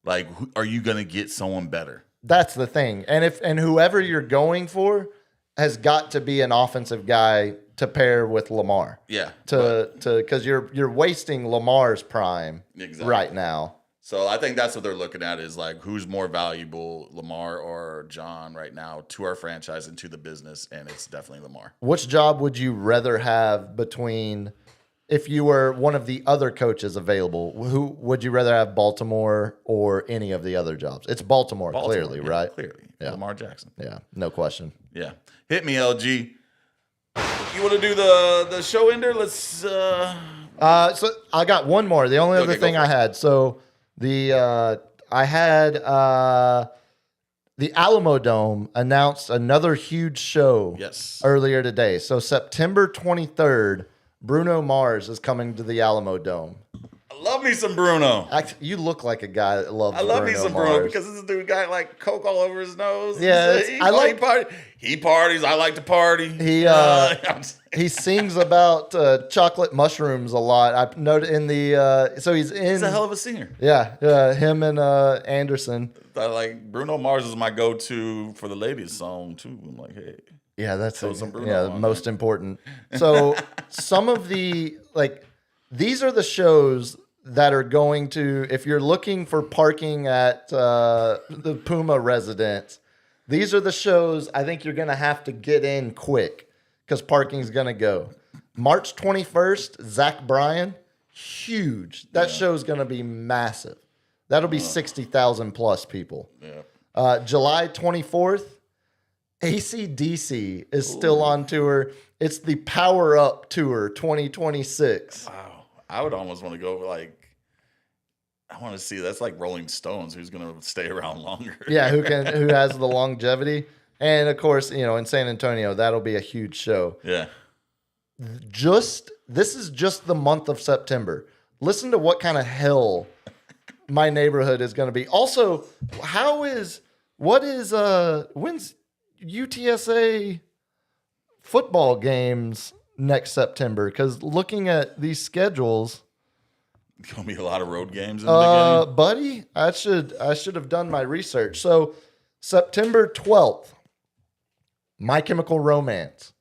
Like, are you gonna get someone better? That's the thing. And whoever you're going for has got to be an offensive guy to pair with Lamar. Yeah. Because you're wasting Lamar's prime Exactly. right now. So I think that's what they're looking at is like who's more valuable, Lamar or John right now to our franchise and to the business, and it's definitely Lamar. Which job would you rather have between if you were one of the other coaches available? Who would you rather have, Baltimore or any of the other jobs? It's Baltimore clearly, yeah, right? Clearly. Yeah. Lamar Jackson. Yeah, no question. Yeah. Hit me, LG. You want to do the show ender? Let's So I got one more. The only other Okay, go thing for I it. had. So I had the Alamo Dome announced another huge show Yes. earlier today. So September 23rd, Bruno Mars is coming to the Alamo Dome. I love love me some Bruno. You look like a guy that loves. I love me Bruno some Mars. Bruno because this dude got like coke all over his nose. Yeah, He parties. I like to party. He sings about chocolate mushrooms a lot. I noted in the so he's He's a hell of a singer. Yeah, him and Anderson. I like Bruno Mars is my go-to for the ladies song too. I'm like, hey, Yeah, that's some Bruno on most important. So some of the these are the shows that are going to, if you're looking for parking at the Puma residence, these are the shows I think you're going to have to get in quick because parking's going to go. March 21st, Zach Bryan, huge. That show's going to be massive. That'll be 60,000 plus people. yeah. July 24th, AC/DC is still on tour. It's the Power Up Tour 2026. Wow. I would almost want to go like. I want to see. That's like Rolling Stones. Who's gonna stay around longer? Yeah, who has the longevity. And of course, in San Antonio, that'll be a huge show. Yeah. This is just the month of September. Listen to what kind of hell my neighborhood is going to be. Also, when's UTSA football games next September? Because looking at these schedules, Gonna be a lot of road games in the beginning. buddy, I should have done my research. So September 12th, My Chemical Romance,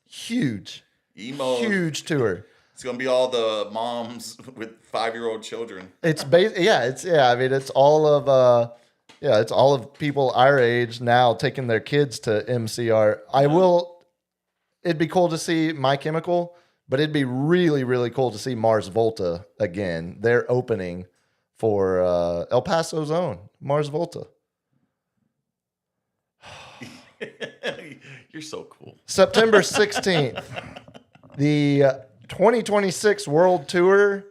huge tour. It's gonna be all the moms with 5-year-old children. It's it's all of it's all of people our age now taking their kids to MCR. It'd be cool to see My Chemical, but it'd be really, really cool to see Mars Volta again. They're opening for El Paso's own Mars Volta. You're so cool. September 16th, the 2026 World Tour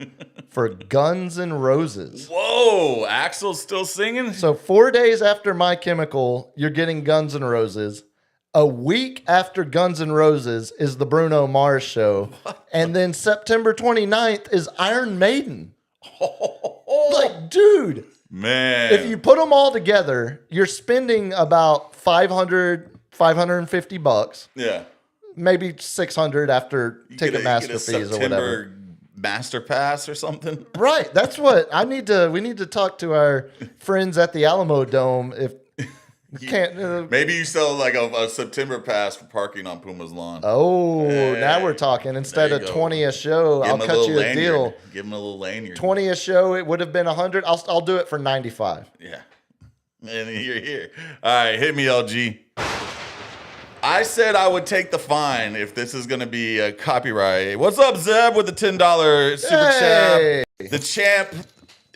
for Guns N' Roses. Whoa, Axel's still singing? So 4 days after My Chemical, you're getting Guns N' Roses. A week after Guns N' Roses is the Bruno Mars show. And then September 29th is Iron Maiden. Like, dude, Man. if you put them all together, you're spending about $550, Yeah. maybe 600 after You get Ticketmaster a fees or September whatever. Master Pass or something. Right. That's what we need to talk to our friends at the Alamo Dome. If can't, Maybe you sell like a September pass for parking on Puma's lawn. now we're talking. Instead There of you go. 20 a show, Give I'll him cut little you a lanyard. deal. Give him a little lanyard. 20 a show, it would have been 100. I'll do it for 95. Yeah. And you're here. All right, hit me, LG. I said I would take the fine if this is going to be a copyright. What's up, Zeb, with the $10 super Hey! chat? The champ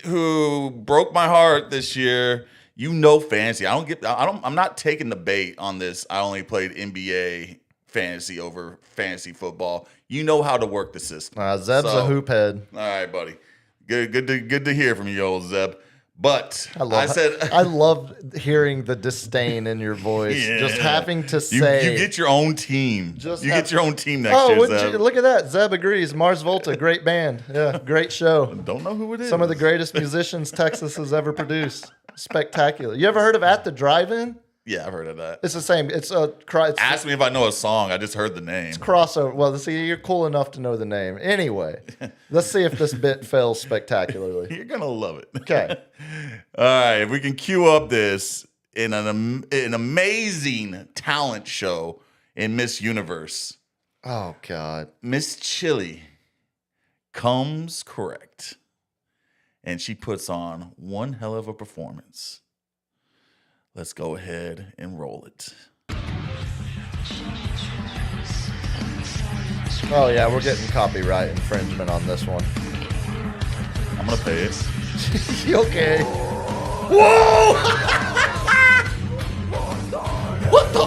who broke my heart this year. Fantasy. I'm not taking the bait on this. I only played NBA fantasy over fantasy football. You know how to work the system. Zeb's a hoop head. All right, buddy. Good to hear from you, old Zeb. But I love hearing the disdain in your voice. Yeah. Just having to you say. get your own team. Get your own team next year, Zeb. Look at that. Zeb agrees. Mars Volta, great band. Yeah, great show. Don't know who it is. Some of the greatest musicians Texas has ever produced. Spectacular. You ever heard of At the Drive-In? Yeah, I've heard of that. It's the same. It's Ask me if I know a song. I just heard the name. crossover. Well, see, you're cool enough to know the name. Anyway, let's see if this bit fails spectacularly. You're gonna love it. Okay. All right, if we can cue up this in an amazing talent show in Miss Universe, Oh, God. Miss Chili comes correct, and she puts on one hell of a performance. Let's go ahead and roll it. Oh, yeah, we're getting copyright infringement on this one. I'm gonna pay it. Okay. Whoa! What the?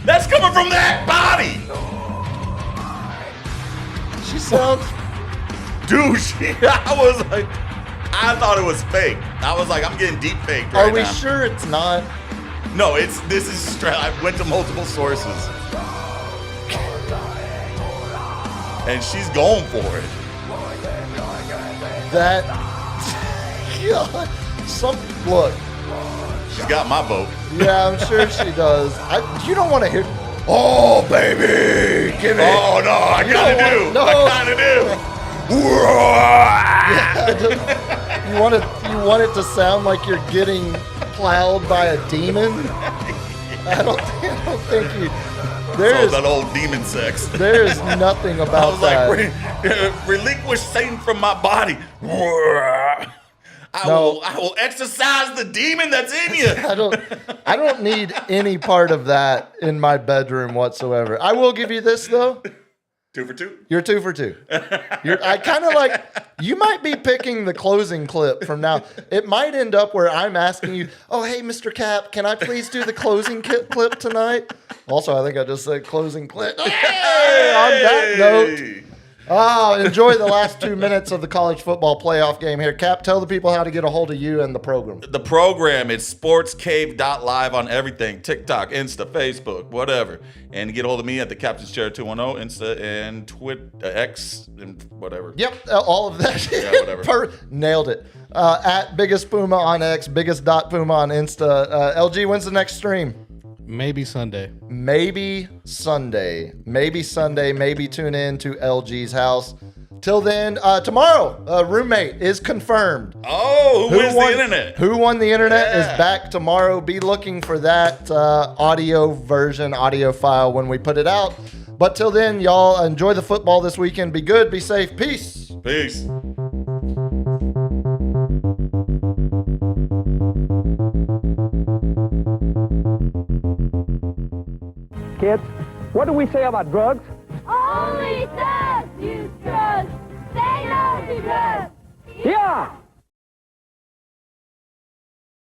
That's coming from that body, She sounds. dude. I thought it was fake. I was like, I'm getting deep fake right Are we now. sure it's not? No, this is straight. I went to multiple sources. and she's going for it. That God, look. She's got my vote. Yeah, I'm sure she does. You don't want to hear. Oh, baby, give me. Oh no, I kind of do. No. I kind of do. You want it to sound like you're getting plowed by a demon. I don't think you. So that old demon sex. There is nothing I about was that. like, relinquish Satan from my body. I will exorcise the demon that's in you. I don't need any part of that in my bedroom whatsoever. I will give you this though. 2 for 2. You're 2 for 2. I kind of like, you might be picking the closing clip from now. It might end up where I'm asking you, oh, hey, Mr. Cap, can I please do the closing clip tonight? Also, I think I just said closing clip. Hey, on that note, enjoy the last 2 minutes of the college football playoff game here. Cap, tell the people how to get a hold of you and the program. The program is sportscave.live on everything. TikTok, Insta, Facebook, whatever. And get a hold of me at the Captain's Chair 210, Insta and Twitter, X, and whatever. Yep, all of that. Yeah, whatever. Nailed it. At Biggest Puma on X, Biggest.Puma on Insta. LG, when's the next stream? Maybe Sunday. Maybe Sunday. Maybe tune in to LG's house. Till then, tomorrow, roommate is confirmed. Oh, who wins won the internet? Who won the internet Yeah. is back tomorrow. Be looking for that audio file when we put it out. But till then, y'all enjoy the football this weekend. Be good, be safe. Peace. Peace. Kids, what do we say about drugs? Only thugs use drugs. Say no to drugs. Yeah!